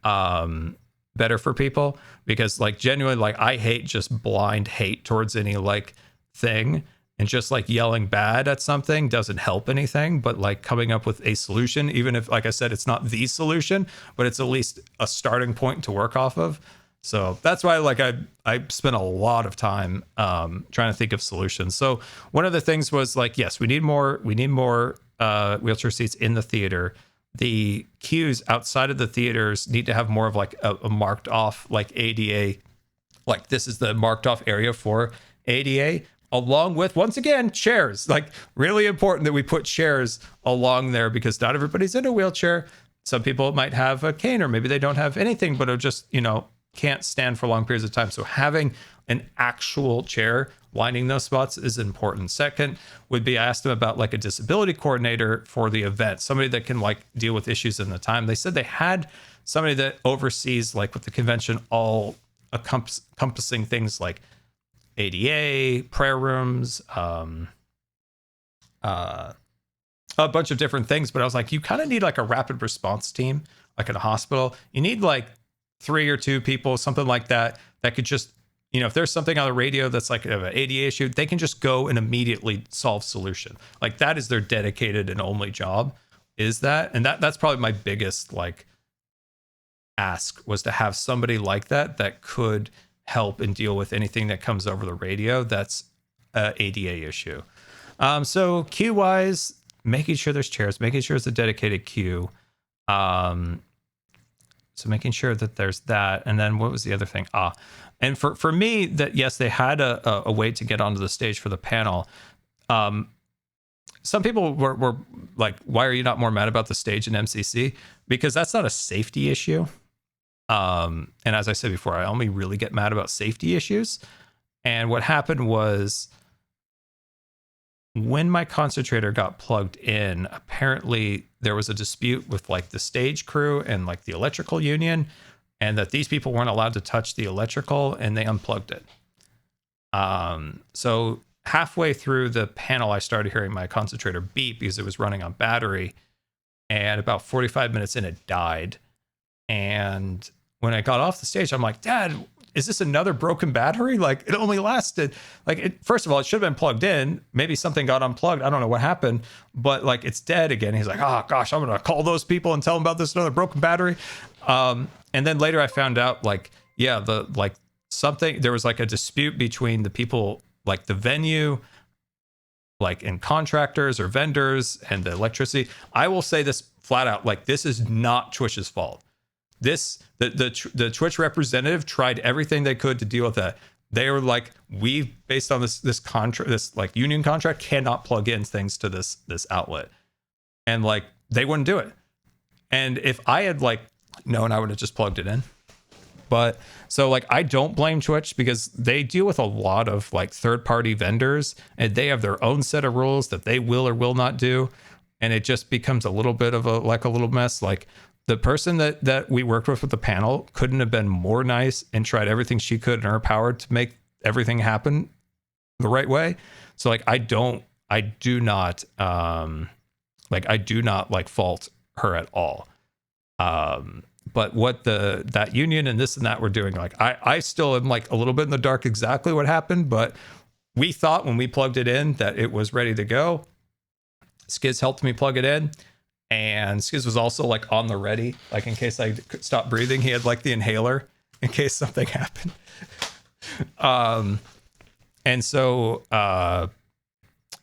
better for people. Because like genuinely, like I hate just blind hate towards any like thing, and just like yelling bad at something doesn't help anything. But like coming up with a solution, even if, like I said, it's not the solution, but it's at least a starting point to work off of. So that's why like I spent a lot of time trying to think of solutions. So one of the things was like, yes, we need more wheelchair seats in the theater. The queues outside of the theaters need to have more of like a marked off like ADA, like this is the marked off area for ADA, along with, once again, chairs. Like really important that we put chairs along there, because not everybody's in a wheelchair. Some people might have a cane, or maybe they don't have anything, but are just, you know, can't stand for long periods of time. So having an actual chair lining those spots is important. Second would be, I asked them about like a disability coordinator for the event, somebody that can like deal with issues in the time. They said they had somebody that oversees like with the convention, all encompassing things like ADA, prayer rooms, a bunch of different things. But I was like, you kind of need like a rapid response team, like at a hospital. You need like 3 or 2 people, something like that, that could just, you know, if there's something on the radio that's like an ADA issue, they can just go and immediately solve solution. Like that is their dedicated and only job, is that. And that's probably my biggest like ask, was to have somebody like that that could help and deal with anything that comes over the radio that's a ADA issue. So queue wise, making sure there's chairs, making sure it's a dedicated queue. So making sure that there's that. And then what was the other thing? And for me, that yes, they had a way to get onto the stage for the panel. Some people were like, why are you not more mad about the stage in MCC? Because that's not a safety issue. And as I said before, I only really get mad about safety issues. And what happened was, when my concentrator got plugged in, apparently there was a dispute with like the stage crew and like the electrical union, and that these people weren't allowed to touch the electrical, and they unplugged it. So halfway through the panel, I started hearing my concentrator beep because it was running on battery, and about 45 minutes in, it died. And when I got off the stage, I'm like, Dad, is this another broken battery? Like it only lasted first of all, it should have been plugged in. Maybe something got unplugged. I don't know what happened, but like it's dead again. He's like, oh gosh, I'm going to call those people and tell them about this another broken battery. And then later I found out like, yeah, there was like a dispute between the people, like the venue, like and contractors or vendors and the electricity. I will say this flat out, like this is not Twitch's fault. The Twitch representative tried everything they could to deal with that. They were like, we, based on this contract, this like union contract, cannot plug in things to this outlet, and like they wouldn't do it. And if I had like known, I would have just plugged it in. But so like I don't blame Twitch, because they deal with a lot of like third-party vendors, and they have their own set of rules that they will or will not do, and it just becomes a little bit of a little mess. Like the person that we worked with the panel couldn't have been more nice and tried everything she could in her power to make everything happen the right way. So like I do not like fault her at all. But what that union and this and that were doing, like I still am like a little bit in the dark exactly what happened, but we thought when we plugged it in that it was ready to go. Skiz helped me plug it in. And Skiz was also like on the ready, like in case I could stop breathing, he had like the inhaler in case something happened. And so,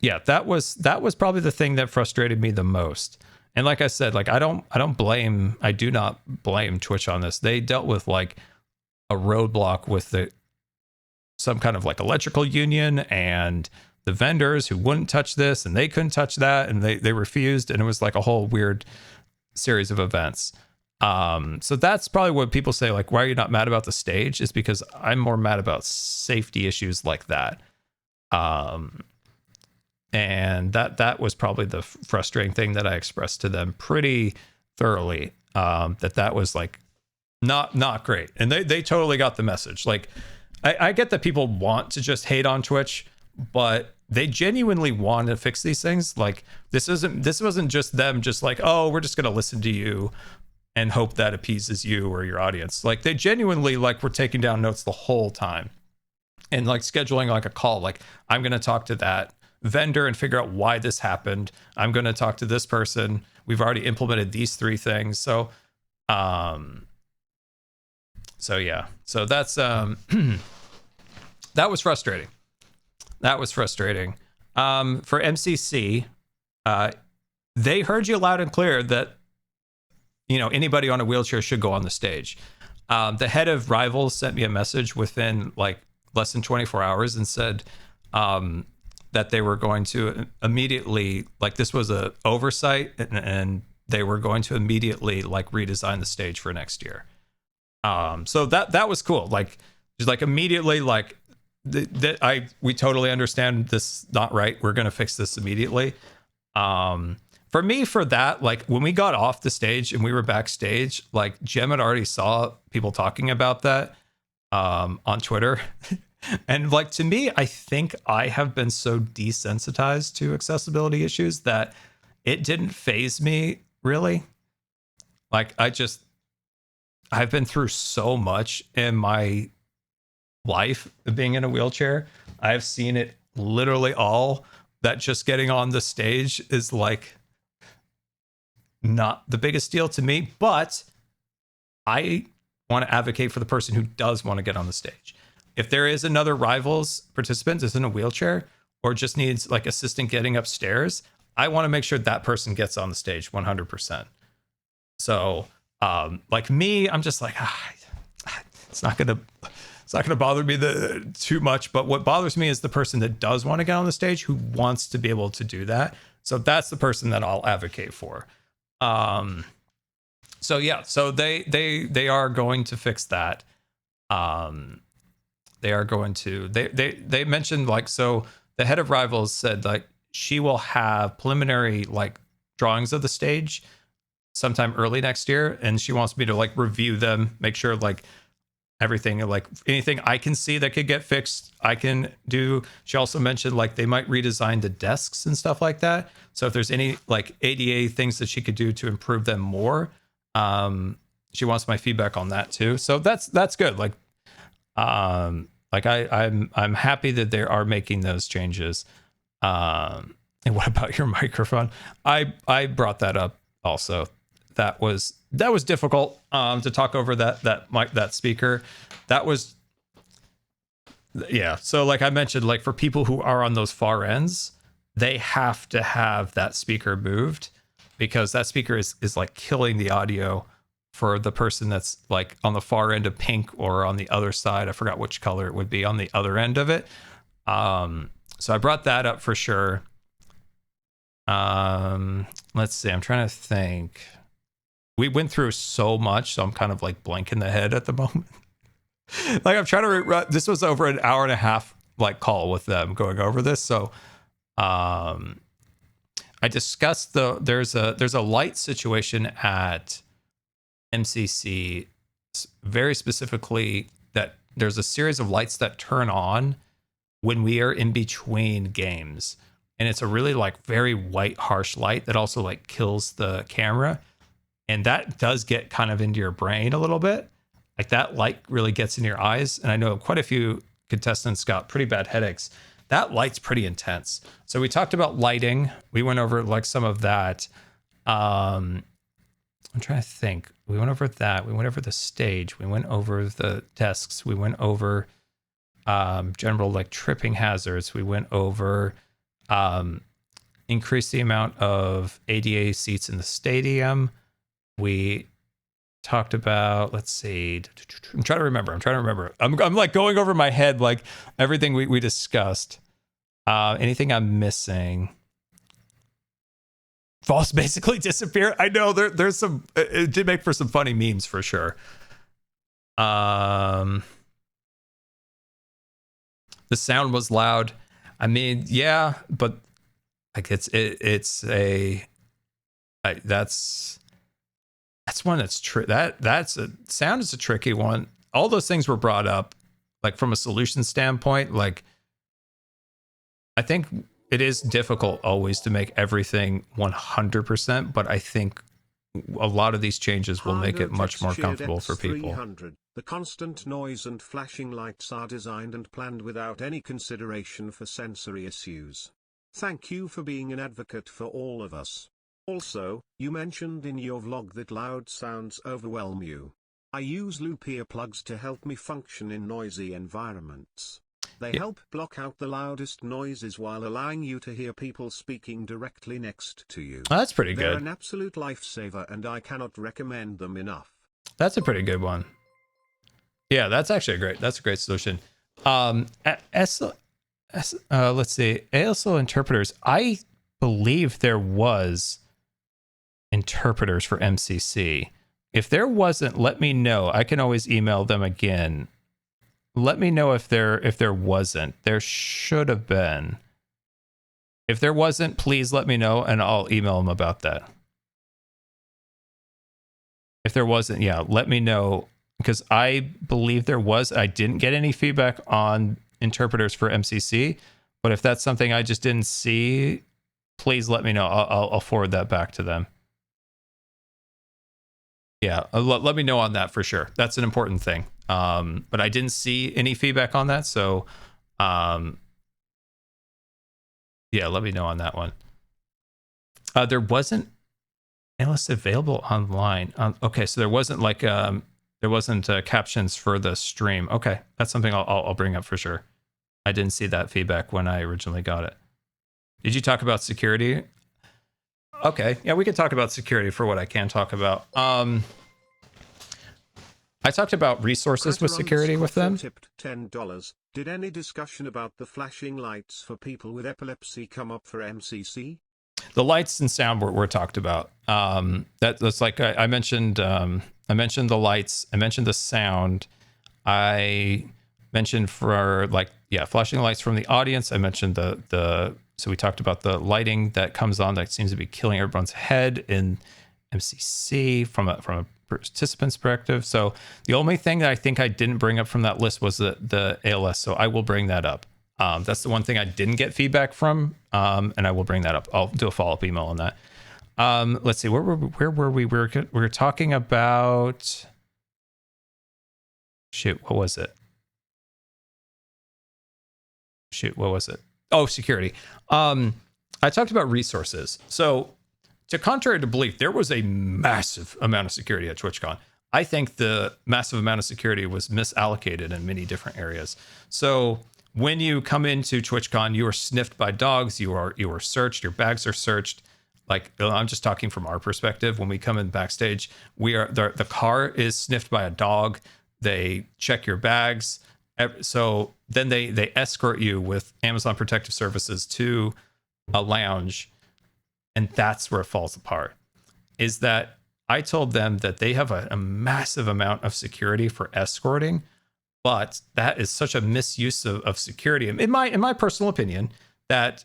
yeah, that was probably the thing that frustrated me the most. And like I said, like I do not blame Twitch on this. They dealt with like a roadblock with some kind of like electrical union and the vendors who wouldn't touch this, and they couldn't touch that, and they refused, and it was like a whole weird series of events. So that's probably what people say, like, why are you not mad about the stage? Is because I'm more mad about safety issues like that. And that was probably the frustrating thing that I expressed to them pretty thoroughly. That was like not great. And they totally got the message. Like, I get that people want to just hate on Twitch, but they genuinely want to fix these things. Like, this wasn't just them just like, oh, we're just gonna listen to you and hope that appeases you or your audience. Like, they genuinely like were taking down notes the whole time and like scheduling like a call. Like, I'm gonna talk to that vendor and figure out why this happened. I'm gonna talk to this person. We've already implemented these 3 things. So yeah, so that's that was frustrating. For MCC, they heard you loud and clear that, you know, anybody on a wheelchair should go on the stage. The head of Rivals sent me a message within like less than 24 hours and said that they were going to immediately, like, this was a oversight, and they were going to immediately like redesign the stage for next year. So that was cool. Like, just like immediately, like, we totally understand this not right. We're gonna fix this immediately. For me, for that, like, when we got off the stage and we were backstage, like, Jem had already saw people talking about that on Twitter. And like, to me, I think I have been so desensitized to accessibility issues that it didn't faze me really. Like, I've been through so much in my life of being in a wheelchair. I've seen it literally all, that just getting on the stage is like not the biggest deal to me, but I want to advocate for the person who does want to get on the stage. If there is another Rivals participant that's in a wheelchair or just needs like assistant getting upstairs, I want to make sure that person gets on the stage 100%. So like me, I'm just like, it's not gonna bother me too much. But what bothers me is the person that does want to get on the stage, who wants to be able to do that. So that's the person that I'll advocate for. So yeah, so they are going to fix that. They are going to, they mentioned, like, so the head of Rivals said like she will have preliminary like drawings of the stage sometime early next year, and she wants me to like review them, make sure like everything, like anything I can see that could get fixed, I can do. She also mentioned like they might redesign the desks and stuff like that. So if there's any like ADA things that she could do to improve them more, she wants my feedback on that too. So that's good. Like I'm happy that they are making those changes. And what about your microphone? I brought that up also. That was difficult to talk over that speaker. That was, yeah. So like I mentioned, like for people who are on those far ends, they have to have that speaker moved, because that speaker is like killing the audio for the person that's like on the far end of Pink or on the other side. I forgot which color it would be on the other end of it. So I brought that up for sure. Let's see. I'm trying to think. We went through so much, so I'm kind of like blank in the head at the moment. Like I'm trying to, this was over an hour and a half like call with them going over this. So, I discussed there's a light situation at MCC, very specifically, that there's a series of lights that turn on when we are in between games. And it's a really like very white, harsh light that also like kills the camera. And that does get kind of into your brain a little bit. Like that light really gets in your eyes. And I know quite a few contestants got pretty bad headaches. That light's pretty intense. So we talked about lighting. We went over like some of that. I'm trying to think. We went over that. We went over the stage. We went over the desks. We went over general like tripping hazards. We went over increase the amount of ADA seats in the stadium. We talked about, let's see, I'm trying to remember. I'm like going over my head, like everything we discussed. Anything I'm missing? False basically disappear. I know there's some, it did make for some funny memes for sure. The sound was loud. I mean, yeah, but like that's That's one that's true. Sound is a tricky one. All those things were brought up, like from a solution standpoint. Like, I think it is difficult always to make everything 100%, but I think a lot of these changes will make it much more comfortable for people. The constant noise and flashing lights are designed and planned without any consideration for sensory issues. Thank you for being an advocate for all of us. Also, you mentioned in your vlog that loud sounds overwhelm you. I use loop earplugs to help me function in noisy environments. They help block out the loudest noises while allowing you to hear people speaking directly next to you. Oh, that's pretty good. They're an absolute lifesaver and I cannot recommend them enough. That's a pretty good one. Yeah, that's actually that's a great solution. Let's see, ASL interpreters. I believe there was interpreters for MCC. If there wasn't, let me know. I can always email them again. Let me know if there wasn't. There should have been. If there wasn't, please let me know and I'll email them about that. If there wasn't, yeah, let me know, because I believe there was. I didn't get any feedback on interpreters for MCC, but if that's something I just didn't see, please let me know. I'll forward that back to them. Yeah, let me know on that for sure. That's an important thing. But I didn't see any feedback on that, so yeah, let me know on that one. There wasn't analysts available online. Okay, so there wasn't like captions for the stream. Okay, that's something I'll bring up for sure. I didn't see that feedback when I originally got it. Did you talk about security? Okay, yeah, we could talk about security for what I can talk about. I talked about resources with security with them. Tipped $10. Did any discussion about the flashing lights for people with epilepsy come up for MCC? The lights and sound were talked about. That's like I mentioned. I mentioned the lights. I mentioned the sound. I mentioned for flashing lights from the audience. I mentioned so we talked about the lighting that comes on that seems to be killing everyone's head in MCC from a participant's perspective. So the only thing that I think I didn't bring up from that list was the ALS. So I will bring that up. That's the one thing I didn't get feedback from, and I will bring that up. I'll do a follow-up email on that. Let's see, where were we? We were talking about, what was it? Oh, security. I talked about resources. So to contrary to belief, there was a massive amount of security at TwitchCon. I think the massive amount of security was misallocated in many different areas. So when you come into TwitchCon, you are sniffed by dogs. You are searched. Your bags are searched. Like, I'm just talking from our perspective. When we come in backstage, the car is sniffed by a dog. They check your bags. So then they escort you with Amazon Protective Services to a lounge. And that's where it falls apart, is that I told them that they have a massive amount of security for escorting, but that is such a misuse of security. In my personal opinion, that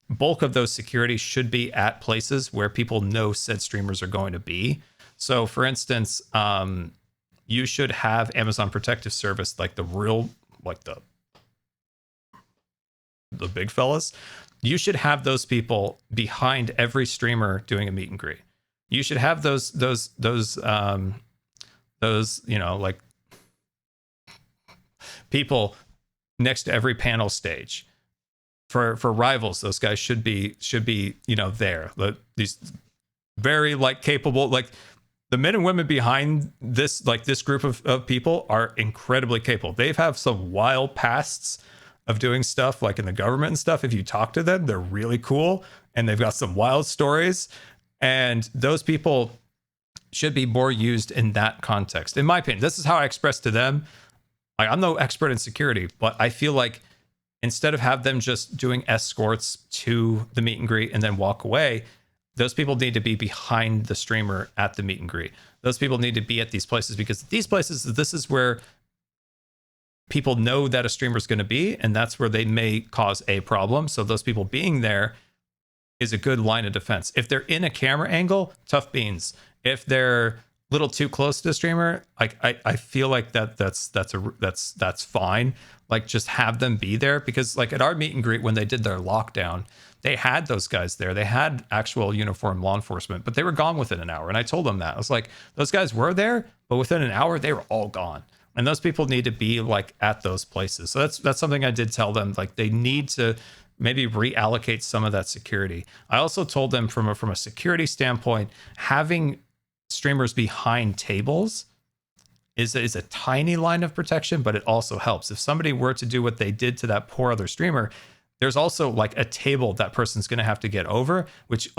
bulk of those security should be at places where people know said streamers are going to be. So for instance, you should have Amazon Protective Service, like the big fellas. You should have those people behind every streamer doing a meet and greet. You should have those like people next to every panel stage. For rivals, those guys should be there. These very capable, the men and women behind this group of people are incredibly capable. They have some wild pasts of doing stuff in the government and stuff. If you talk to them, they're really cool and they've got some wild stories, and those people should be more used in that context. In my opinion, this is how I express to them. I'm no expert in security, but I feel like instead of have them just doing escorts to the meet and greet and then walk away, those people need to be behind the streamer at the meet and greet. Those people need to be at these places, because these places, this is where people know that a streamer is going to be, and that's where they may cause a problem. So those people being there is a good line of defense. If they're in a camera angle, tough beans. If they're a little too close to the streamer, like I feel like that's fine. Like just have them be there, because like at our meet and greet when they did their lockdown, they had those guys there. They had actual uniformed law enforcement, but they were gone within an hour. And I told them that. I was like, those guys were there, but within an hour they were all gone. And those people need to be like at those places. So that's something I did tell them. Like they need to maybe reallocate some of that security. I also told them from a security standpoint, having streamers behind tables is a tiny line of protection, but it also helps. If somebody were to do what they did to that poor other streamer, there's also like a table that person's going to have to get over, which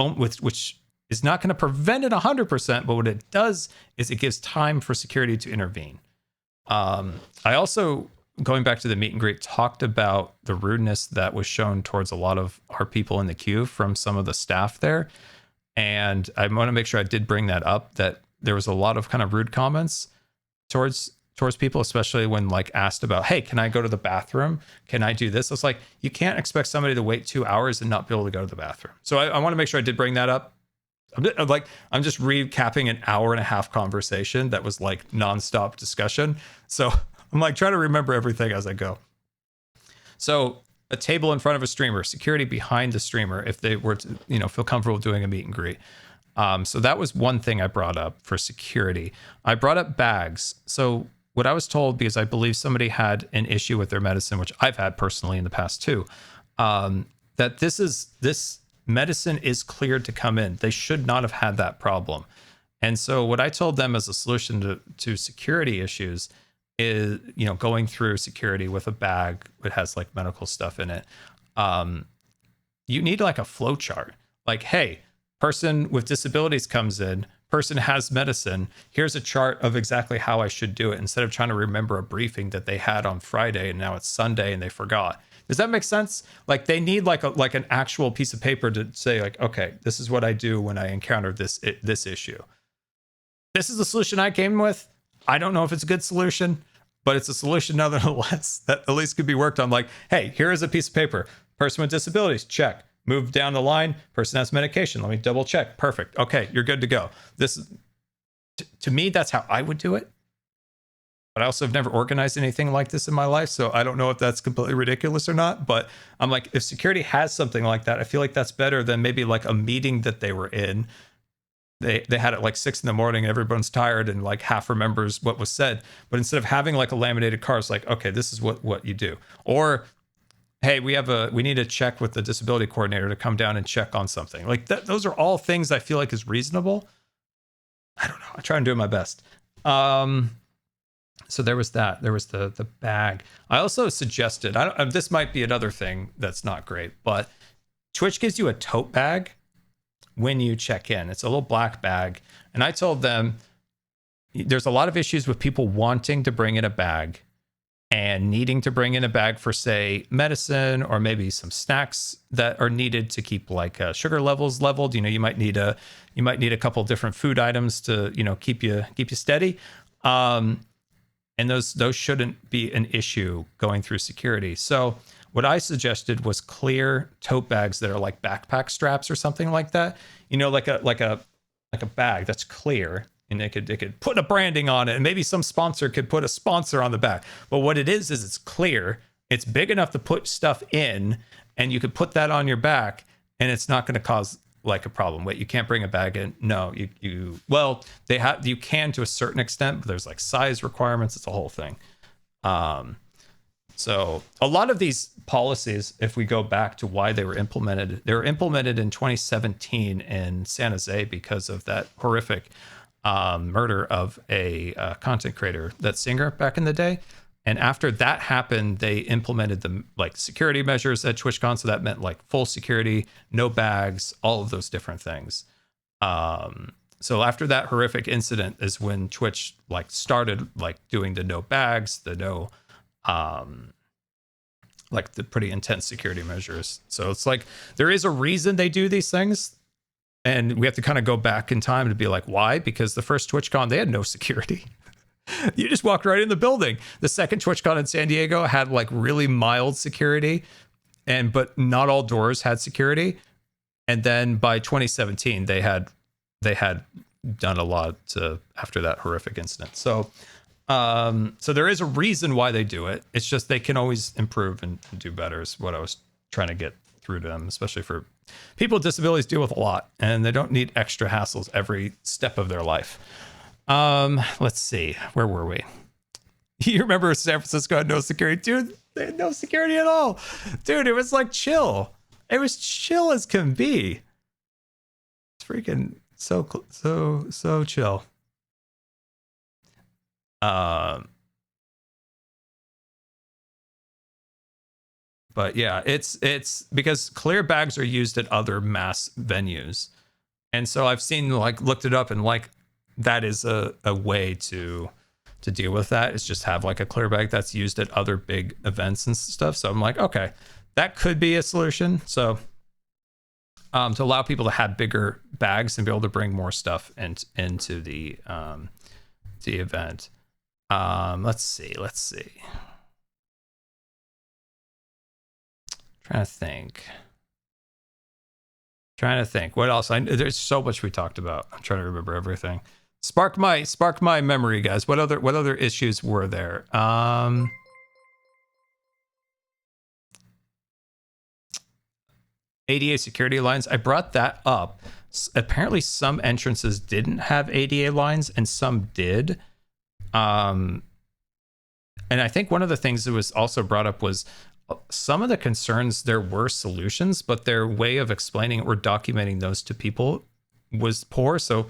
is not going to prevent it 100%, but what it does is it gives time for security to intervene. I also, going back to the meet and greet, talked about the rudeness that was shown towards a lot of our people in the queue from some of the staff there. And I want to make sure I did bring that up, that there was a lot of kind of rude comments towards people, especially when like asked about, hey, can I go to the bathroom? Can I do this? It's like, you can't expect somebody to wait 2 hours and not be able to go to the bathroom. So I want to make sure I did bring that up. I'm just recapping an hour and a half conversation that was like nonstop discussion. So I'm like trying to remember everything as I go. So a table in front of a streamer, security behind the streamer, if they were to, feel comfortable doing a meet and greet. So that was one thing I brought up for security. I brought up bags. So what I was told, because I believe somebody had an issue with their medicine, which I've had personally in the past too, that this medicine is cleared to come in. They should not have had that problem. And so what I told them as a solution to security issues is, going through security with a bag that has like medical stuff in it. You need like a flow chart. Like, hey, person with disabilities comes in, person has medicine. Here's a chart of exactly how I should do it, instead of trying to remember a briefing that they had on Friday and now it's Sunday and they forgot. Does that make sense? Like they need like an actual piece of paper to say like, okay, this is what I do when I encounter this issue. This is the solution I came with. I don't know if it's a good solution, but it's a solution nonetheless that at least could be worked on. Like, hey, here is a piece of paper. Person with disabilities, check. Move down the line. Person has medication. Let me double check. Perfect. Okay, you're good to go. This, to me, that's how I would do it. But I also have never organized anything like this in my life, so I don't know if that's completely ridiculous or not. But I'm like, if security has something like that, I feel like that's better than maybe like a meeting that they were in. They had it like 6 a.m. and everyone's tired and like half remembers what was said. But instead of having like a laminated card, it's like, okay, this is what you do. Or, hey, we need to check with the disability coordinator to come down and check on something. Like those are all things I feel like is reasonable. I don't know. I try and do my best. So there was that. There was the bag. I also suggested, this might be another thing that's not great, but Twitch gives you a tote bag when you check in. It's a little black bag. And I told them there's a lot of issues with people wanting to bring in a bag and needing to bring in a bag for, say, medicine or maybe some snacks that are needed to keep like sugar levels leveled. You might need a couple different food items to, keep you steady. And those shouldn't be an issue going through security. So what I suggested was clear tote bags that are like backpack straps or something like that. Like a bag that's clear, and they could put a branding on it, and maybe some sponsor could put a sponsor on the back. But what it is it's clear. It's big enough to put stuff in, and you could put that on your back, and it's not going to cause like a problem. Wait, you can't bring a bag in? No, you can to a certain extent, but there's like size requirements. It's a whole thing. So a lot of these policies, if we go back to why they were implemented in 2017 in San Jose because of that horrific murder of a content creator, that singer back in the day. And after that happened, they implemented the like security measures at TwitchCon. So that meant like full security, no bags, all of those different things. So after that horrific incident is when Twitch like started like doing the no bags, the no, like the pretty intense security measures. So it's like, there is a reason they do these things. And we have to kind of go back in time to be like, why? Because the first TwitchCon, they had no security. You just walked right in the building. The second TwitchCon in San Diego had like really mild security, but not all doors had security. And then by 2017, they had done a lot after that horrific incident. So there is a reason why they do it. It's just they can always improve and do better is what I was trying to get through to them, especially for people with disabilities deal with a lot and they don't need extra hassles every step of their life. Let's see, where were we? You remember San Francisco had no security? Dude, they had no security at all. Dude, it was like chill. It was chill as can be. It's freaking so chill. But yeah, it's because clear bags are used at other mass venues. And so I've seen, like, looked it up and like that is a way to deal with that. Is just have like a clear bag that's used at other big events and stuff. So I'm like, okay, that could be a solution. So to allow people to have bigger bags and be able to bring more stuff into the event. Let's see. Trying to think. What else? There's so much we talked about. I'm trying to remember everything. Spark my memory, guys. What other issues were there? ADA security lines. I brought that up. Apparently, some entrances didn't have ADA lines, and some did. And I think one of the things that was also brought up was some of the concerns. There were solutions, but their way of explaining or documenting those to people was poor. So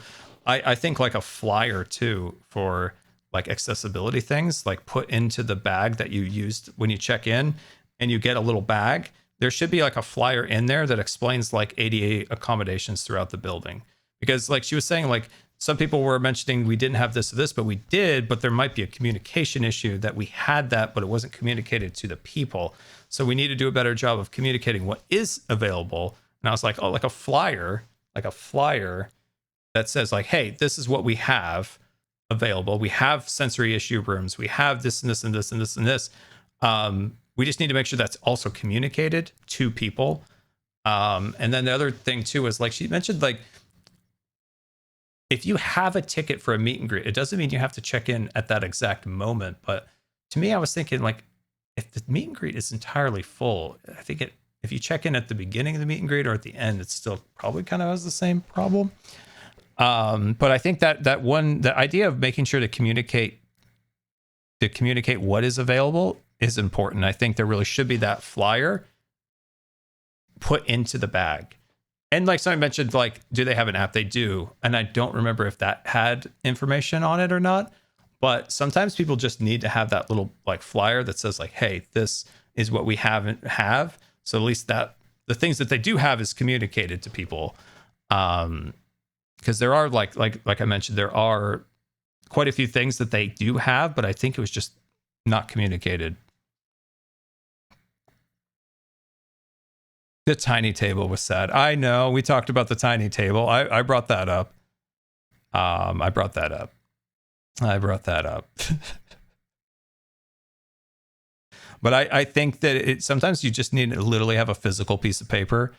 I think like a flyer too for like accessibility things, like put into the bag that you used when you check in and you get a little bag. There should be like a flyer in there that explains like ADA accommodations throughout the building. Because like she was saying, like some people were mentioning we didn't have this or this, but we did, but there might be a communication issue that we had that, but it wasn't communicated to the people. So we need to do a better job of communicating what is available. And I was like, oh, like a flyer that says like, hey, this is what we have available. We have sensory issue rooms. We have this and this and this and this and this. We just need to make sure that's also communicated to people. And then the other thing too is like she mentioned, like, if you have a ticket for a meet and greet, it doesn't mean you have to check in at that exact moment. But to me, I was thinking like, if the meet and greet is entirely full, I think if you check in at the beginning of the meet and greet or at the end, it still probably kind of has the same problem. But I think the idea of making sure to communicate what is available is important. I think there really should be that flyer put into the bag. And like somebody mentioned, like, do they have an app? They do. And I don't remember if that had information on it or not. But sometimes people just need to have that little like flyer that says like, hey, this is what we have. So at least that the things that they do have is communicated to people. Because there are like I mentioned, there are quite a few things that they do have, but I think it was just not communicated. The tiny table was sad. I know we talked about the tiny table. I brought that up. I brought that up. But I think that sometimes you just need to literally have a physical piece of paper.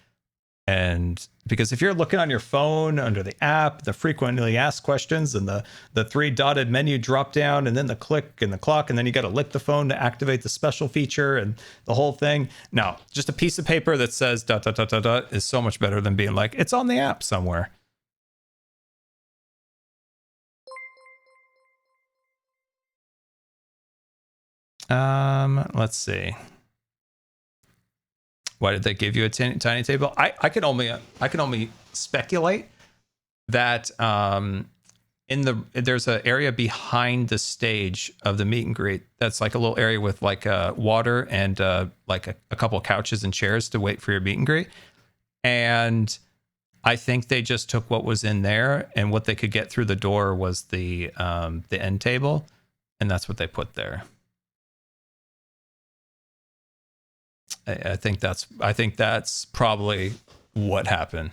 And because if you're looking on your phone under the app, the frequently asked questions and the 3 dotted menu drop down and then the click and the clock, and then you got to lick the phone to activate the special feature and the whole thing. No, just a piece of paper that says ... is so much better than being like, it's on the app somewhere. Let's see. Why did they give you a tiny table? I can only speculate that there's an area behind the stage of the meet and greet that's like a little area with like water and like a couple of couches and chairs to wait for your meet and greet. And I think they just took what was in there, and what they could get through the door was the end table, and that's what they put there. I think that's probably what happened.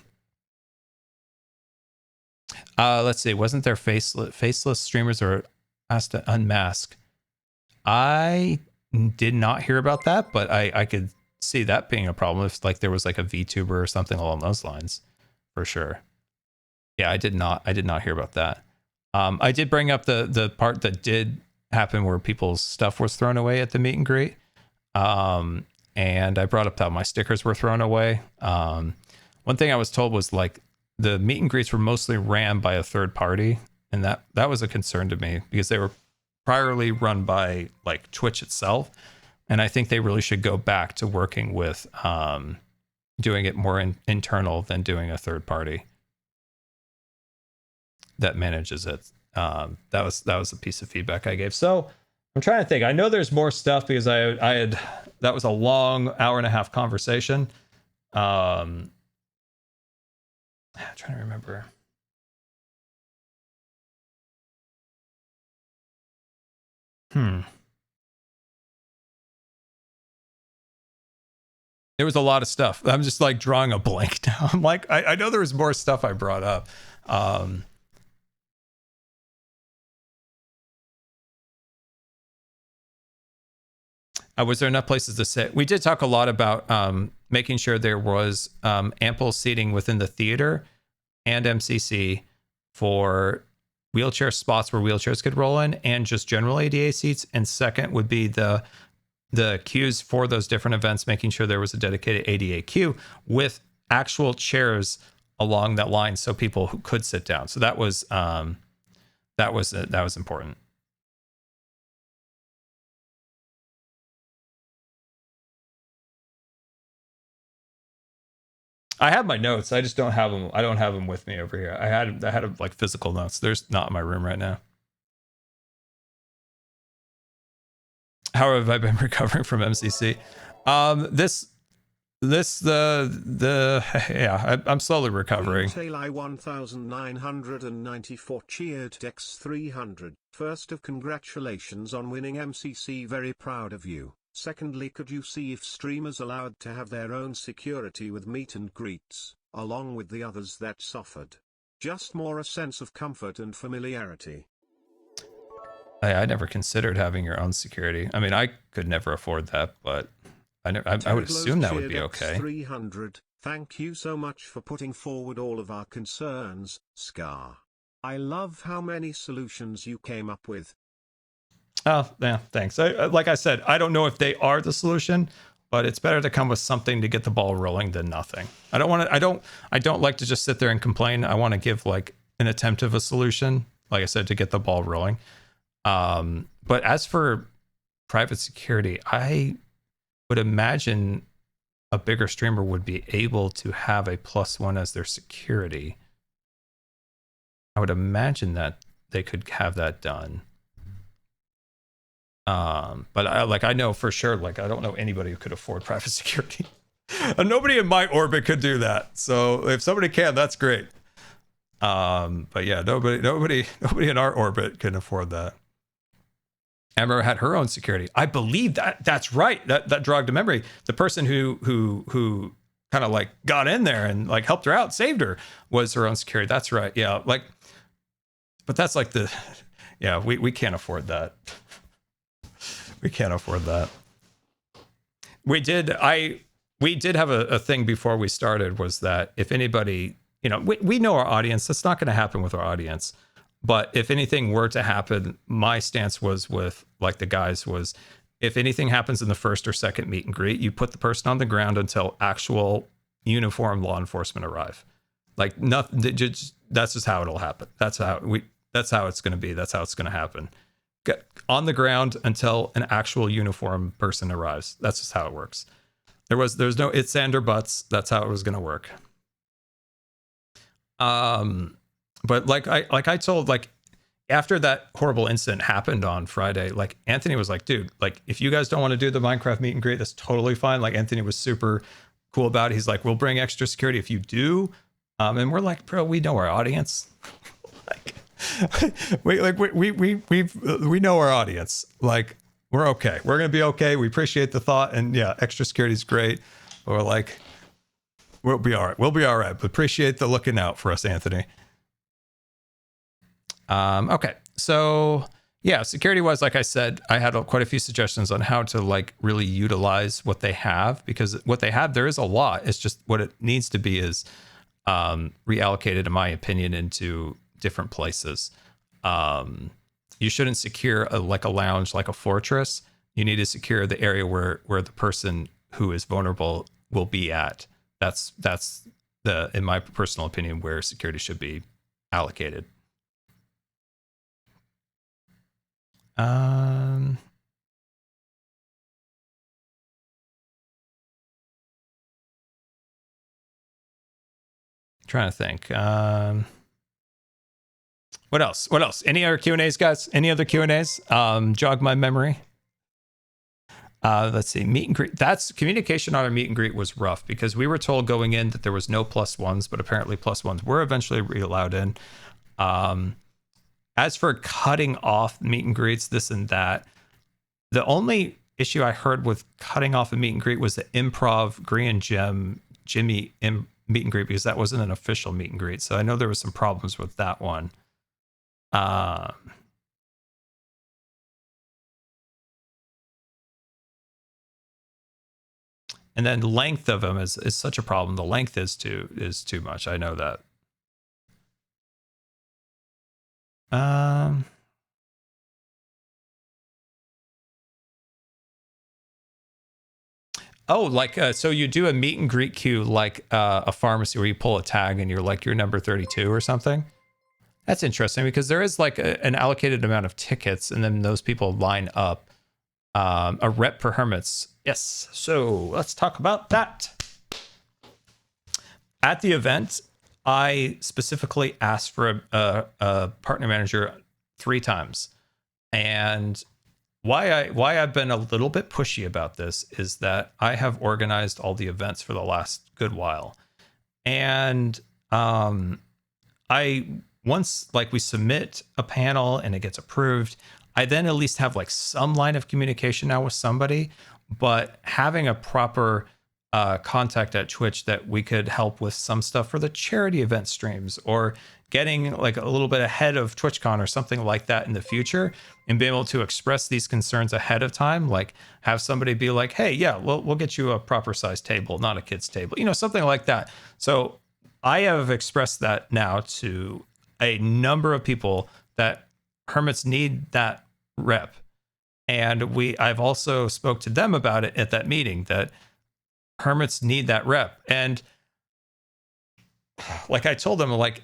Let's see. Wasn't there faceless streamers or asked to unmask? I did not hear about that, but I could see that being a problem if like there was like a VTuber or something along those lines, for sure. Yeah, I did not hear about that. I did bring up the part that did happen where people's stuff was thrown away at the meet and greet. And I brought up that my stickers were thrown away. One thing I was told was like the meet and greets were mostly ran by a third party. And that was a concern to me because they were priorly run by like Twitch itself. And I think they really should go back to working with doing it more internal than doing a third party that manages it. That was a piece of feedback I gave. So I'm trying to think. I know there's more stuff because I had that was a long hour and a half conversation. I'm trying to remember. There was a lot of stuff. I'm just like drawing a blank now. I'm like, I know there was more stuff I brought up. Was there enough places to sit? We did talk a lot about making sure there was ample seating within the theater and MCC for wheelchair spots where wheelchairs could roll in, and just general ADA seats. And second would be the queues for those different events, making sure there was a dedicated ADA queue with actual chairs along that line so people who could sit down. So that was important. I have my notes. I just don't have them. I don't have them with me over here. I had like physical notes. There's not in my room right now. How have I been recovering from MCC? I'm slowly recovering. Taylor 1994 cheered Dex 300. First of congratulations on winning MCC. Very proud of you. Secondly, could you see if streamers allowed to have their own security with meet and greets, along with the others that suffered? Just more a sense of comfort and familiarity. I never considered having your own security. I mean, I could never afford that, but I would assume that would be okay. 300. Thank you so much for putting forward all of our concerns, Scar. I love how many solutions you came up with. Oh, yeah, thanks. Like I said, I don't know if they are the solution, but it's better to come with something to get the ball rolling than nothing. I don't like to just sit there and complain. I want to give like an attempt of a solution, like I said, to get the ball rolling. But as for private security, I would imagine a bigger streamer would be able to have a +1 as their security. I would imagine that they could have that done. But I know for sure, like, I don't know anybody who could afford private security. And nobody in my orbit could do that. So if somebody can, that's great. But yeah, nobody in our orbit can afford that. Amber had her own security. I believe that's right. That jogged a memory. The person who kind of like got in there and like helped her out, saved her, was her own security. That's right. Yeah. Like, but that's like we can't afford that. We can't afford that. We did have a thing before we started, was that if anybody, we know our audience, that's not going to happen with our audience. But if anything were to happen, my stance was with like the guys was, if anything happens in the first or second meet and greet, you put the person on the ground until actual uniformed law enforcement arrive. Like nothing, that's just how it'll happen. That's how it's going to be. That's how it's going to happen. Get on the ground until an actual uniform person arrives. That's just how it works. There's no ifs, and or buts. That's how it was going to work. But like I told, like, after that horrible incident happened on Friday, like Anthony was like, dude, like if you guys don't want to do the Minecraft meet and greet, that's totally fine. Like Anthony was super cool about it. He's like, we'll bring extra security if you do. And we're like, bro, we know our audience. we know our audience. Like, we're okay. We're gonna be okay. We appreciate the thought, and yeah, extra security is great. But we're like, we'll be all right. We'll be all right. But appreciate the looking out for us, Anthony. Okay, so yeah, security wise, like I said, I had quite a few suggestions on how to like really utilize what they have, because what they have, there is a lot. It's just what it needs to be is reallocated, in my opinion, into different places. You shouldn't secure like a lounge, like a fortress. You need to secure the area where the person who is vulnerable will be at. That's the, in my personal opinion, where security should be allocated. Trying to think. What else? Any other Q&As, guys? Any other Q&As? Jog my memory. Let's see. Meet and greet. That's communication on our meet and greet was rough because we were told going in that there was no +1s, but apparently +1s were eventually allowed in. As for cutting off meet and greets, this and that, the only issue I heard with cutting off a meet and greet was the improv Green and Jimmy meet and greet, because that wasn't an official meet and greet. So I know there was some problems with that one. And then length of them is such a problem. The length is too much. I know that. Oh, like, so you do a meet and greet queue like a pharmacy where you pull a tag and you're like, you're number 32 or something. That's interesting because there is like an allocated amount of tickets and then those people line up. A rep per hermits. Yes. So let's talk about that. At the event, I specifically asked for a partner manager 3 times. And why I've been a little bit pushy about this is that I have organized all the events for the last good while. And once like we submit a panel and it gets approved, I then at least have like some line of communication now with somebody, but having a proper contact at Twitch that we could help with some stuff for the charity event streams or getting like a little bit ahead of TwitchCon or something like that in the future and being able to express these concerns ahead of time, like have somebody be like, hey, yeah, we'll get you a proper size table, not a kid's table, something like that. So I have expressed that now to a number of people that hermits need that rep. And I've also spoke to them about it at that meeting that hermits need that rep. And like I told them, like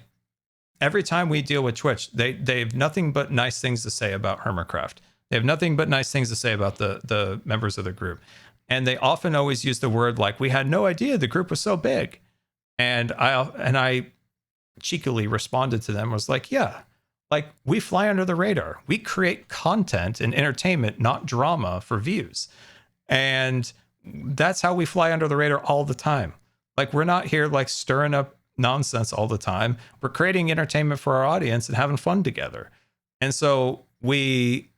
every time we deal with Twitch, they have nothing but nice things to say about Hermitcraft. They have nothing but nice things to say about the members of the group. And they often always use the word like, we had no idea the group was so big. And I cheekily responded to them, was like, yeah, like we fly under the radar. We create content and entertainment, not drama for views. And that's how we fly under the radar all the time. Like we're not here like stirring up nonsense all the time. We're creating entertainment for our audience and having fun together. And so we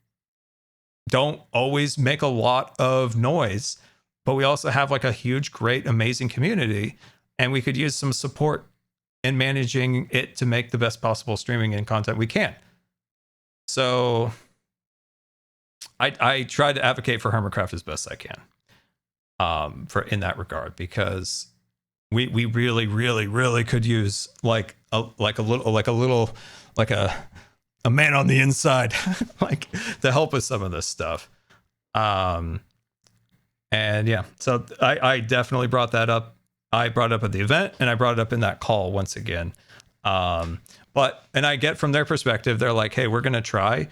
don't always make a lot of noise, but we also have like a huge, great, amazing community. And we could use some support in managing it to make the best possible streaming and content we can. So I try to advocate for Hermitcraft as best I can in that regard, because we really, really, really could use like a man on the inside, like to help with some of this stuff. And yeah, so I definitely brought that up. I brought it up at the event and I brought it up in that call once again. And I get from their perspective, they're like, hey, we're going to try,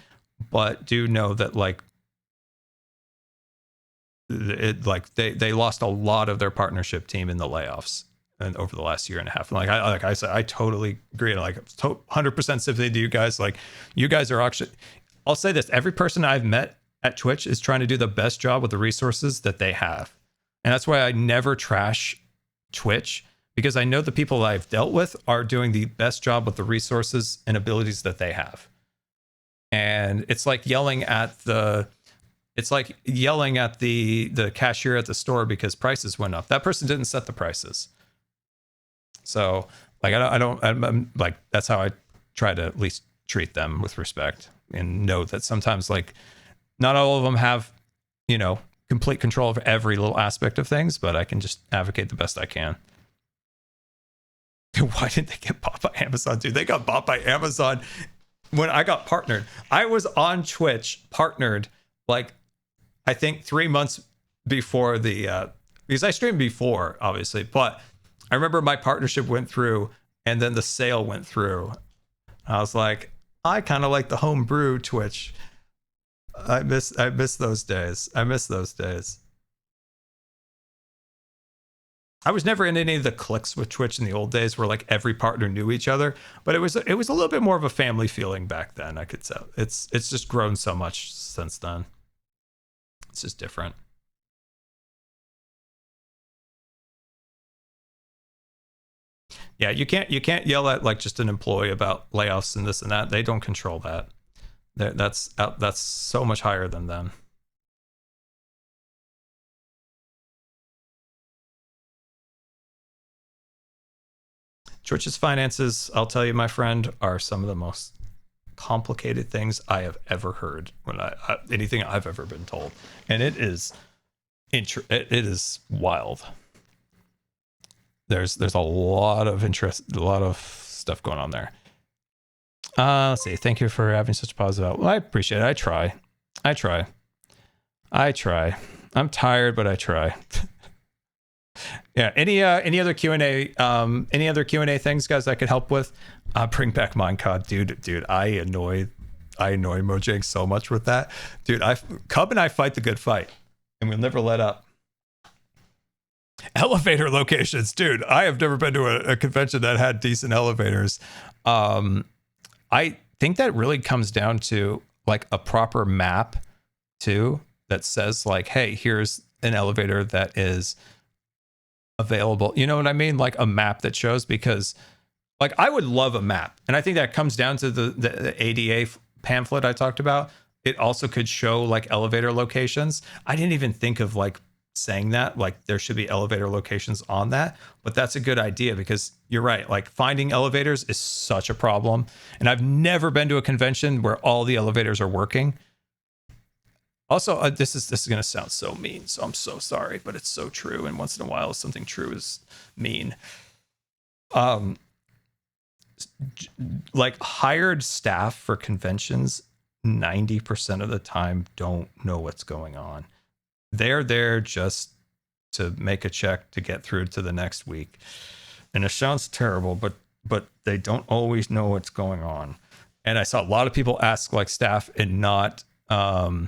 but do know that like, they lost a lot of their partnership team in the layoffs and over the last year and a half. And like I said, I totally agree. Like 100% sympathy to you guys. Like you guys are actually, I'll say this, every person I've met at Twitch is trying to do the best job with the resources that they have. And that's why I never trash Twitch, because I know the people that I've dealt with are doing the best job with the resources and abilities that they have. And it's like yelling at the cashier at the store because prices went up. That person didn't set the prices. So like, I'm like, that's how I try to at least treat them with respect and know that sometimes like not all of them have, complete control of every little aspect of things, but I can just advocate the best I can. Why didn't they get bought by Amazon, dude? They got bought by Amazon when I got partnered. I was on Twitch partnered like I think 3 months before the because I streamed before, obviously, but I remember my partnership went through and then the sale went through. I was like, I kind of like the homebrew Twitch. I miss those days. I miss those days. I was never in any of the cliques with Twitch in the old days where like every partner knew each other, but it was a little bit more of a family feeling back then. I could tell. It's just grown so much since then. It's just different. Yeah, you can't yell at like just an employee about layoffs and this and that. They don't control that. That's so much higher than them. Twitch's finances, I'll tell you, my friend, are some of the most complicated things I have ever heard when anything I've ever been told, and it is wild. There's a lot of interest, a lot of stuff going on there. Let's see. Thank you for having such a positive outlook. Well, I appreciate it. I try. I'm tired, but I try. Yeah. Any other Q&A? Any other Q&A things, guys, I could help with? Bring back Minecod, dude. I annoy Mojang so much with that, dude. Cub and I fight the good fight, and we'll never let up. Elevator locations, dude. I have never been to a convention that had decent elevators. I think that really comes down to like a proper map too, that says like, hey, here's an elevator that is available. You know what I mean? Like a map that shows, because like I would love a map. And I think that comes down to the ADA pamphlet I talked about. It also could show like elevator locations. I didn't even think of like saying that, like there should be elevator locations on that, but that's a good idea, because you're right, like finding elevators is such a problem. And I've never been to a convention where all the elevators are working. Also, this is going to sound so mean, so I'm so sorry, but it's so true. And once in a while, something true is mean. Like hired staff for conventions, 90% of the time don't know what's going on. They're there just to make a check to get through to the next week. And it sounds terrible, but they don't always know what's going on. And I saw a lot of people ask like staff and not and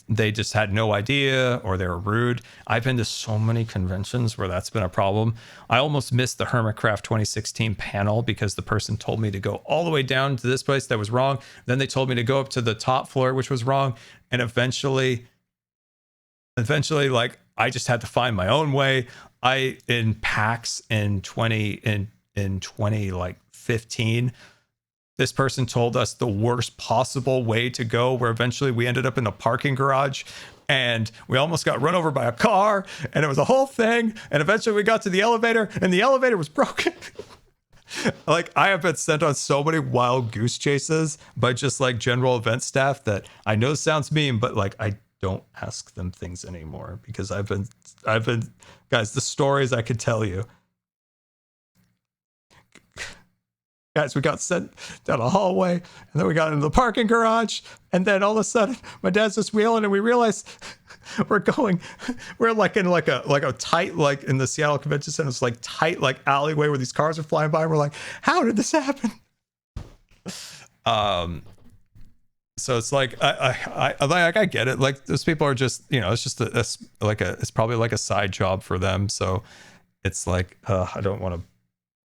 they just had no idea, or they were rude. I've been to so many conventions where that's been a problem. I almost missed the Hermitcraft 2016 panel because the person told me to go all the way down to this place that was wrong. Then they told me to go up to the top floor, which was wrong. And eventually like I just had to find my own way. In PAX in 2015, this person told us the worst possible way to go, where eventually we ended up in a parking garage and we almost got run over by a car, and it was a whole thing. And eventually we got to the elevator and the elevator was broken. Like I have been sent on so many wild goose chases by just like general event staff that I know sounds mean, but like I don't ask them things anymore, because I've been guys, the stories I could tell you. Guys, we got sent down a hallway, and then we got into the parking garage, and then all of a sudden my dad's just wheeling, and we realized we're like in like a tight, like in the Seattle Convention Center, it's like tight like alleyway where these cars are flying by, and we're like, how did this happen? So it's like I get it. Like those people are just, you know, it's just it's probably like a side job for them. So it's like I don't want to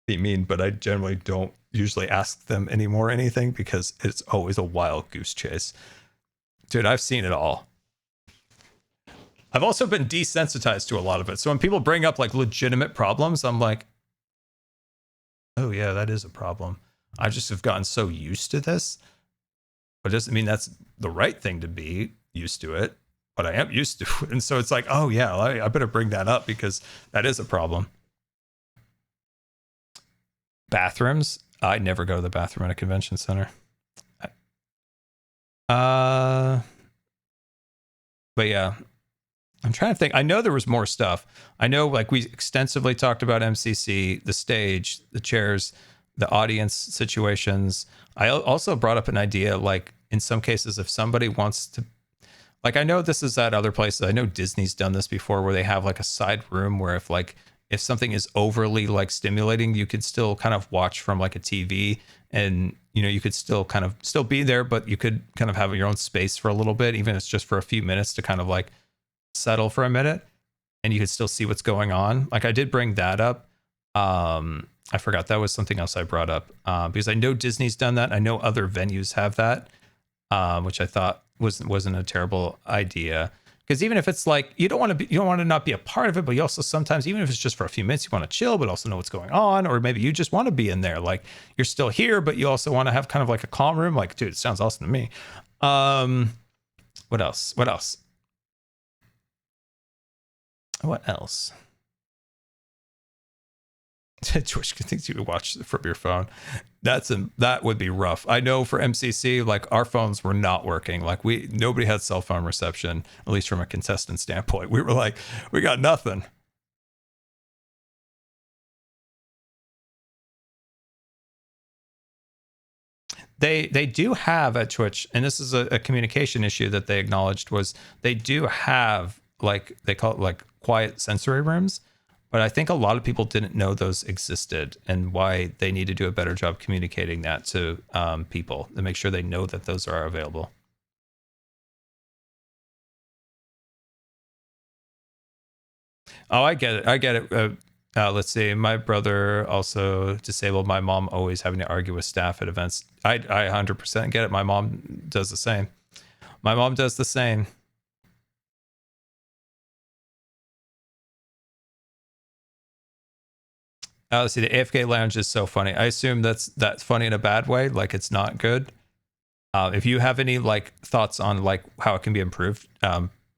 be mean, but I generally don't usually ask them anymore anything, because it's always a wild goose chase. Dude, I've seen it all. I've also been desensitized to a lot of it. So when people bring up like legitimate problems, I'm like, oh yeah, that is a problem. I just have gotten so used to this. But it doesn't mean that's the right thing to be used to it, but I am used to it. And so it's like, oh yeah, I better bring that up, because that is a problem. Bathrooms. I never go to the bathroom at a convention center. But yeah, I'm trying to think. I know there was more stuff. I know like we extensively talked about MCC, the stage, the chairs, the audience situations. I also brought up an idea, like in some cases, if somebody wants to, like, I know this is at other places. I know Disney's done this before where they have like a side room where if something is overly like stimulating, you could still kind of watch from like a TV, and you could still kind of still be there, but you could kind of have your own space for a little bit, even if it's just for a few minutes to kind of like settle for a minute, and you could still see what's going on. Like I did bring that up. I forgot that was something else I brought up because I know Disney's done that. I know other venues have that, which I thought wasn't a terrible idea. Because even if it's like you don't want to not be a part of it, but you also sometimes, even if it's just for a few minutes, you want to chill, but also know what's going on, or maybe you just want to be in there. Like you're still here, but you also want to have kind of like a calm room. Like, dude, it sounds awesome to me. What else? What else? Twitch thinks you would watch from your phone. That would be rough. I know for MCC, like our phones were not working. Like nobody had cell phone reception, at least from a contestant standpoint. We were like, we got nothing. They do have at Twitch, and this is a communication issue that they acknowledged, was they do have like, they call it like quiet sensory rooms. But I think a lot of people didn't know those existed, and why they need to do a better job communicating that to people to make sure they know that those are available. Oh, I get it. I get it. Let's see. My brother also disabled. My mom always having to argue with staff at events. I 100% get it. My mom does the same. My mom does the same. Let's see, the AFK lounge is so funny. I assume that's funny in a bad way, like it's not good. If you have any like thoughts on like how it can be improved,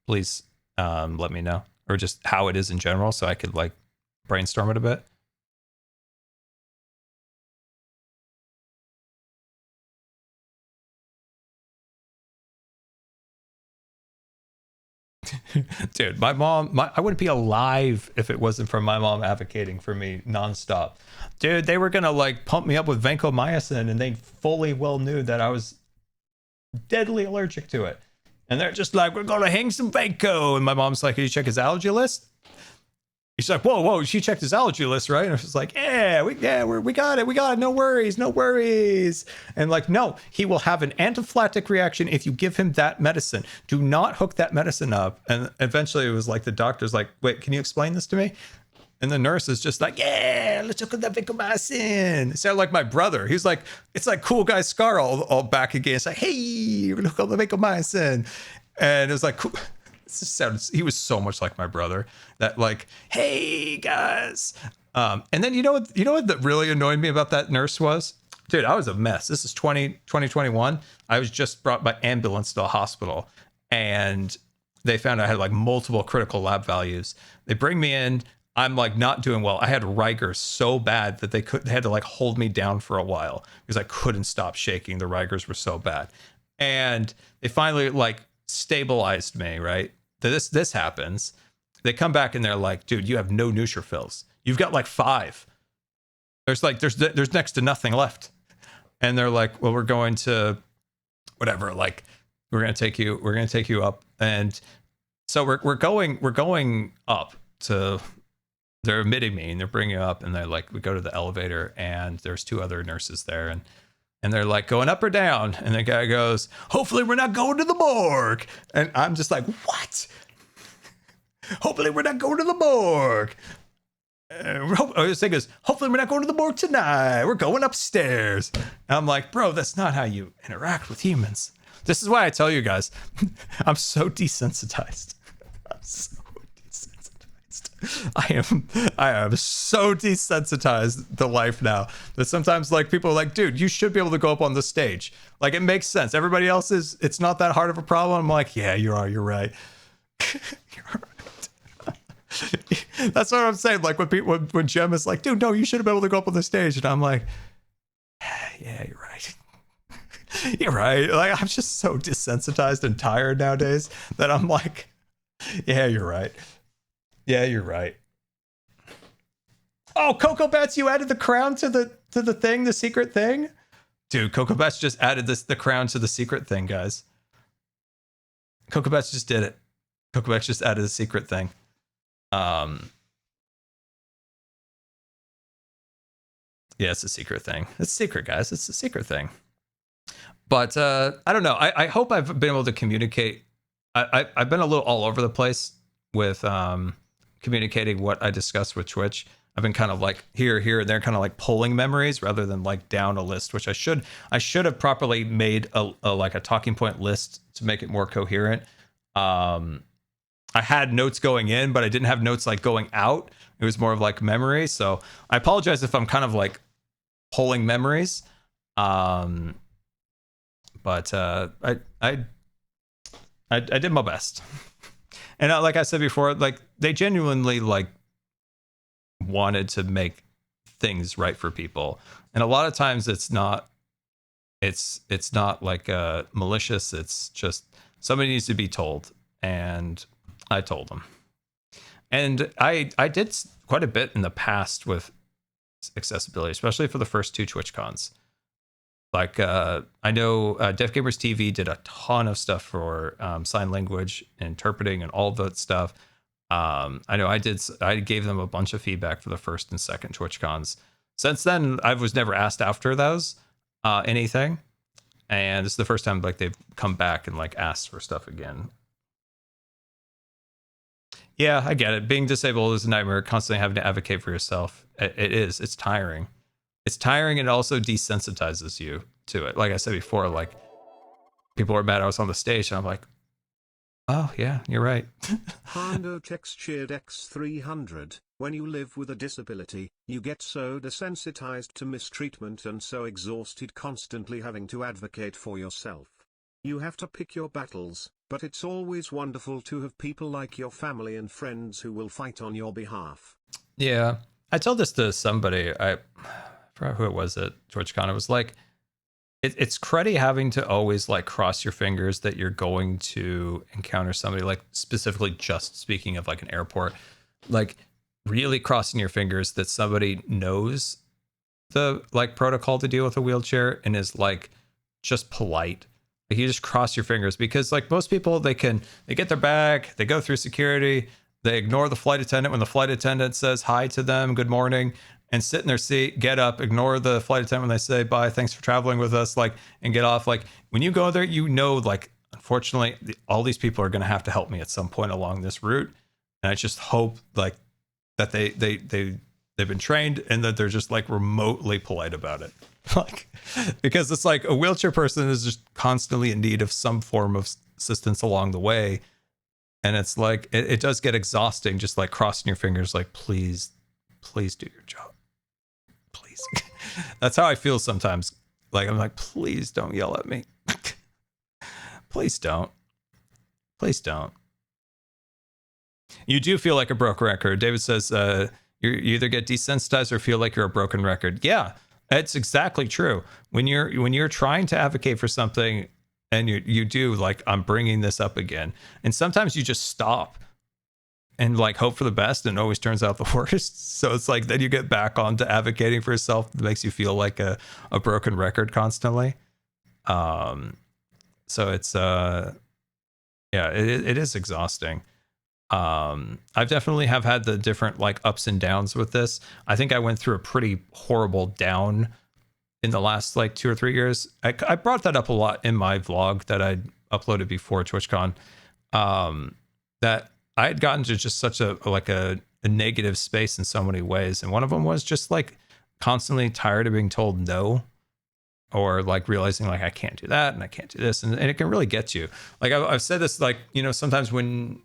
please let me know, or just how it is in general, so I could like brainstorm it a bit. Dude, my mom, I wouldn't be alive if it wasn't for my mom advocating for me nonstop. Dude, they were gonna like pump me up with vancomycin, and they fully well knew that I was deadly allergic to it. And they're just like, we're gonna hang some Vanco. And my mom's like, did you check his allergy list? She's like, whoa, she checked his allergy list, right? And I was like, we got it, no worries. And like, no, he will have an anaphylactic reaction if you give him that medicine. Do not hook that medicine up. And eventually it was like, the doctor's like, wait, can you explain this to me? And the nurse is just like, yeah, let's hook up that vancomycin. It sounded like my brother. He's like, it's like cool guy Scar all back again. It's like, hey, we're gonna hook up the vancomycin. And it was like, cool. He was so much like my brother, that like, hey guys. And then you know what that really annoyed me about that nurse was? Dude, I was a mess. This is 2021. I was just brought by ambulance to a hospital, and they found I had like multiple critical lab values. They bring me in. I'm like not doing well. I had Riger so bad that they had to like hold me down for a while because I couldn't stop shaking. The Rigers were so bad. And they finally like stabilized me, right? This happens. They come back and they're like, dude, you have no neutrophils. You've got like 5. There's next to nothing left. And they're like, well, we're going to whatever, like we're going to take you up. And so we're going up to, they're admitting me and they're bringing up, and they're like, we go to the elevator and there's 2 other nurses there, and they're like, going up or down? And the guy goes, hopefully we're not going to the morgue. And I'm just like, what? Hopefully we're not going to the morgue. This thing goes, hopefully we're not going to the morgue tonight. We're going upstairs. And I'm like, bro, that's not how you interact with humans. This is why I tell you guys, I'm so desensitized. I'm so desensitized. I am so desensitized to life now that sometimes like people are like, dude, you should be able to go up on the stage. Like it makes sense. Everybody else it's not that hard of a problem. I'm like, yeah, you're right. You're right. That's what I'm saying. Like when Jem is like, dude, no, you should be able to go up on the stage. And I'm like, yeah, you're right. You're right. Like I'm just so desensitized and tired nowadays that I'm like, Yeah, you're right. Yeah, you're right. Oh, Coco Bets, you added the crown to the thing, the secret thing? Dude, Coco Bets just added the crown to the secret thing, guys. Coco Bets just did it. Coco Bets just added a secret thing. Yeah, it's a secret thing. It's secret, guys. It's a secret thing. But I don't know. I hope I've been able to communicate. I've been a little all over the place with communicating what I discussed with Twitch. I've been kind of like here, and there, kind of like pulling memories rather than like down a list, which I should have properly made a like a talking point list to make it more coherent. I had notes going in, but I didn't have notes like going out. It was more of like memory. So I apologize if I'm kind of like pulling memories. But I did my best. And like I said before, like they genuinely like wanted to make things right for people. And a lot of times it's not like malicious. It's just somebody needs to be told. And I told them. And I did quite a bit in the past with accessibility, especially for the first 2 TwitchCons. Like I know Deaf Gamers TV did a ton of stuff for sign language interpreting and all that stuff. I know I gave them a bunch of feedback for the first and second TwitchCons. Since then, I was never asked after those anything, and this is the first time like they've come back and like asked for stuff again. Yeah, I get it. Being disabled is a nightmare. Constantly having to advocate for yourself. It is. It's tiring. It's tiring, and it also desensitizes you to it. Like I said before, like people are mad I was on the stage, and I'm like, oh yeah, you're right. Hondo textured X300. When you live with a disability, you get so desensitized to mistreatment and so exhausted constantly having to advocate for yourself. You have to pick your battles, but it's always wonderful to have people like your family and friends who will fight on your behalf. Yeah, I told this to somebody. I forgot who it was at TwitchCon. It was like, it's cruddy having to always like cross your fingers that you're going to encounter somebody, like specifically just speaking of like an airport, like really crossing your fingers that somebody knows the like protocol to deal with a wheelchair and is like just polite. Like you just cross your fingers, because like most people, they get their bag, they go through security, they ignore the flight attendant when the flight attendant says hi to them, good morning, and sit in their seat, get up, ignore the flight attendant when they say bye, thanks for traveling with us, like, and get off. Like when you go there, you know, like, unfortunately, all these people are going to have to help me at some point along this route. And I just hope like that they've been trained and that they're just like remotely polite about it. Like, because it's like a wheelchair person is just constantly in need of some form of assistance along the way. And it's like, it does get exhausting, just like crossing your fingers, like, please do your job. Please. That's how I feel sometimes. Like, I'm like, please don't yell at me. Please don't. Please don't. You do feel like a broken record. David says, you either get desensitized or feel like you're a broken record. Yeah. It's exactly true. When you're trying to advocate for something and you do like, I'm bringing this up again. And sometimes you just stop and like hope for the best, and it always turns out the worst. So it's like, then you get back on to advocating for yourself. It makes you feel like a broken record constantly. So it's, yeah, it is exhausting. I've definitely have had the different like ups and downs with this. I think I went through a pretty horrible down in the last like 2 or 3 years. I brought that up a lot in my vlog that I uploaded before TwitchCon, that I had gotten to just such a negative space in so many ways. And one of them was just like constantly tired of being told no, or like realizing like, I can't do that and I can't do this. And it can really get you. Like I've said this, like, you know, sometimes when,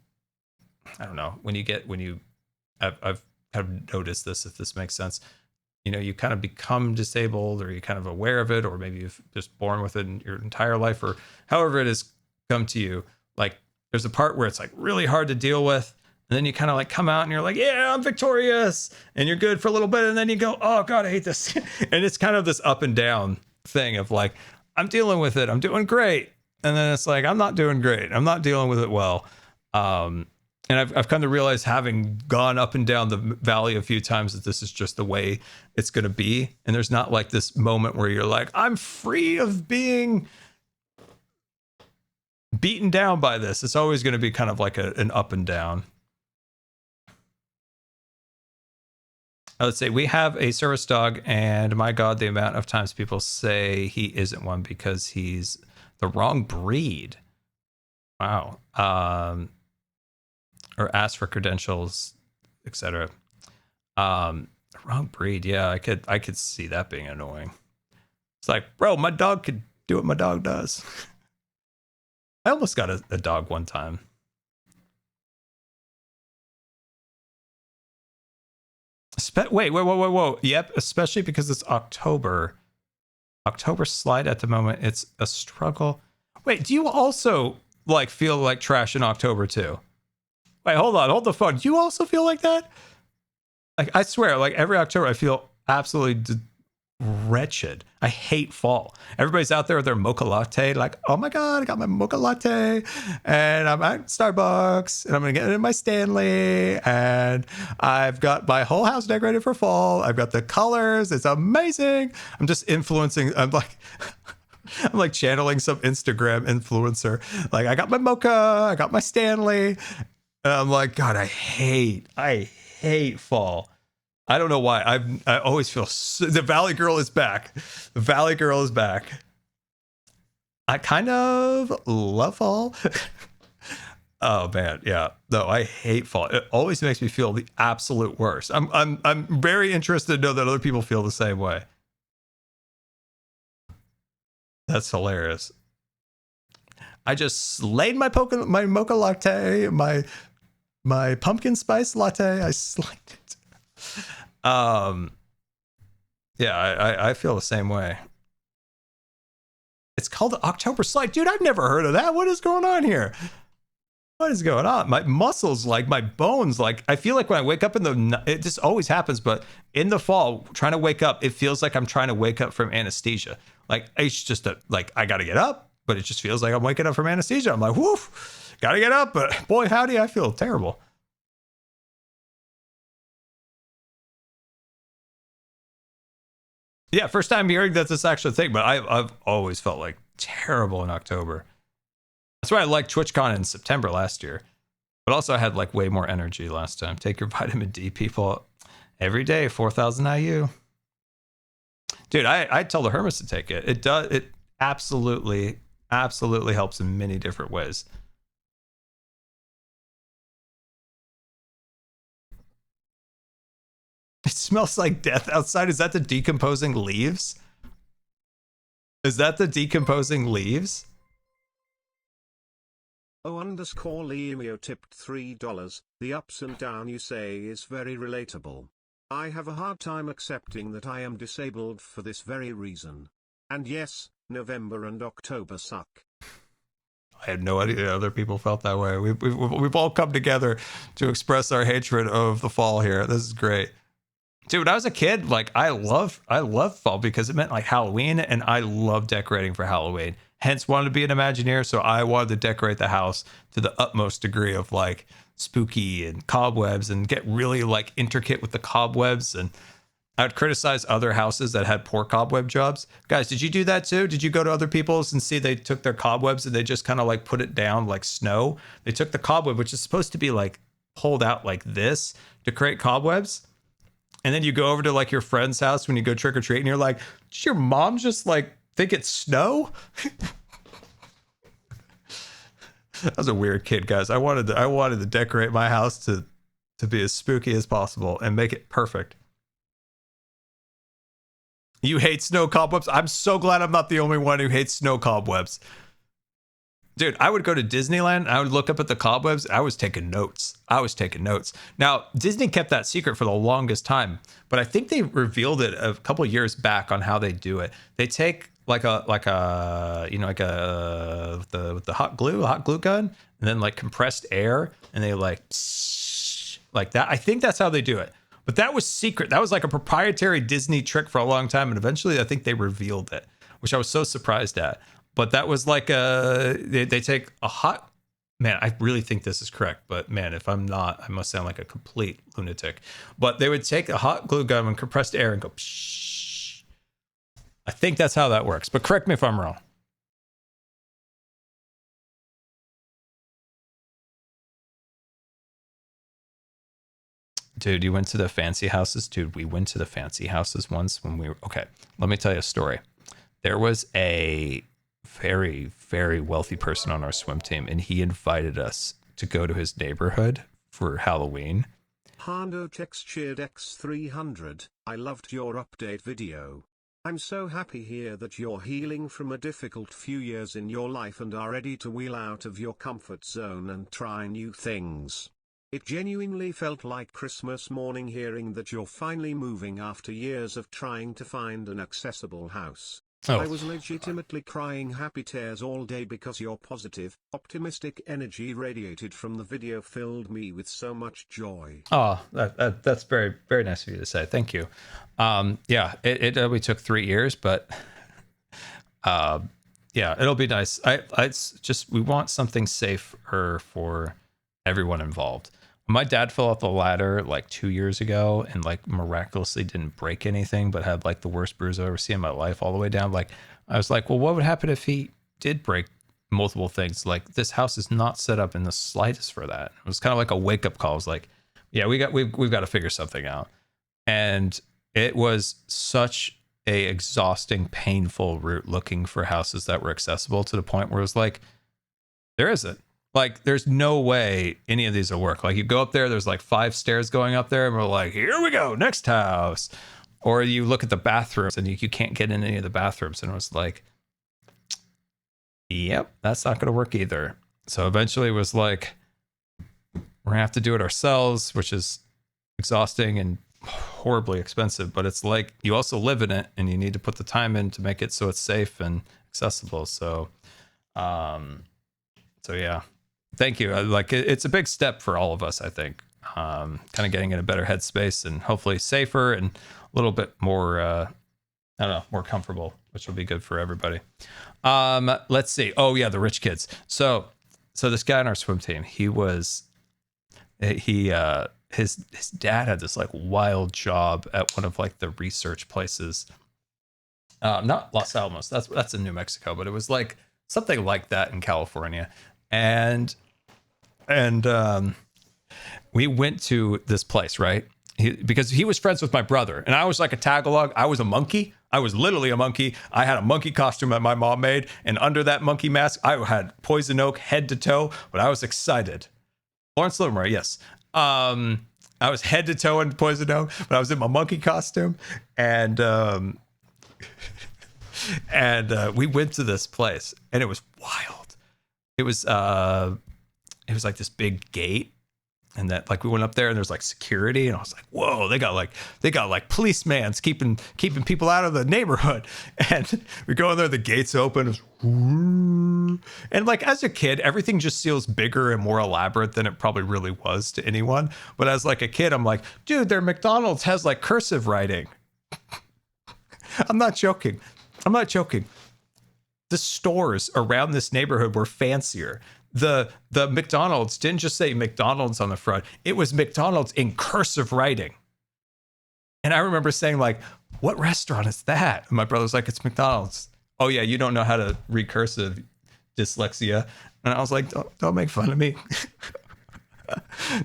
I don't know, I've kind of noticed this, if this makes sense, you know, you kind of become disabled, or you're kind of aware of it, or maybe you've just born with it in your entire life, or however it has come to you. Like there's a part where it's like really hard to deal with. And then you kind of like come out and you're like, yeah, I'm victorious. And you're good for a little bit. And then you go, oh God, I hate this. And it's kind of this up and down thing of like, I'm dealing with it. I'm doing great. And then it's like, I'm not doing great. I'm not dealing with it well. And I've come to realize, having gone up and down the valley a few times, that this is just the way it's going to be. And there's not like this moment where you're like, I'm free of being beaten down by this. It's always going to be kind of like an up and down. Let's say we have a service dog, and my God, the amount of times people say he isn't one because he's the wrong breed. Wow. Or ask for credentials, etc. Wrong breed. Yeah, I could see that being annoying. It's like, bro, my dog could do what my dog does. I almost got a dog one time. Wait, whoa. Yep, especially because it's October. October slide at the moment. It's a struggle. Wait, do you also like feel like trash in October too? Wait, hold the phone. Do you also feel like that? Like, I swear, like every October I feel absolutely wretched. I hate fall. Everybody's out there with their mocha latte, like, oh my God, I got my mocha latte, and I'm at Starbucks, and I'm gonna get it in my Stanley, and I've got my whole house decorated for fall. I've got the colors. It's amazing. I'm just influencing. I'm like channeling some Instagram influencer. Like, I got my mocha, I got my Stanley, and I'm like, God, I hate fall. I don't know why. I always feel the Valley Girl is back. The Valley Girl is back. I kind of love fall. Oh man, yeah. No, I hate fall. It always makes me feel the absolute worst. I'm very interested to know that other people feel the same way. That's hilarious. I just slayed my mocha latte, my pumpkin spice latte. I slayed it. Yeah, I feel the same way. It's called the October slide. Dude, I've never heard of that. What is going on here? What is going on? My muscles, like my bones, like I feel like when I wake up it just always happens, but in the fall, trying to wake up, it feels like I'm trying to wake up from anesthesia. Like it's just I gotta get up, but it just feels like I'm waking up from anesthesia. I'm like, woof, gotta get up, but boy, howdy, I feel terrible. Yeah, first time hearing that this actual thing, but I've always felt like terrible in October. That's why I liked TwitchCon in September last year. But also I had like way more energy last time. Take your vitamin D, people. Every day, 4,000 IU. Dude, I tell the Hermits to take it. It absolutely helps in many different ways. It smells like death outside. Is that the decomposing leaves? Is that the decomposing leaves? O_Lemio tipped $3. The ups and down you say is very relatable. I have a hard time accepting that I am disabled for this very reason. And yes, November and October suck. I had no idea other people felt that way. We've all come together to express our hatred of the fall here. This is great. Dude, when I was a kid, like I love fall because it meant like Halloween, and I love decorating for Halloween. Hence wanted to be an Imagineer, so I wanted to decorate the house to the utmost degree of like spooky and cobwebs and get really like intricate with the cobwebs. And I would criticize other houses that had poor cobweb jobs. Guys, did you do that too? Did you go to other people's and see they took their cobwebs and they just kind of like put it down like snow? They took the cobweb, which is supposed to be like pulled out like this to create cobwebs. And then you go over to like your friend's house when you go trick or treat, and you're like, did your mom just like think it's snow? I was a weird kid, guys. I wanted to decorate my house to be as spooky as possible and make it perfect. You hate snow cobwebs? I'm so glad I'm not the only one who hates snow cobwebs. Dude, I would go to Disneyland. I would look up at the cobwebs. I was taking notes. Now, Disney kept that secret for the longest time, but I think they revealed it a couple of years back on how they do it. They take the hot glue gun, and then like compressed air, and they like that. I think that's how they do it. But that was secret. That was like a proprietary Disney trick for a long time, and eventually I think they revealed it, which I was so surprised at. But that was like they take a hot man, I really think this is correct, but man, if I'm not, I must sound like a complete lunatic. But they would take a hot glue gun and compressed air and go, psh. I think that's how that works, but correct me if I'm wrong. Dude, you went to the fancy houses? Dude, we went to the fancy houses once when we were... Okay, let me tell you a story. There was a very, very wealthy person on our swim team, and he invited us to go to his neighborhood for Halloween. Hando textured X300, I loved your update video. I'm so happy here that you're healing from a difficult few years in your life and are ready to wheel out of your comfort zone and try new things. It genuinely felt like Christmas morning hearing that you're finally moving after years of trying to find an accessible house. Oh. I was legitimately crying happy tears all day because your positive, optimistic energy radiated from the video filled me with so much joy. Oh, that's very, very nice of you to say. Thank you. Yeah, it only took 3 years, but yeah, it'll be nice. It's just, we want something safer for everyone involved. My dad fell off the ladder like 2 years ago and like miraculously didn't break anything, but had like the worst bruise I've ever seen in my life all the way down. Like, I was like, well, what would happen if he did break multiple things? Like, this house is not set up in the slightest for that. It was kind of like a wake up call. I was like, yeah, we've got to figure something out. And it was such a exhausting, painful route looking for houses that were accessible to the point where it was like, there isn't. Like, there's no way any of these will work. Like, you go up there, there's like 5 stairs going up there, and we're like, here we go, next house. Or you look at the bathrooms, and you can't get in any of the bathrooms. And it was like, yep, that's not going to work either. So eventually it was like, we're going to have to do it ourselves, which is exhausting and horribly expensive. But it's like, you also live in it, and you need to put the time in to make it so it's safe and accessible. So, yeah. Thank you. Like, it's a big step for all of us, I think. Kind of getting in a better headspace and hopefully safer and a little bit more, I don't know, more comfortable, which will be good for everybody. Let's see. Oh yeah, the rich kids. So this guy on our swim team, his dad had this like wild job at one of like the research places. Not Los Alamos. That's in New Mexico, but it was like something like that in California. And we went to this place, right? Because he was friends with my brother, and I was like a tag-along. I was a monkey. I was literally a monkey. I had a monkey costume that my mom made, and under that monkey mask, I had poison oak head to toe, but I was excited. Lawrence Livermore, yes. I was head to toe in poison oak, but I was in my monkey costume, and we went to this place, and it was wild. It was like this big gate, and that like we went up there and there's like security, and I was like, whoa, they got like policeman's keeping people out of the neighborhood. And we go in there, the gates open, and like as a kid, everything just feels bigger and more elaborate than it probably really was to anyone. But as like a kid, I'm like, dude, their McDonald's has like cursive writing. I'm not joking. The stores around this neighborhood were fancier. The McDonald's didn't just say McDonald's on the front. It was McDonald's in cursive writing. And I remember saying like, what restaurant is that? And my brother's like, it's McDonald's. Oh yeah, you don't know how to read cursive, dyslexia. And I was like, don't make fun of me.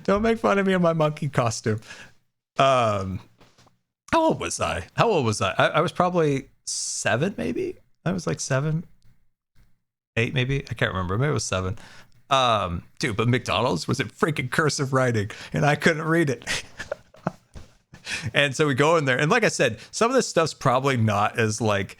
Don't make fun of me in my monkey costume. How old was I? I was probably 7, maybe. I was like 7, 8, maybe. I can't remember. Maybe it was 7. Dude, but McDonald's was in freaking cursive writing, and I couldn't read it. And so we go in there, and like I said, some of this stuff's probably not as like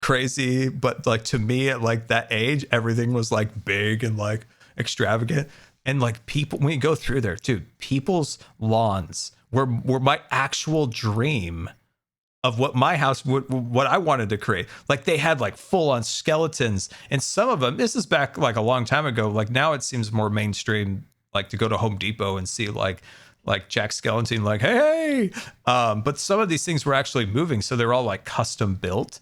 crazy, but like to me at like that age, everything was like big and like extravagant. And like people, when you go through there, dude, people's lawns were my actual dream of what my house what I wanted to create. Like they had like full on skeletons, and some of them, this is back like a long time ago. Like now it seems more mainstream, like to go to Home Depot and see like Jack Skellington, like, hey. But some of these things were actually moving. So they're all like custom built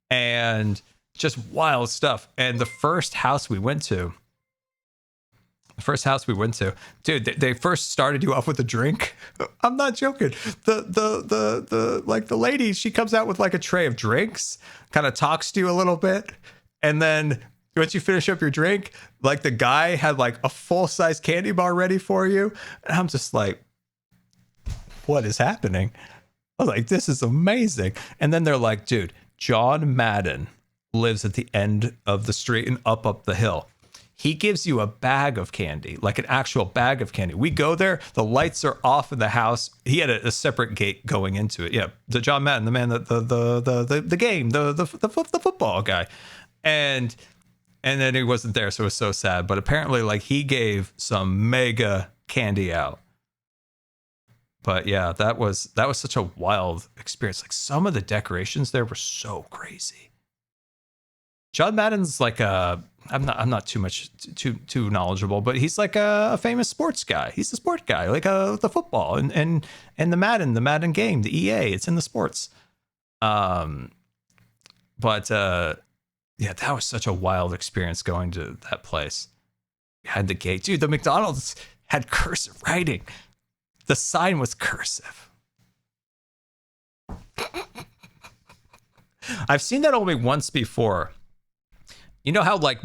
and just wild stuff. And the first house we went to, The first house we went to, dude, they first started you off with a drink. I'm not joking. The lady, she comes out with like a tray of drinks, kind of talks to you a little bit, and then once you finish up your drink, like the guy had like a full-size candy bar ready for you, and I'm just like, what is happening? I was like, this is amazing. And then they're like, dude, John Madden lives at the end of the street and up the hill. He gives you a bag of candy, like an actual bag of candy. We go there, the lights are off in the house. He had a separate gate going into it. Yeah, the John Madden, the man, the game, the football guy, and then he wasn't there, so it was so sad. But apparently, like, he gave some mega candy out. But yeah, that was such a wild experience. Like, some of the decorations there were so crazy. John Madden's like I'm not too knowledgeable, but he's like a famous sports guy. He's a sport guy, like the football and the Madden game, the EA. It's in the sports. But yeah, that was such a wild experience going to that place. You had the gate, dude. The McDonald's had cursive writing. The sign was cursive. I've seen that only once before. You know how, like,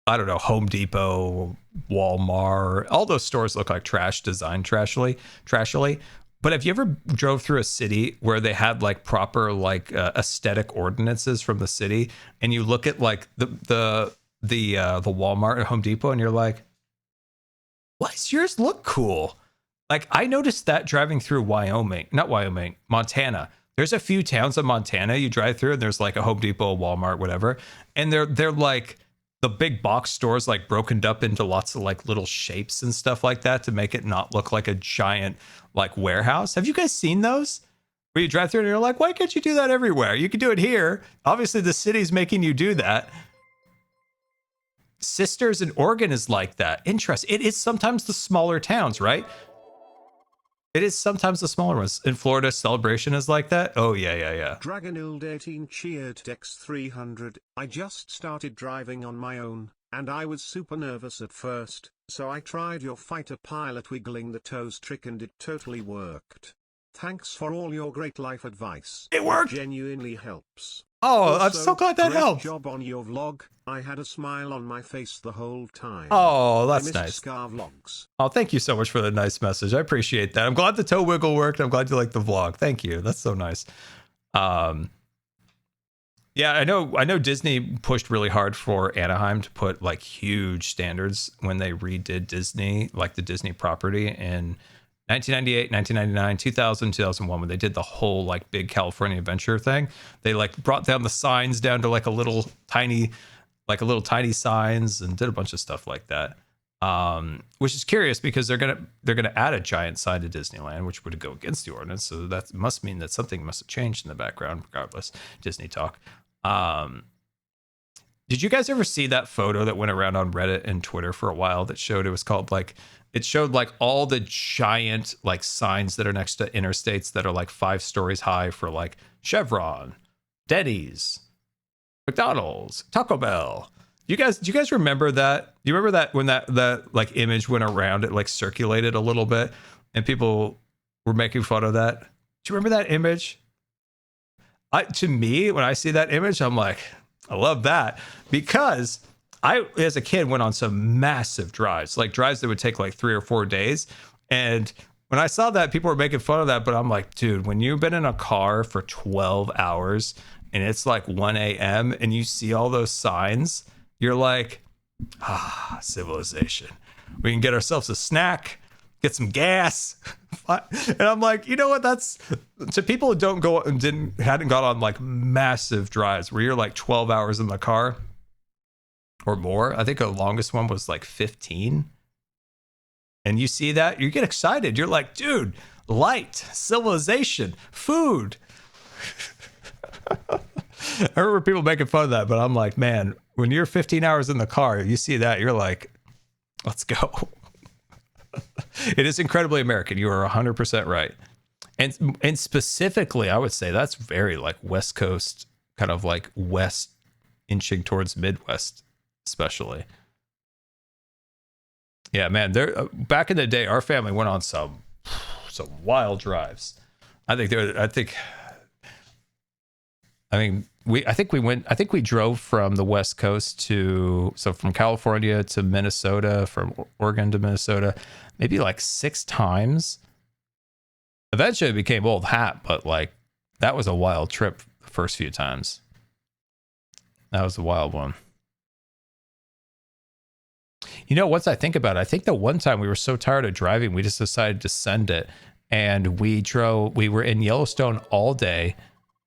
I don't know, Home Depot, Walmart, all those stores look like trash, designed trashily. But have you ever drove through a city where they had like proper like aesthetic ordinances from the city, and you look at like the Walmart and Home Depot, and you're like, why does yours look cool? Like, I noticed that driving through Montana. There's a few towns in Montana you drive through, and there's like a Home Depot, Walmart, whatever, and they're like the big box stores, like broken up into lots of like little shapes and stuff like that to make it not look like a giant like warehouse. Have you guys seen those? Where you drive through and you're like, why can't you do that everywhere? You can do it here. Obviously, the city's making you do that. Sisters in Oregon is like that. Interesting. It is sometimes the smaller towns, right? It is sometimes the smaller ones. In Florida, Celebration is like that. Oh, yeah. Dragonilde 18 cheered Dex 300. I just started driving on my own, and I was super nervous at first, so I tried your fighter pilot wiggling the toes trick, and it totally worked. Thanks for all your great life advice. It worked! Genuinely helps. Oh, Also, I'm so glad that helped. Great job on your vlog. I had a smile on my face the whole time. Oh, I that's missed nice. Scar vlogs. Oh, thank you so much for the nice message. I appreciate that. I'm glad the toe wiggle worked. I'm glad you liked the vlog. Thank you. That's so nice. Yeah, I know Disney pushed really hard for Anaheim to put like huge standards when they redid Disney, like the Disney property in 1998, 1999, 2000, 2001, when they did the whole like big California Adventure thing. They like brought down the signs down to like a little tiny signs and did a bunch of stuff like that. Which is curious because they're gonna add a giant sign to Disneyland, which would go against the ordinance. So that must mean that something must have changed in the background. Regardless, Disney talk. Did you guys ever see that photo that went around on Reddit and Twitter for a while that showed it showed like all the giant like signs that are next to interstates that are like 5 stories high for like Chevron, Denny's, McDonald's, Taco Bell. Do you guys remember that? Do you remember that when that like image went around, it like circulated a little bit and people were making fun of that? Do you remember that image? To me, when I see that image, I'm like, I love that, because I, as a kid, went on some massive drives, like drives that would take like 3 or 4 days. And when I saw that, people were making fun of that, but I'm like, dude, when you've been in a car for 12 hours and it's like 1 a.m. and you see all those signs, you're like, civilization. We can get ourselves a snack, get some gas. And I'm like, you know what? That's to people who hadn't gone on like massive drives where you're like 12 hours in the car or more. I think the longest one was like 15. And you see that, you get excited. You're like, dude, light, civilization, food. I remember people making fun of that, but I'm like, man, when you're 15 hours in the car, you see that, you're like, let's go. It is incredibly American. You are 100% right. And specifically, I would say that's very like West Coast, kind of like West inching towards Midwest, especially. Yeah, man. There back in the day, our family went on some wild drives. I think we drove from the West Coast from California to Minnesota, from Oregon to Minnesota, maybe like 6 times. Eventually it became old hat, but like that was a wild trip the first few times. That was a wild one. You know, once I think about it, I think the one time we were so tired of driving, we just decided to send it. And we were in Yellowstone all day.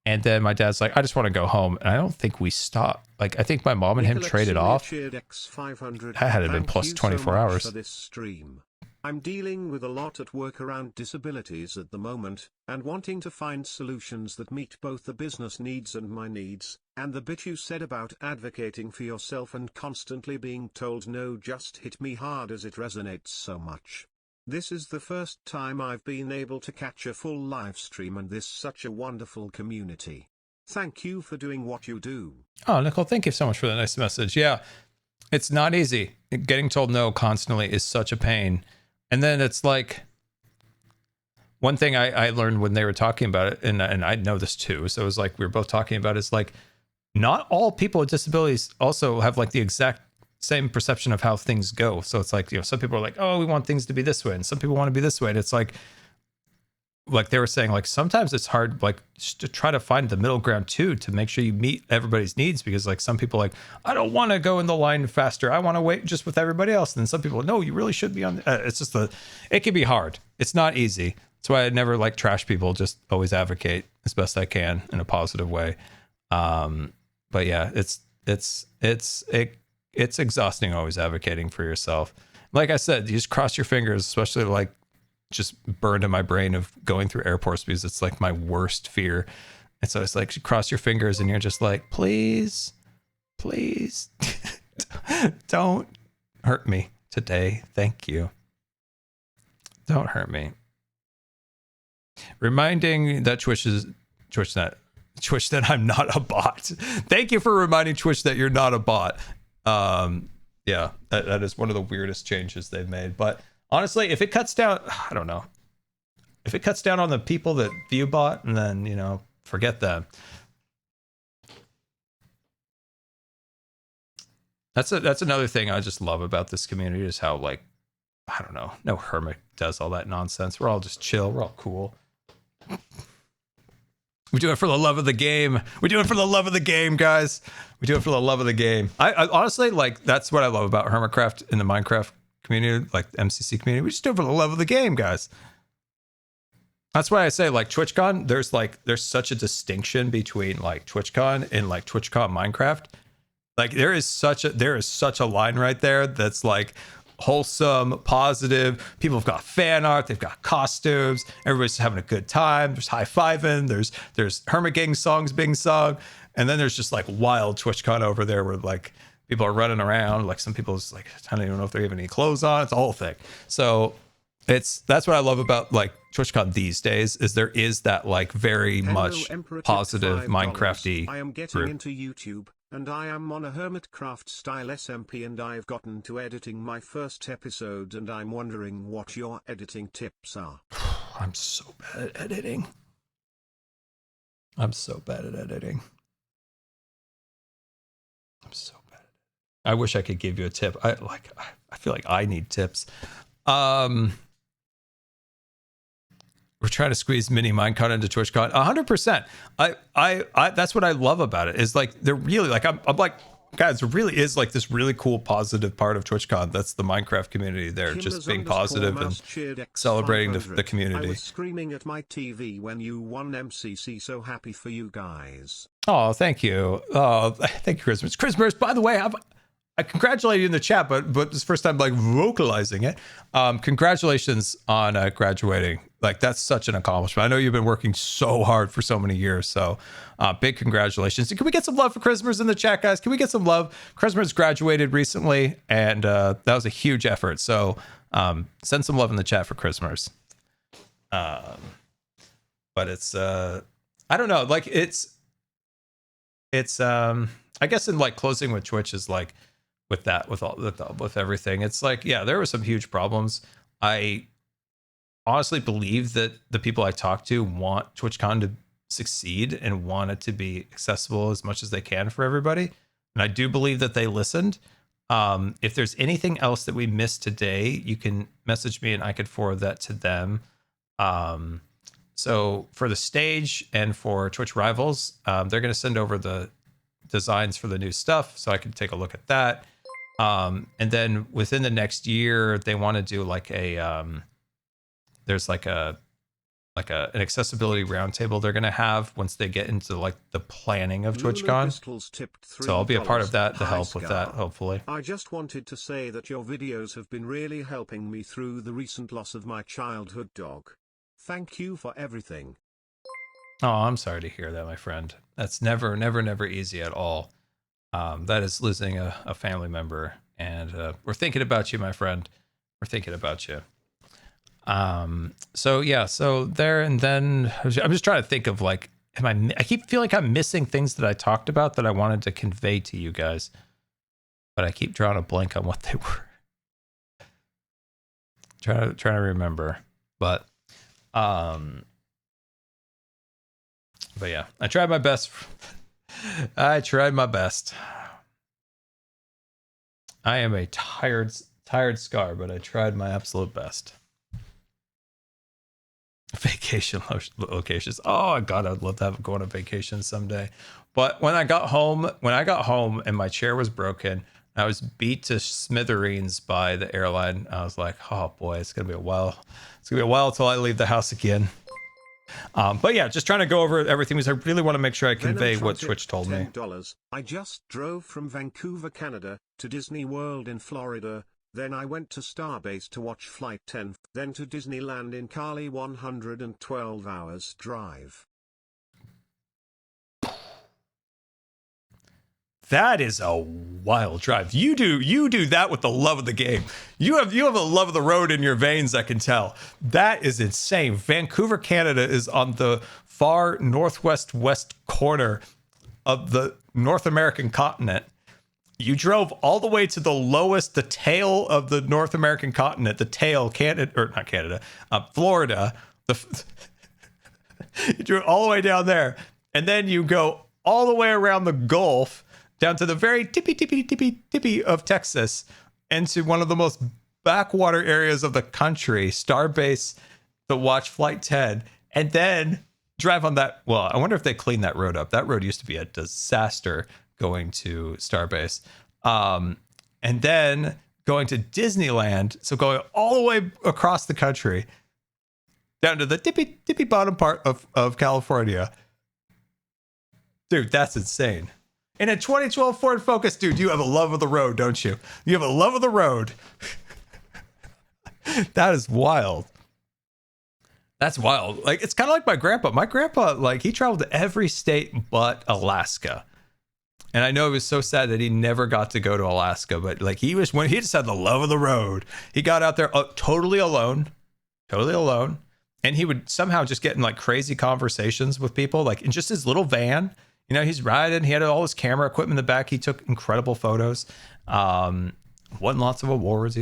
And then my dad's like, I just want to go home. And I don't think we stopped. Like, I think my mom and him traded off. That had been plus 24 hours. For this stream. I'm dealing with a lot at work around disabilities at the moment, and wanting to find solutions that meet both the business needs and my needs, and the bit you said about advocating for yourself and constantly being told no just hit me hard as it resonates so much. This is the first time I've been able to catch a full live stream and this such a wonderful community. Thank you for doing what you do. Oh, Nicole, thank you so much for that nice message. Yeah, it's not easy. Getting told no constantly is such a pain. And then it's like, one thing I learned when they were talking about it, and I know this too, so it was like we were both talking about it, is like, not all people with disabilities also have like the exact same perception of how things go. So it's like, you know, some people are like, oh, we want things to be this way, and some people want to be this way. And it's like they were saying, like, sometimes it's hard, like, just to try to find the middle ground too, to make sure you meet everybody's needs, because like some people like, I don't want to go in the line faster, I want to wait just with everybody else. And then some people, no, you really should be on it's just it can be hard. It's not easy. That's why I never like trash people, just always advocate as best I can in a positive way. But yeah, it's exhausting always advocating for yourself. Like I said, you just cross your fingers, especially like just burned in my brain of going through airports, because it's like my worst fear. And so it's like you cross your fingers and you're just like, please don't hurt me today. Thank you. Don't hurt me. Reminding that Twitch that I'm not a bot. Thank you for reminding Twitch that you're not a bot. Yeah, that is one of the weirdest changes they've made. But honestly, if it cuts down, I don't know. If it cuts down on the people that view bot, and then, you know, forget them. That's another thing I just love about this community, is how, like, I don't know, no Hermit does all that nonsense. We're all just chill. We're all cool. We do it for the love of the game. We do it for the love of the game, guys. We do it for the love of the game. I honestly, like, that's what I love about Hermitcraft in the Minecraft community, like the MCC community. We just do it for the love of the game, guys. That's why I say, like, TwitchCon, there's such a distinction between like TwitchCon and like TwitchCon Minecraft. Like there is such a line right there that's like wholesome, positive. People have got fan art, they've got costumes, everybody's having a good time. There's high-fiving, there's Hermit Gang songs being sung, and then there's just like wild TwitchCon over there where like people are running around. Like some people's like, I don't even know if they have any clothes on. It's a whole thing. So that's what I love about like TwitchCon these days, is there is that like very much positive Minecrafty I am getting group. into YouTube, and I am on a Hermitcraft style SMP, and I've gotten to editing my first episode, and I'm wondering what your editing tips are. I'm so bad at editing. I'm so bad at editing. I wish I could give you a tip. I feel like I need tips. We're trying to squeeze mini Minecon into TwitchCon. 100%. I that's what I love about it, is like they're really like, I'm like, guys, there really is like this really cool positive part of TwitchCon. That's the Minecraft community there, just being positive and celebrating the community. I was screaming at my TV when you won MCC. So happy for you guys. Oh, thank you. Oh, thank you, Christmas. Christmas, by the way, I congratulate you in the chat, but it's the first time like vocalizing it. Congratulations on graduating. Like that's such an accomplishment. I know you've been working so hard for so many years. So big congratulations. And can we get some love for Christmas in the chat, guys? Can we get some love? Christmas graduated recently, and that was a huge effort. So send some love in the chat for Christmas. But it's I don't know, like it's I guess in like closing with Twitch is like, with that, with everything. It's like, yeah, there were some huge problems. I honestly believe that the people I talk to want TwitchCon to succeed and want it to be accessible as much as they can for everybody. And I do believe that they listened. If there's anything else that we missed today, you can message me and I could forward that to them. So for the stage and for Twitch Rivals, they're going to send over the designs for the new stuff so I can take a look at that. And then within the next year, they want to do like there's like an accessibility roundtable they're going to have once they get into like the planning of TwitchCon. So I'll be a part of that to help with that, hopefully. I just wanted to say that your videos have been really helping me through the recent loss of my childhood dog. Thank you for everything. Oh, I'm sorry to hear that, my friend. That's never easy at all. That is losing a family member, and we're thinking about you, my friend. We're thinking about you. So yeah, so there, and then I'm just trying to think of like, I keep feeling like I'm missing things that I talked about that I wanted to convey to you guys, but I keep drawing a blank on what they were. Trying to remember, but yeah, I tried my best. I tried my best. I am a tired Scar, but I tried my absolute best. Vacation locations. Oh God, I'd love to have go on a vacation someday. But when I got home and my chair was broken, I was beat to smithereens by the airline. I was like, oh boy, it's gonna be a while. It's gonna be a while until I leave the house again. But yeah, just trying to go over everything because I really want to make sure I convey what Twitch told me. I just drove from Vancouver, Canada, to Disney World in Florida. Then I went to Starbase to watch Flight 10, then to Disneyland in Cali. 112 hours drive. That is a wild drive. You do that with the love of the game. You have a love of the road in your veins, I can tell. That is insane. Vancouver, Canada is on the far west corner of the North American continent. You drove all the way to the lowest, the tail of the North American continent, the tail, Canada, or not Canada, Florida. You drove all the way down there, and then you go all the way around the Gulf, down to the very tippy of Texas, into one of the most backwater areas of the country, Starbase, to watch Flight 10, and then drive on that. Well, I wonder if they cleaned that road up. That road used to be a disaster going to Starbase. And then going to Disneyland, so going all the way across the country, down to the tippy bottom part of California. Dude, that's insane. In a 2012 Ford Focus, dude, you have a love of the road, don't you? You have a love of the road. That is wild. That's wild. Like, it's kind of like my grandpa. My grandpa, like, he traveled to every state but Alaska. And I know it was so sad that he never got to go to Alaska, but like he just had the love of the road. He got out there totally alone. And he would somehow just get in like crazy conversations with people, like in just his little van. You know, he's riding. He had all his camera equipment in the back. He took incredible photos. Won lots of awards.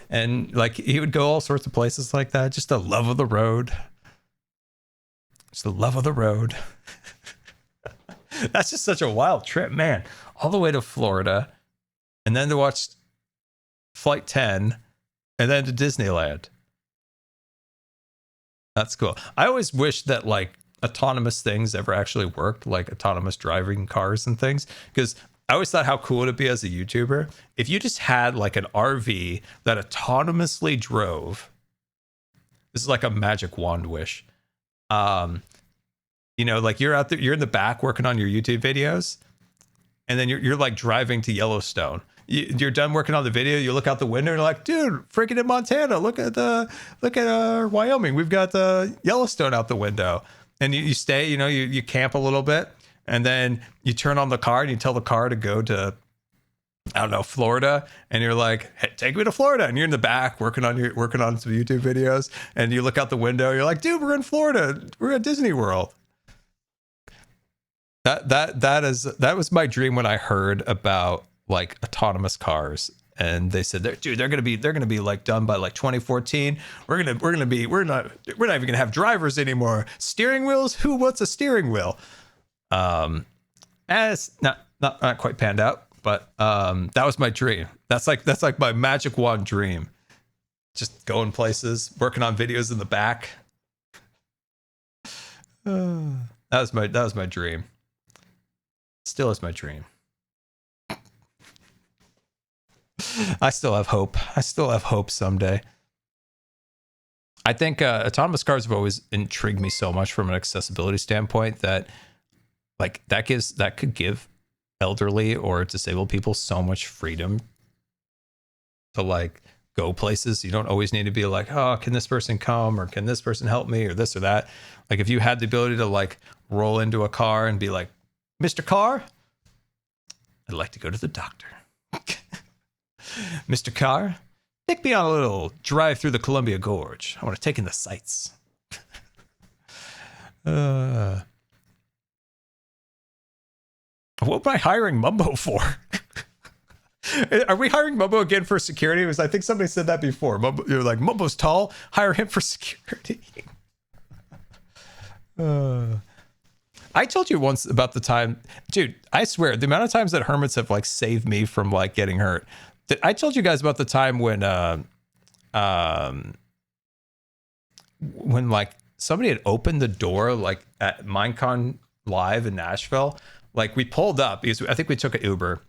And like he would go all sorts of places like that. Just the love of the road. Just the love of the road. That's just such a wild trip, man. All the way to Florida, and then to watch Flight 10, and then to Disneyland. That's cool. I always wish that like autonomous things ever actually worked, like autonomous driving cars and things, because I always thought how cool it'd be as a YouTuber if you just had like an RV that autonomously drove. This is like a magic wand wish. You know, like you're out there, you're in the back working on your YouTube videos, and then you're like driving to Yellowstone. You're done working on the video. You look out the window and you're like, dude, freaking in Montana, look at Wyoming. We've got the Yellowstone out the window. And you stay, you know, you camp a little bit, and then you turn on the car and you tell the car to go to, I don't know, Florida, and you're like, hey, take me to Florida, and you're in the back working on some YouTube videos, and you look out the window, you're like, dude, we're in Florida, we're at Disney World. That was my dream when I heard about like autonomous cars. And they said, they're gonna be like done by like 2014. We're not even gonna have drivers anymore. Steering wheels? Who wants a steering wheel? And it's not quite panned out, but that was my dream. That's like my magic wand dream. Just going places, working on videos in the back. That was my dream. Still is my dream. I still have hope. I still have hope someday. I think autonomous cars have always intrigued me so much from an accessibility standpoint that like that could give elderly or disabled people so much freedom to like go places. You don't always need to be like, oh, can this person come, or can this person help me, or this or that. Like if you had the ability to like roll into a car and be like, Mr. Car, I'd like to go to the doctor. Mr. Car, take me on a little drive through the Columbia Gorge. I want to take in the sights. What am I hiring Mumbo for? Are we hiring Mumbo again for security? Because I think somebody said that before. You're like, Mumbo's tall, hire him for security. I told you once about the time, dude, I swear, the amount of times that hermits have like saved me from like getting hurt. I told you guys about the time when like somebody had opened the door like at Minecon Live in Nashville. Like we pulled up because I think we took an Uber,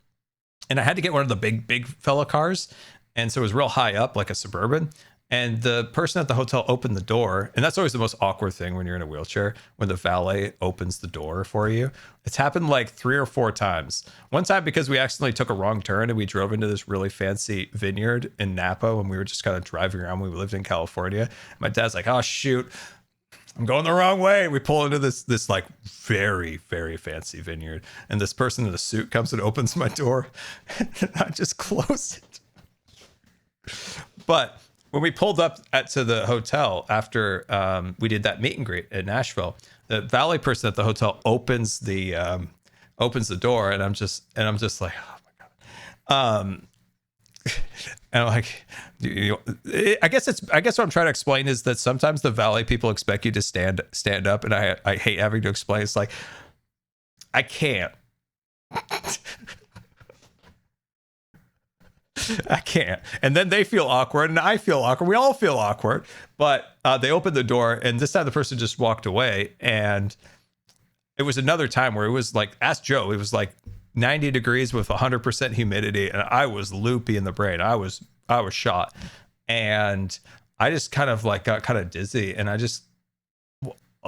and I had to get one of the big fella cars, and so it was real high up, like a Suburban. And the person at the hotel opened the door, and that's always the most awkward thing when you're in a wheelchair, when the valet opens the door for you. It's happened like 3 or 4 times. One time because we accidentally took a wrong turn and we drove into this really fancy vineyard in Napa when we were just kind of driving around when we lived in California. My dad's like, oh shoot, I'm going the wrong way. We pull into this like very, very fancy vineyard, and this person in a suit comes and opens my door, and I just close it. But when we pulled up to the hotel after we did that meet and greet in Nashville, the valet person at the hotel opens the door, and I'm just like, oh my god. And I'm like, I guess what I'm trying to explain is that sometimes the valet people expect you to stand up, and I hate having to explain. It's like, I can't. I can't. And then they feel awkward, and I feel awkward. We all feel awkward. But they opened the door, and this time the person just walked away. And it was another time where it was like, ask Joe, it was like 90 degrees with 100% humidity, and I was loopy in the brain. I was shot, and I just kind of like got kind of dizzy, and I just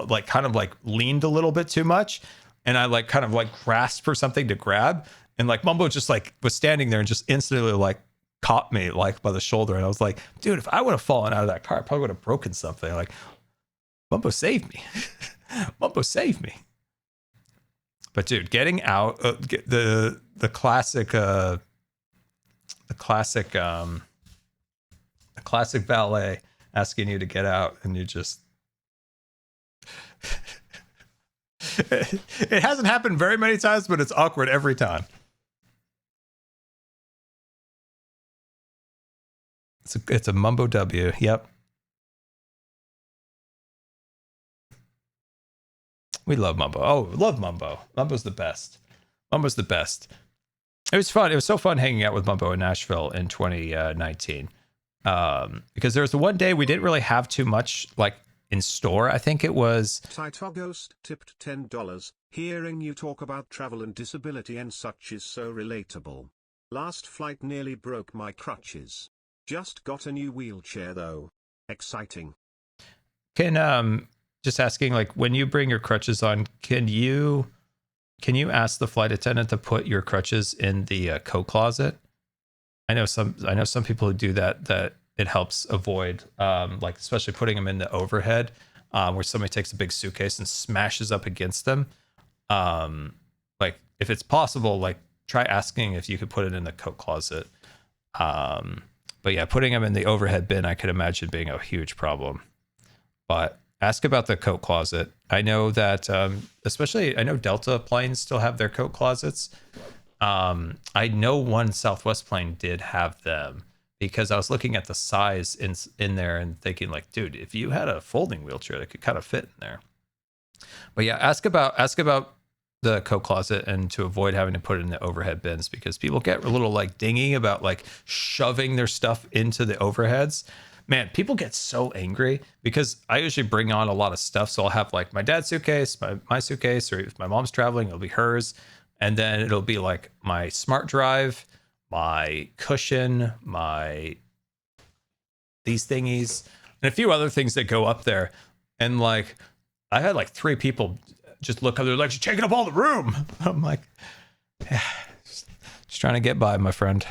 like kind of like leaned a little bit too much, and I like kind of like grasped for something to grab. And like Mumbo just like was standing there and just instantly like caught me like by the shoulder. And I was like, dude, if I would have fallen out of that car, I probably would have broken something. Like, Mumbo saved me. Mumbo saved me. But dude, getting out, the classic valet asking you to get out, and you just, it hasn't happened very many times, but it's awkward every time. It's a Mumbo W. Yep. We love Mumbo. Oh, love Mumbo. Mumbo's the best. Mumbo's the best. It was fun. It was so fun hanging out with Mumbo in Nashville in 2019. Because there was the one day we didn't really have too much like in store. I think it was Titoghost tipped $10. Hearing you talk about travel and disability and such is so relatable. Last flight nearly broke my crutches. Just got a new wheelchair though. Exciting. Can just asking, like, when you bring your crutches on, can you ask the flight attendant to put your crutches in the coat closet? I know some people who do that it helps avoid like especially putting them in the overhead where somebody takes a big suitcase and smashes up against them. Like if it's possible, like try asking if you could put it in the coat closet. But yeah, putting them in the overhead bin, I could imagine being a huge problem. But ask about the coat closet. I know that, especially, I know Delta planes still have their coat closets. I know one Southwest plane did have them because I was looking at the size in there and thinking like, dude, if you had a folding wheelchair that could kind of fit in there. But yeah, ask about the coat closet and to avoid having to put it in the overhead bins, because people get a little like dingy about like shoving their stuff into the overheads. Man, people get so angry because I usually bring on a lot of stuff. So I'll have like my dad's suitcase, my suitcase, or if my mom's traveling, it'll be hers. And then it'll be like my smart drive, my cushion, these thingies, and a few other things that go up there. And like, I had like 3 people just look up, they're like, you're taking up all the room. I'm like, yeah, just trying to get by, my friend.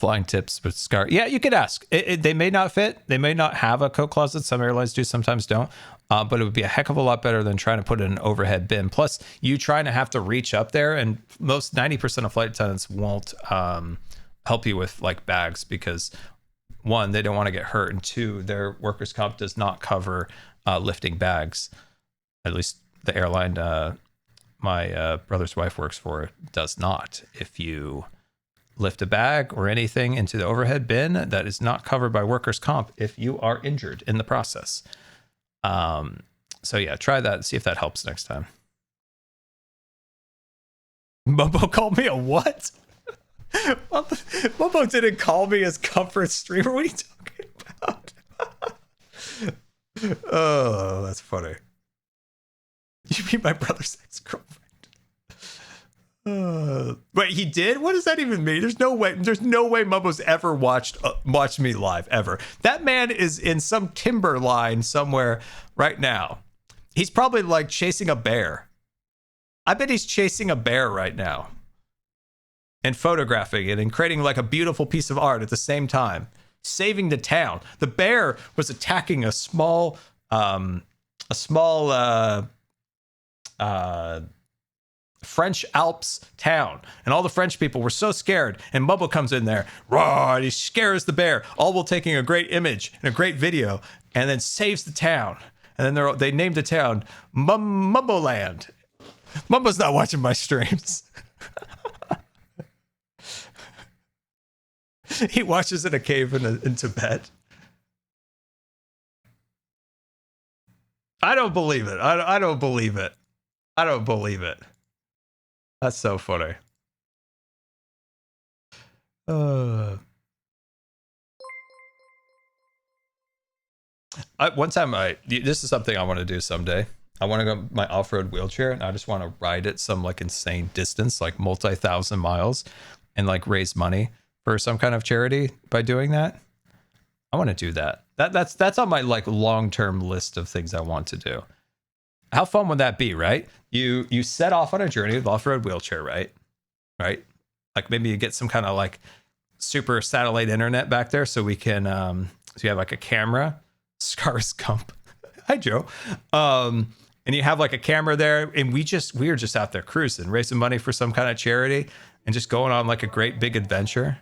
Flying tips with Scar. Yeah, you could ask. They may not fit. They may not have a coat closet. Some airlines do, sometimes don't. But it would be a heck of a lot better than trying to put it in an overhead bin. Plus, you trying to have to reach up there, and most 90% of flight attendants won't help you with like bags because 1, they don't want to get hurt, and 2, their workers' comp does not cover lifting bags. At least the airline my brother's wife works for does not. If you lift a bag or anything into the overhead bin, that is not covered by workers' comp if you are injured in the process. So yeah, try that and see if that helps next time. Mumbo called me a what? Mumbo didn't call me his comfort streamer. What are you talking about? Oh, that's funny. You mean my brother's ex-girlfriend? Wait, he did? What does that even mean? There's no way Mumbo's ever watched me live, ever. That man is in some timberline somewhere right now. He's probably like chasing a bear. I bet he's chasing a bear right now and photographing it and creating like a beautiful piece of art at the same time, saving the town. The bear was attacking a small French Alps town, and all the French people were so scared, and Mumbo comes in there, raw, and he scares the bear, all while taking a great image and a great video, and then saves the town. And then they named the town Mumboland. Mumbo's not watching my streams. He watches in a cave in Tibet. I don't believe it. I don't believe it. I don't believe it. That's so funny. One time, this is something I want to do someday. I want to go my off-road wheelchair, and I just want to ride it some like insane distance, like multi-thousand miles, and like raise money for some kind of charity by doing that. I want to do that. That's on my like long-term list of things I want to do. How fun would that be, right? You set off on a journey with off-road wheelchair, right? Like maybe you get some kind of like super satellite internet back there, so we can so you have like a camera. Scars Gump. Hi, Joe. And you have like a camera there, and we were just out there cruising, raising money for some kind of charity, and just going on like a great big adventure.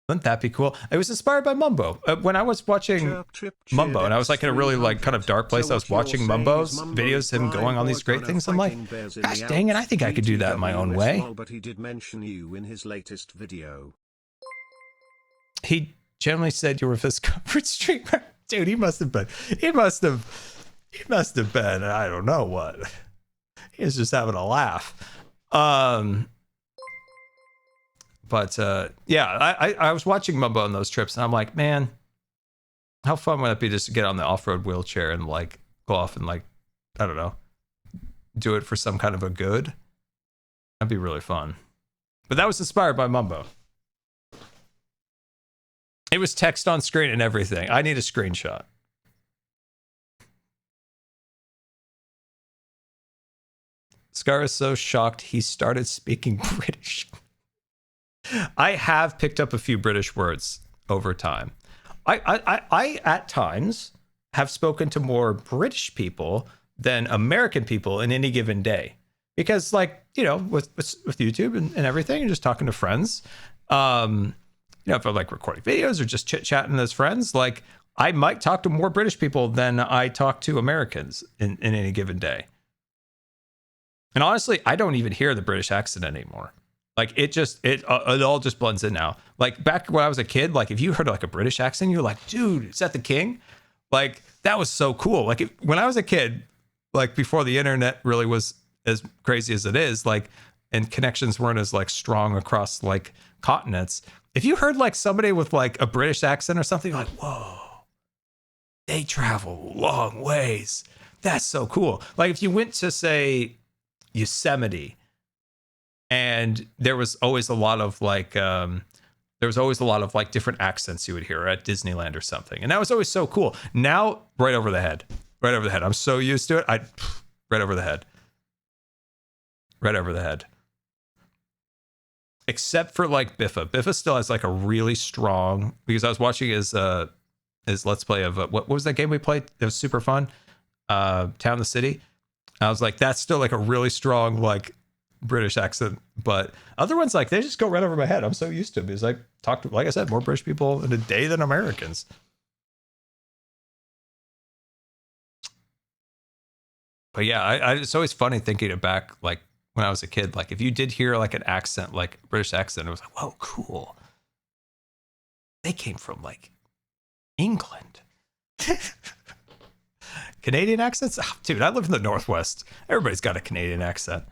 Wouldn't that be cool? I was inspired by Mumbo. When I was watching Mumbo, and I was like in a really like kind of dark place, I was watching Mumbo's videos, him going on these great things. I'm like, gosh dang it, I think I could do that in my own way. But he did mention you in his latest video. He generally said you were his comfort streamer. Dude, he must have been, I don't know what. He was just having a laugh. But yeah, I was watching Mumbo on those trips, and I'm like, man, how fun would it be just to get on the off-road wheelchair and like go off and like, I don't know, do it for some kind of a good? That'd be really fun. But that was inspired by Mumbo. It was text on screen and everything. I need a screenshot. Scar is so shocked he started speaking British. I have picked up a few British words over time. I at times have spoken to more British people than American people in any given day, because like, you know, with YouTube and everything, and just talking to friends, you know, if I'm like recording videos or just chit chatting as friends, like I might talk to more British people than I talk to Americans in any given day. And honestly, I don't even hear the British accent anymore. Like it all just blends in now. Like back when I was a kid, like if you heard like a British accent, you're like, dude, is that the king? Like that was so cool. Like when I was a kid, like before the internet really was as crazy as it is, like, and connections weren't as like strong across like continents. If you heard like somebody with like a British accent or something, you're like, whoa, they travel long ways. That's so cool. Like if you went to say Yosemite, and there was always a lot of like different accents you would hear at Disneyland or something, and that was always so cool. Now, right over the head. I'm so used to it. Right over the head. Except for like Biffa. Biffa still has like a really strong, because I was watching his Let's Play of what was that game we played? It was super fun. Town the City. I was like, that's still like a really strong like British accent, but other ones like they just go right over my head. I'm so used to it because I talk to, like I said, more British people in a day than Americans. But yeah, it's always funny thinking back, like when I was a kid, like if you did hear like an accent, like a British accent, it was like, whoa, cool. They came from like England. Canadian accents? Oh, dude, I live in the Northwest. Everybody's got a Canadian accent.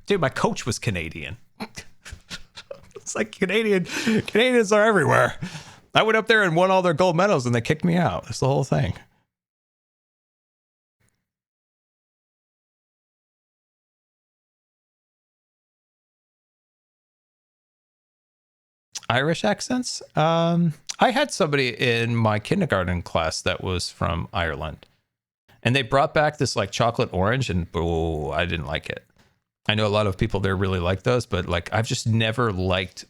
Dude, my coach was Canadian. It's like Canadians are everywhere. I went up there and won all their gold medals and they kicked me out. That's the whole thing. Irish accents? I had somebody in my kindergarten class that was from Ireland. And they brought back this like chocolate orange and I didn't like it. I know a lot of people there really like those, but like I've just never liked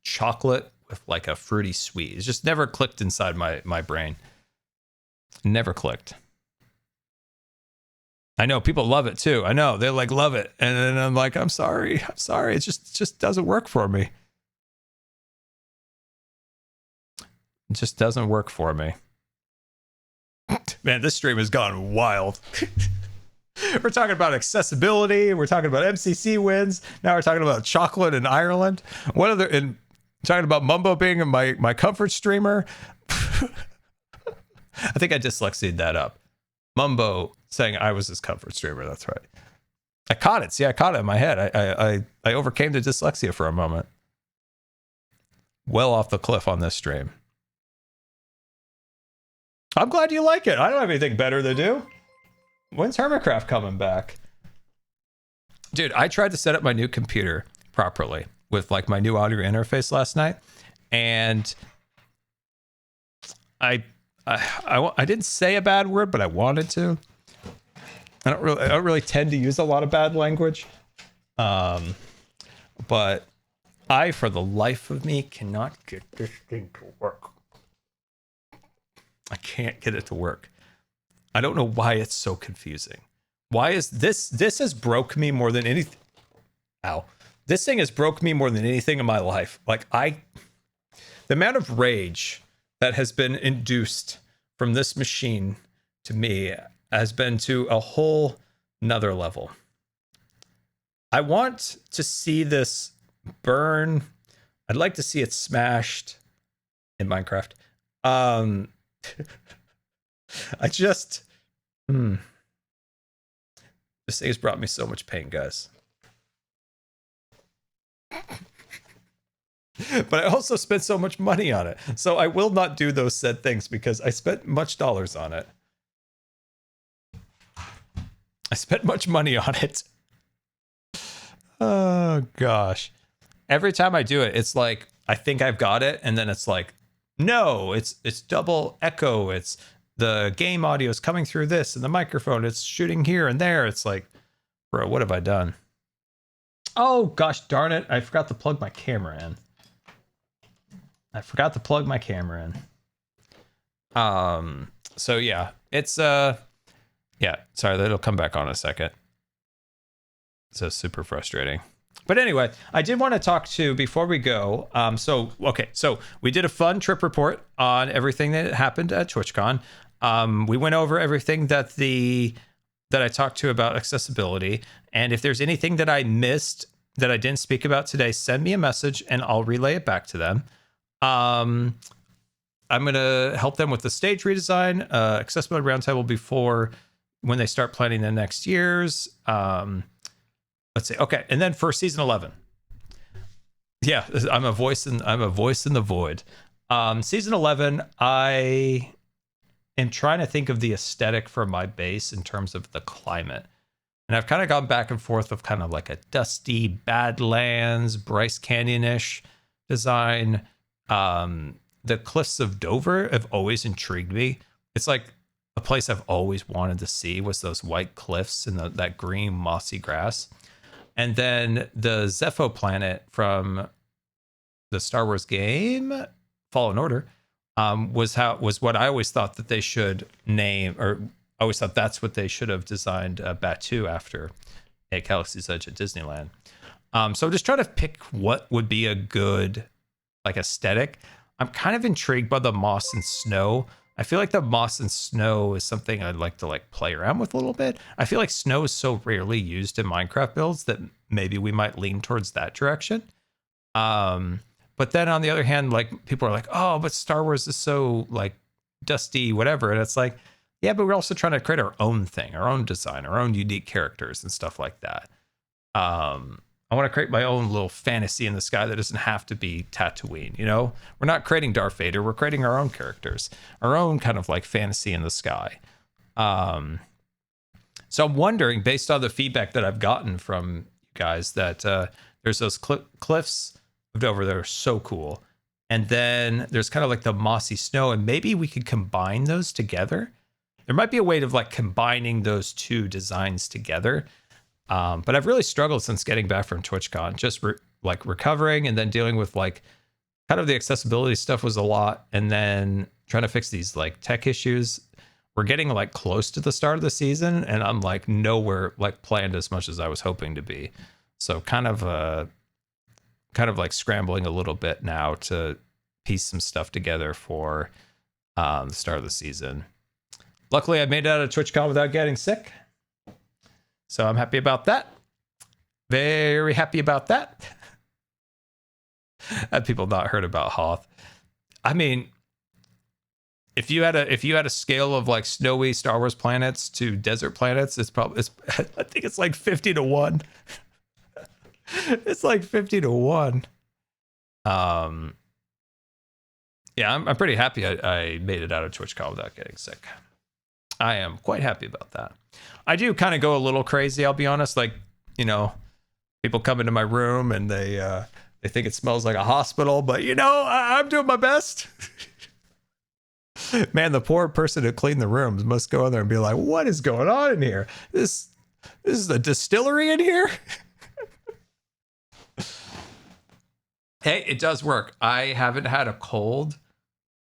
chocolate with like a fruity sweet. It's just never clicked inside my brain. Never clicked. I know people love it too. I know they like love it. And then I'm like, I'm sorry. It just doesn't work for me. It just doesn't work for me. Man, this stream has gone wild. We're talking about accessibility. We're talking about MCC wins. Now we're talking about chocolate in Ireland. What other? And talking about Mumbo being my comfort streamer. I think I dyslexied that up. Mumbo saying I was his comfort streamer. That's right. I caught it. See, I caught it in my head. I overcame the dyslexia for a moment. Well off the cliff on this stream. I'm glad you like it. I don't have anything better to do. When's Hermitcraft coming back? Dude, I tried to set up my new computer properly with like my new audio interface last night, and I didn't say a bad word, but I wanted to. I don't really tend to use a lot of bad language, but I, for the life of me, cannot get this thing to work. I can't get it to work. I don't know why it's so confusing. Why is this has broke me more than anything. Ow. This thing has broke me more than anything in my life. Like the amount of rage that has been induced from this machine to me has been to a whole nother level. I want to see this burn. I'd like to see it smashed in Minecraft. I just this thing has brought me so much pain, guys. But I also spent so much money on it, so I will not do those said things because I spent much dollars on it. I spent much money on it. Oh gosh. Every time I do it, it's like I think I've got it, and then it's like, no, it's double echo. It's the game audio is coming through this, and the microphone, it's shooting here and there. It's like, bro, what have I done? Oh, gosh darn it. I forgot to plug my camera in. So yeah, it's, yeah, sorry, that'll come back on in a second. So super frustrating. But anyway, I did want to talk to, before we go, so we did a fun trip report on everything that happened at TwitchCon. We went over everything that the that I talked to about accessibility. And if there's anything that I missed that I didn't speak about today, send me a message and I'll relay it back to them. I'm going to help them with the stage redesign, accessibility roundtable before when they start planning the next years. Let's see. Okay. And then for season 11. Yeah, I'm a voice in the void. Season 11, I am trying to think of the aesthetic for my base in terms of the climate. And I've kind of gone back and forth of kind of like a dusty Badlands, Bryce Canyon-ish design. The Cliffs of Dover have always intrigued me. It's like a place I've always wanted to see was those white cliffs and that green mossy grass. And then the Zepho planet from the Star Wars game Fallen Order was what I always thought that they should name, or I always thought that's what they should have designed Batuu after at Galaxy's Edge at Disneyland. So I'm just trying to pick what would be a good like aesthetic. I'm kind of intrigued by the moss and snow. I feel like the moss and snow is something I'd like to like play around with a little bit. I feel like snow is so rarely used in Minecraft builds that maybe we might lean towards that direction. But then on the other hand, like people are like, oh, but Star Wars is so like dusty, whatever. And it's like, yeah, but we're also trying to create our own thing, our own design, our own unique characters and stuff like that. I want to create my own little fantasy in the sky that doesn't have to be Tatooine. You know, we're not creating Darth Vader. We're creating our own characters, our own kind of like fantasy in the sky. So I'm wondering, based on the feedback that I've gotten from you guys, that there's those cliffs of Dover that are so cool. And then there's kind of like the mossy snow, and maybe we could combine those together. There might be a way of like combining those two designs together. But I've really struggled since getting back from TwitchCon, just like recovering and then dealing with like kind of the accessibility stuff was a lot. And then trying to fix these like tech issues. We're getting like close to the start of the season and I'm like nowhere like planned as much as I was hoping to be. So kind of like scrambling a little bit now to piece some stuff together for the start of the season. Luckily I made it out of TwitchCon without getting sick. So I'm happy about that. Very happy about that. Had people not heard about Hoth. I mean, if you had a scale of like snowy Star Wars planets to desert planets, I think it's like 50-1. It's like 50-1. Yeah, I'm pretty happy I made it out of TwitchCon without getting sick. I am quite happy about that. I do kind of go a little crazy, I'll be honest. Like, you know, people come into my room and they think it smells like a hospital, but you know, I'm doing my best. Man, the poor person who cleaned the rooms must go in there and be like, what is going on in here? This is a distillery in here? Hey, it does work. I haven't had a cold.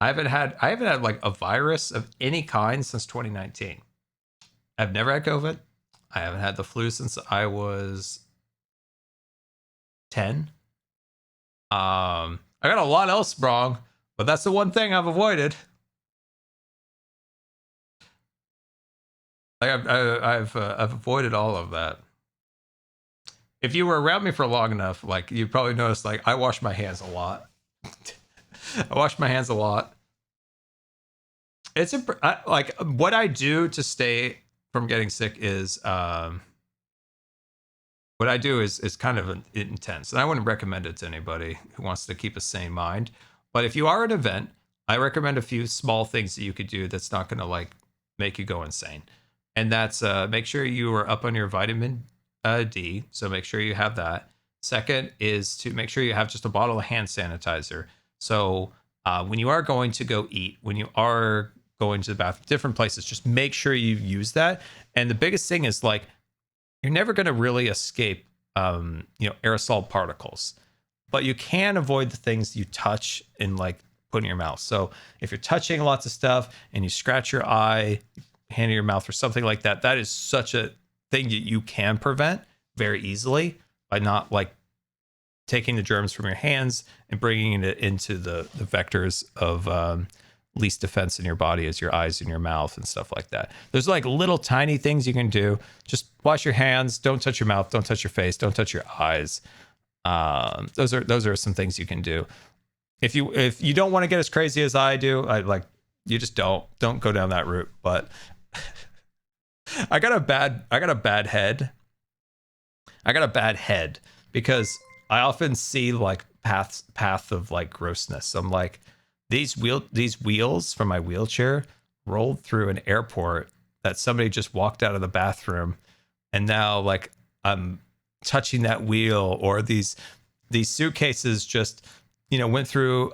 I haven't had like a virus of any kind since 2019. I've never had COVID. I haven't had the flu since I was 10. I got a lot else wrong, but that's the one thing I've avoided. Like I've avoided all of that. If you were around me for long enough, like you probably noticed, like I wash my hands a lot. I wash my hands a lot. It's like what I do to stay from getting sick is what I do is kind of intense, and I wouldn't recommend it to anybody who wants to keep a sane mind. But if you are at an event, I recommend a few small things that you could do that's not going to like make you go insane, and that's make sure you are up on your vitamin D. So make sure you have that. Second is to make sure you have just a bottle of hand sanitizer. So when you are going to go eat, when you are going to the bathroom, different places, just make sure you use that. And the biggest thing is like, you're never going to really escape, aerosol particles, but you can avoid the things you touch and like put in your mouth. So if you're touching lots of stuff and you scratch your eye, hand in your mouth or something like that, that is such a thing that you can prevent very easily by not like taking the germs from your hands and bringing it into the vectors of least defense in your body is your eyes and your mouth and stuff like that. There's like little tiny things you can do. Just wash your hands. Don't touch your mouth. Don't touch your face. Don't touch your eyes. Those are some things you can do. If you don't want to get as crazy as I do, you just don't go down that route. But I got a bad head. I got a bad head because I often see like path of like grossness. So I'm like, these wheels from my wheelchair rolled through an airport that somebody just walked out of the bathroom, and now like I'm touching that wheel, or these suitcases just, went through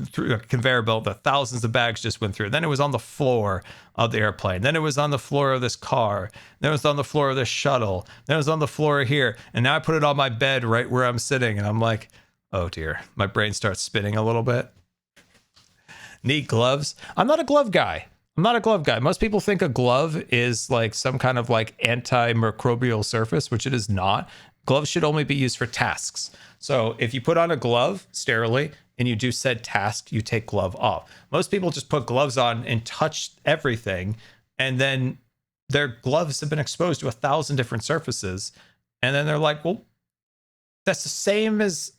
through a conveyor belt that thousands of bags just went through. Then it was on the floor of the airplane. Then it was on the floor of this car. Then it was on the floor of this shuttle. Then it was on the floor here. And now I put it on my bed right where I'm sitting. And I'm like, oh dear, my brain starts spinning a little bit. Need gloves. I'm not a glove guy. Most people think a glove is like some kind of like antimicrobial surface, which it is not. Gloves should only be used for tasks. So if you put on a glove sterilely and you do said task, you take glove off. Most people just put gloves on and touch everything, and then their gloves have been exposed to 1,000 different surfaces. And then they're like, well, that's the same as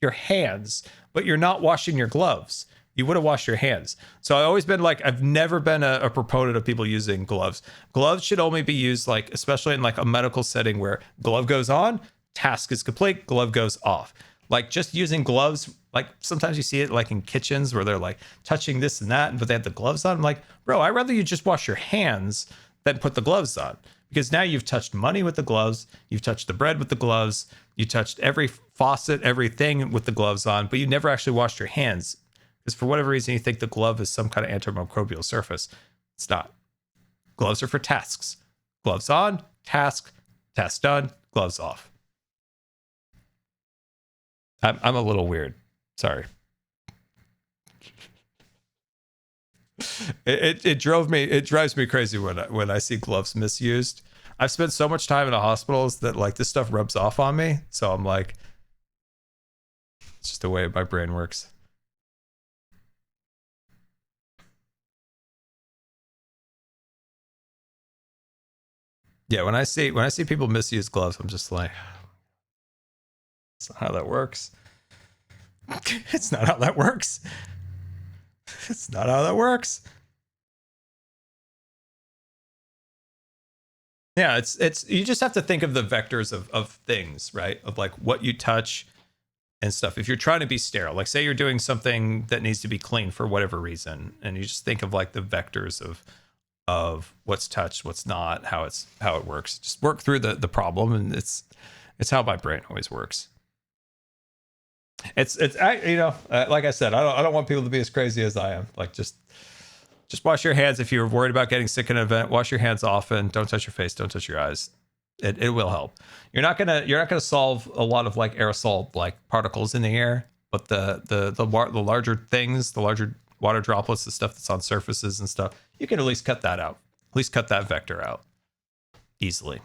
your hands, but you're not washing your gloves. You would have washed your hands. So I've always been like, I've never been a proponent of people using gloves. Gloves should only be used like, especially in like a medical setting where glove goes on, task is complete, glove goes off. Like just using gloves, like sometimes you see it like in kitchens where they're like touching this and that, but they have the gloves on. I'm like, bro, I'd rather you just wash your hands than put the gloves on, because now you've touched money with the gloves. You've touched the bread with the gloves. You touched every faucet, everything with the gloves on, but you never actually washed your hands. Because for whatever reason, you think the glove is some kind of antimicrobial surface. It's not. Gloves are for tasks. Gloves on, task done, gloves off. I'm a little weird. Sorry. It drives me crazy when I see gloves misused. I've spent so much time in the hospitals that like this stuff rubs off on me. So I'm like, it's just the way my brain works. Yeah, when I see people misuse gloves, I'm just like, it's not how that works. It's not how that works. It's not how that works. Yeah, it's you just have to think of the vectors of things, right? Of like what you touch and stuff. If you're trying to be sterile, like say you're doing something that needs to be clean for whatever reason, and you just think of like the vectors of what's touched, what's not, how it works. Just work through the problem, and it's how my brain always works. It's like I said, I don't want people to be as crazy as I am. Like just wash your hands. If you're worried about getting sick in an event, wash your hands often. Don't touch your face. Don't touch your eyes. It will help. You're not gonna solve a lot of like aerosol like particles in the air, but the larger things, the larger water droplets, the stuff that's on surfaces and stuff, you can at least cut that out. At least cut that vector out easily.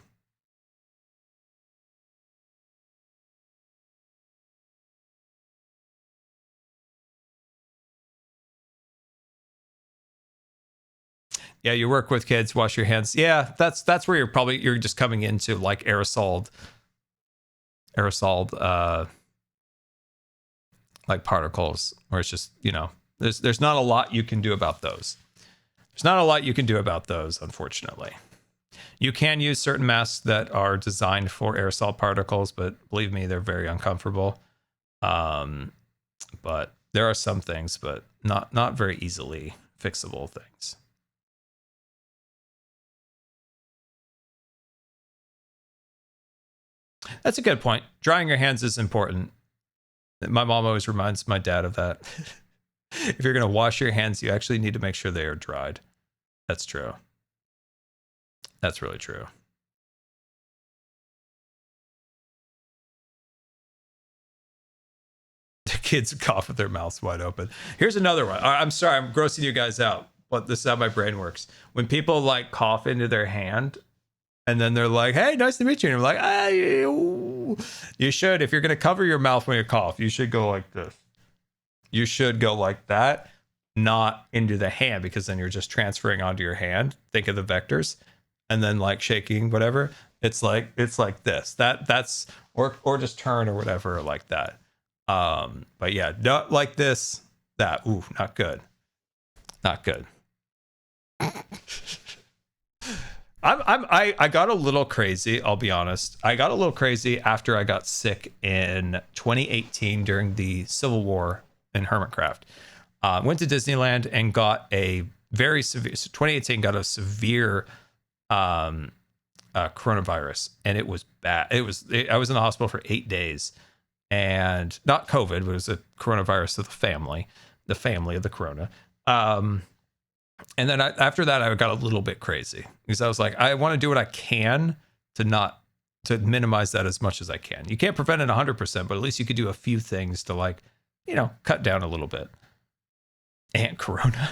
Yeah, you work with kids, wash your hands. Yeah, that's where you're just coming into like aerosol like particles, where it's just, there's not a lot you can do about those. There's not a lot you can do about those, unfortunately. You can use certain masks that are designed for aerosol particles, but believe me, they're very uncomfortable. But there are some things, but not very easily fixable things. That's a good point. Drying your hands is important. My mom always reminds my dad of that. If you're going to wash your hands, you actually need to make sure they are dried. That's true. That's really true. The kids cough with their mouths wide open. Here's another one. I'm sorry, I'm grossing you guys out, but this is how my brain works. When people like cough into their hand, and then they're like, hey, nice to meet you. And you're like, hey, you should, if you're going to cover your mouth when you cough, you should go like this. You should go like that. not into the hand, because then you're just transferring onto your hand. Think of the vectors, and then like shaking whatever. It's like this. That's or just turn or whatever like that. But yeah, not like this. That ooh, not good. Not good. I got a little crazy, I'll be honest. I got a little crazy after I got sick in 2018 during the Civil War in Hermitcraft. Went to Disneyland and got a very severe, so 2018 got a severe coronavirus, and it was bad. I was in the hospital for 8 days, and not COVID, but it was a coronavirus to the family of the corona. And then after that, I got a little bit crazy because I was like, I want to do what I can to minimize that as much as I can. You can't prevent it 100%, but at least you could do a few things to, like, you know, cut down a little bit. And Corona.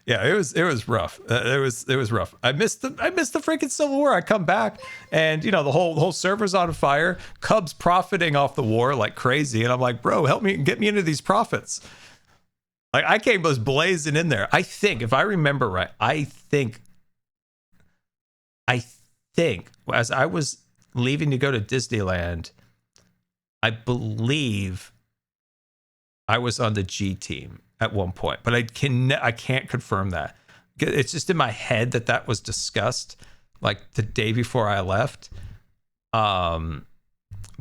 Yeah, it was rough. It was rough. I missed the freaking Civil War. I come back and, you know, the whole server's on fire. Cubs profiting off the war like crazy, and I'm like, bro, help me, get me into these profits. Like, I came was blazing in there. I think, if I remember right, I think as I was leaving to go to Disneyland, I believe I was on the G team at one point, but I can't confirm that. It's just in my head that was discussed like the day before I left. But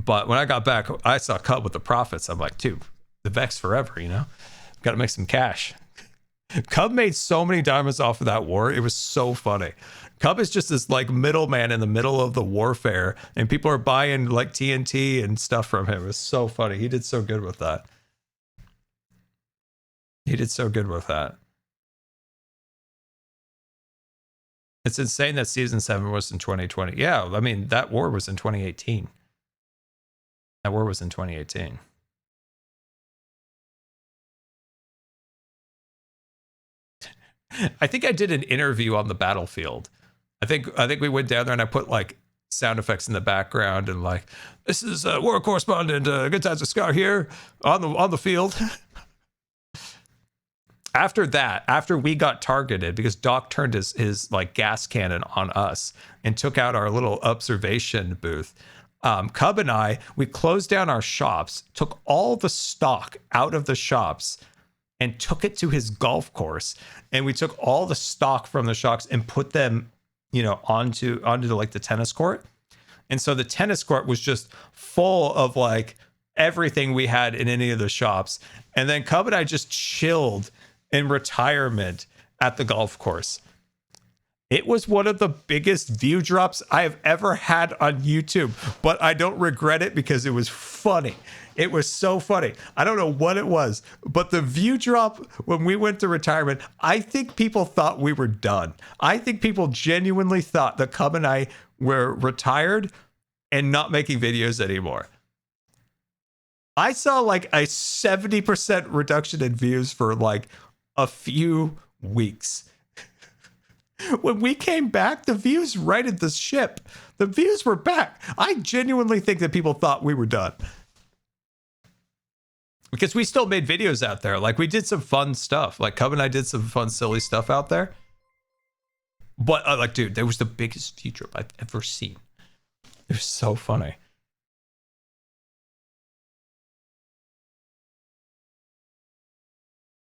when I got back, I saw Cub with the profits. I'm like, dude, the Vex forever, you know? Got to make some cash. Cub made so many diamonds off of that war. It was so funny. Cub is just this like middleman in the middle of the warfare, and people are buying like TNT and stuff from him. It was so funny. He did so good with that. It's insane that season 7 was in 2020. Yeah, I mean, that war was in 2018. I think I did an interview on the battlefield. I think we went down there and I put like sound effects in the background and like, this is war correspondent Good Times with Scar here on the field. After we got targeted because Doc turned his like gas cannon on us and took out our little observation booth, Cub and we closed down our shops, took all the stock out of the shops and took it to his golf course. And we took all the stock from the shops and put them, you know, onto like the tennis court. And so the tennis court was just full of like everything we had in any of the shops. And then Cub and I just chilled in retirement at the golf course. It was one of the biggest view drops I have ever had on YouTube, but I don't regret it because it was funny. It was so funny. I don't know what it was, but the view drop when we went to retirement, I think people thought we were done. I think people genuinely thought that Cub and I were retired and not making videos anymore. I saw like a 70% reduction in views for like a few weeks. When we came back, the views righted the ship. The views were back. I genuinely think that people thought we were done. Because we still made videos out there. Like, we did some fun stuff. Like, Cub and I did some fun, silly stuff out there. But, like, dude, that was the biggest view drop I've ever seen. It was so funny.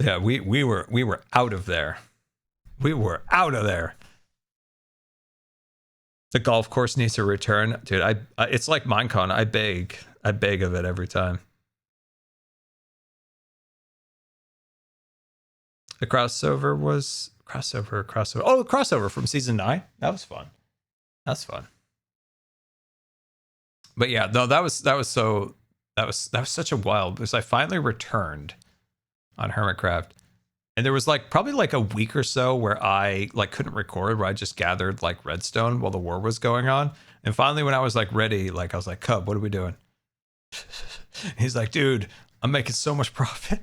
Yeah, we were out of there. We were out of there. The golf course needs to return. Dude, it's like Minecon. I beg of it every time. The crossover was crossover. Oh, the crossover from season 9. That was fun. That's fun. But yeah, no, that was such a wild, because I finally returned on Hermitcraft. And there was like probably like a week or so where I like couldn't record, where I just gathered like redstone while the war was going on. And finally, when I was like ready, like I was like, Cub, what are we doing? He's like, dude, I'm making so much profit.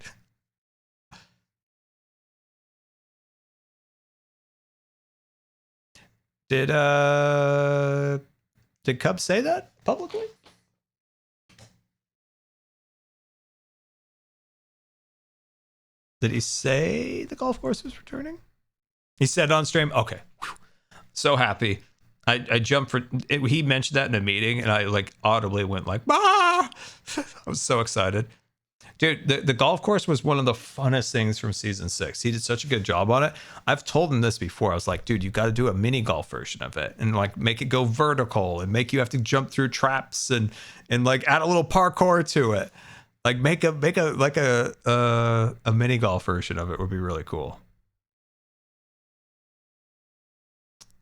Did Cub say that publicly? Did he say the golf course was returning? He said on stream. Okay, whew. So happy. I jumped for it, he mentioned that in a meeting, and I like audibly went like, "Ah!" I was so excited. Dude, the golf course was one of the funnest things from season 6. He did such a good job on it. I've told him this before. I was like, dude, you got to do a mini golf version of it and like make it go vertical and make you have to jump through traps and like add a little parkour to it. Like make a mini golf version of it would be really cool.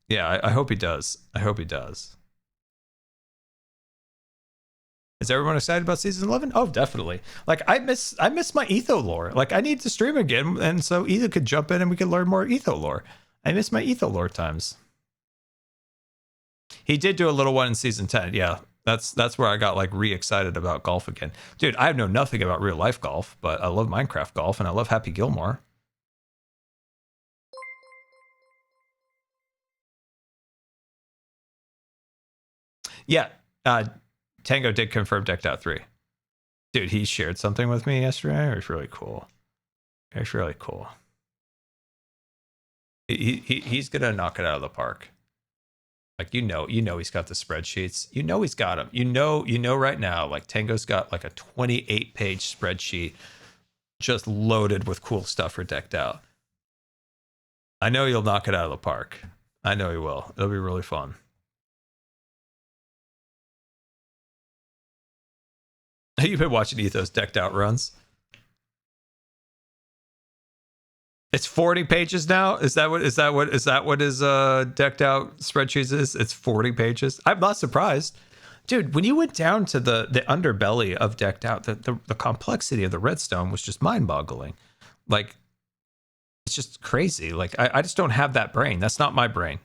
Yeah, I hope he does. I hope he does. Is everyone excited about season 11? Oh, definitely. Like I miss my Etho lore. Like I need to stream again, and so Etho could jump in and we could learn more Etho lore. I miss my Etho lore times. He did do a little one in season 10. Yeah, that's where I got like re-excited about golf again. Dude, I know nothing about real life golf, but I love Minecraft golf and I love Happy Gilmore. Yeah, Tango did confirm Decked Out 3. Dude, he shared something with me yesterday. It was really cool. It's really cool. He's gonna knock it out of the park. Like you know he's got the spreadsheets. You know he's got them. You know right now, like Tango's got like a 28-page spreadsheet just loaded with cool stuff for Decked Out. I know he'll knock it out of the park. I know he will. It'll be really fun. You've been watching Ethos Decked Out runs. It's 40 pages now. Is that what his Decked Out spreadsheets is? It's 40 pages. I'm not surprised, dude. When you went down to the underbelly of Decked Out, the complexity of the redstone was just mind-boggling. Like it's just crazy. Like I just don't have that brain. That's not my brain.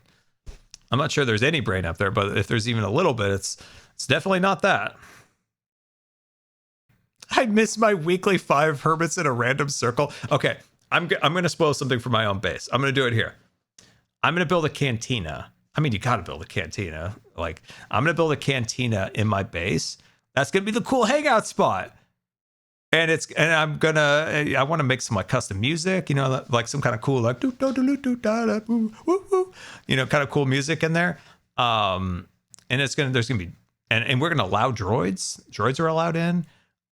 I'm not sure there's any brain up there, but if there's even a little bit, it's definitely not that. I miss my weekly 5 hermits in a random circle. Okay, I'm going to spoil something for my own base. I'm going to do it here. I'm going to build a cantina. I mean, you got to build a cantina. Like, I'm going to build a cantina in my base. That's going to be the cool hangout spot. And I want to make some like custom music, you know, like some kind of cool like kind of cool music in there. And there's going to be and we're going to allow droids. Droids are allowed in.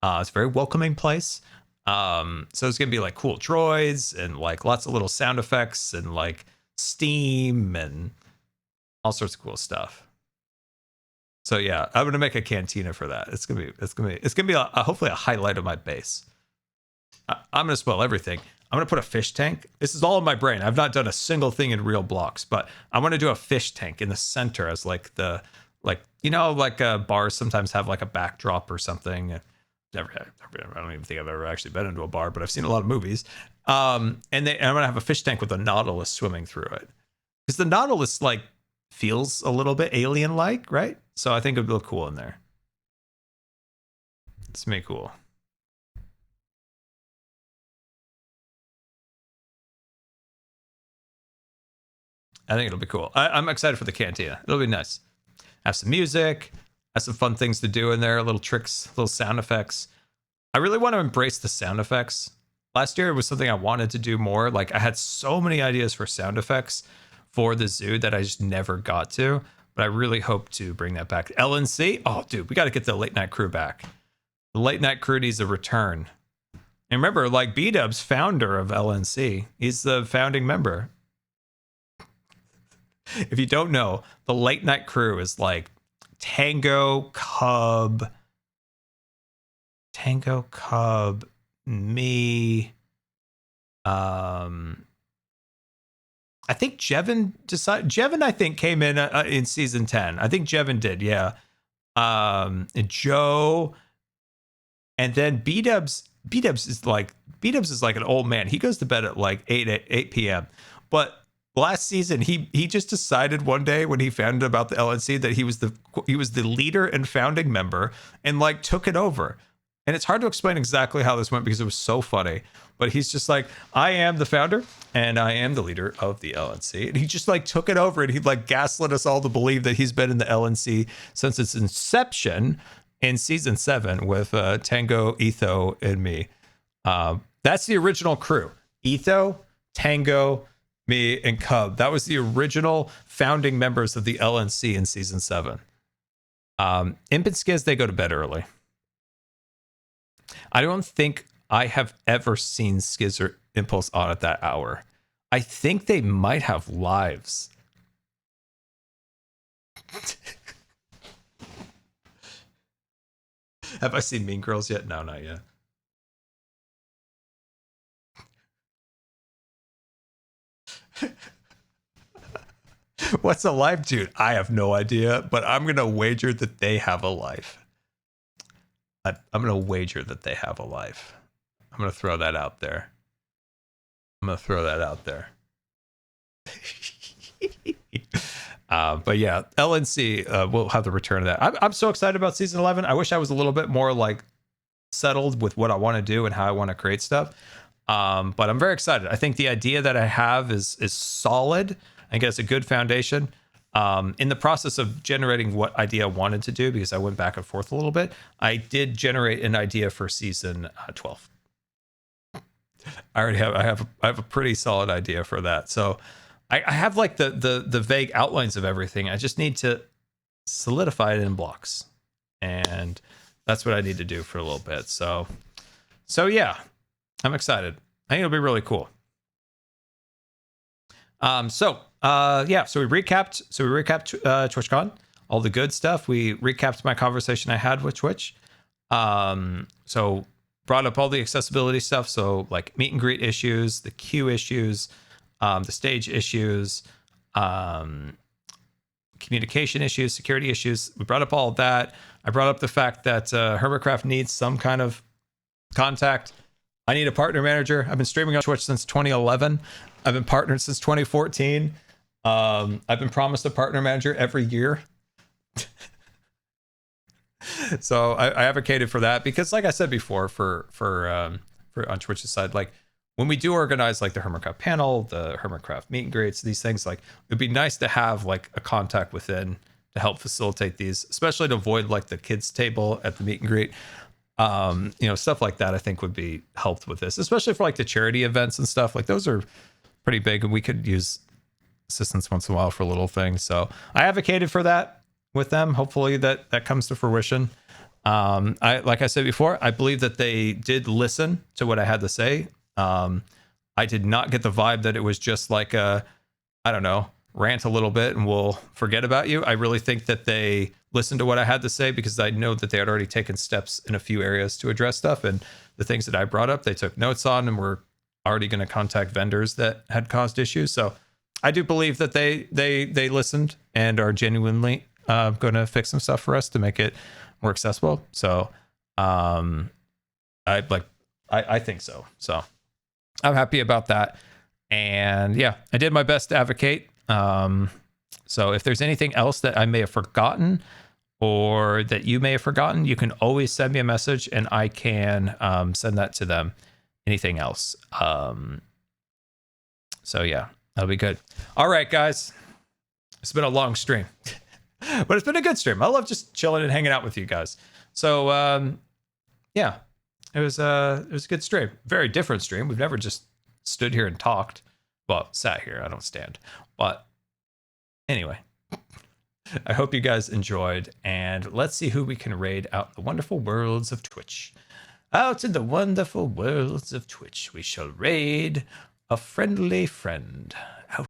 It's a very welcoming place. So it's going to be like cool droids and like lots of little sound effects and like steam and all sorts of cool stuff. So yeah, I'm going to make a cantina for that. It's going to be hopefully a highlight of my base. I'm going to spoil everything. I'm going to put a fish tank. This is all in my brain. I've not done a single thing in real blocks, but I want to do a fish tank in the center as like bars sometimes have like a backdrop or something. I don't even think I've ever actually been into a bar, but I've seen a lot of movies. And I'm gonna have a fish tank with a nautilus swimming through it, because the nautilus like feels a little bit alien-like, right? So I think it'd look cool in there. It's gonna be cool. I think it'll be cool. I'm excited for the cantina. It'll be nice. Have some music. Have some fun things to do in there, little tricks, little sound effects. I really want to embrace the sound effects. Last year it was something I wanted to do more. Like I had so many ideas for sound effects for the zoo that I just never got to, but I really hope to bring that back. LNC, oh dude, we got to get the late night crew back. The late night crew needs a return. And remember, like B-Dub's founder of LNC, he's the founding member. If you don't know, the late night crew is like Tango, Cub, me. I think Jevin I think came in season 10. I think Jevin did, yeah. And Joe, and then B-Dubs is like an old man. He goes to bed at like 8 p.m. But last season, he just decided one day when he found out about the LNC that he was the leader and founding member and like took it over. And it's hard to explain exactly how this went because it was so funny. But he's just like, I am the founder and I am the leader of the LNC. And he just like took it over and he like gaslit us all to believe that he's been in the LNC since its inception in season 7 with Tango, Etho, and me. That's the original crew. Etho, Tango, me, and Cub. That was the original founding members of the LNC in season 7. Imp and Skiz, they go to bed early. I don't think I have ever seen Skiz or Impulse on at that hour. I think they might have lives. Have I seen Mean Girls yet? No, not yet. What's a life, dude? I have no idea, but I'm going to wager that they have a life. I'm going to wager that they have a life. I'm going to throw that out there. But yeah, LNC, we'll have the return of that. I'm so excited about season 11. I wish I was a little bit more like settled with what I want to do and how I want to create stuff. But I'm very excited. I think the idea that I have is solid. I guess a good foundation. In the process of generating what idea I wanted to do, because I went back and forth a little bit, I did generate an idea for season 12. I have a pretty solid idea for that. So I have like the vague outlines of everything. I just need to solidify it in blocks, and that's what I need to do for a little bit. So yeah, I'm excited. I think it'll be really cool. So we recapped TwitchCon, all the good stuff. We recapped my conversation I had with Twitch. So brought up all the accessibility stuff. So like meet and greet issues, the queue issues, the stage issues, communication issues, security issues. We brought up all of that. I brought up the fact that Hermitcraft needs some kind of contact. I need a partner manager. I've been streaming on Twitch since 2011. I've been partnered since 2014. I've been promised a partner manager every year. So I advocated for that because, like I said before, for on Twitch's side, like when we do organize like the Hermitcraft panel, the Hermitcraft meet and greets, these things, like it'd be nice to have like a contact within to help facilitate these, especially to avoid like the kids table at the meet and greet. Stuff like that I think would be helped with this, especially for like the charity events and stuff. Like those are pretty big and we could use assistance once in a while for little things. So I advocated for that with them. Hopefully that comes to fruition. Like I said before, I believe that they did listen to what I had to say. I did not get the vibe that it was just like I don't know, rant a little bit and we'll forget about you. I really think that they listened to what I had to say because I know that they had already taken steps in a few areas to address stuff, and the things that I brought up, they took notes on and were already going to contact vendors that had caused issues. So I do believe that they listened and are genuinely going to fix some stuff for us to make it more accessible. So I think so. So I'm happy about that. And yeah, I did my best to advocate. So if there's anything else that I may have forgotten or that you may have forgotten, you can always send me a message and I can send that to them. Anything else. So yeah, that'll be good. All right, guys. It's been a long stream, but it's been a good stream. I love just chilling and hanging out with you guys. So yeah, it was a good stream. Very different stream. We've never just stood here and talked. Well, sat here. I don't stand. But anyway, I hope you guys enjoyed, and let's see who we can raid out in the wonderful worlds of Twitch. Out in the wonderful worlds of Twitch, we shall raid a friendly friend.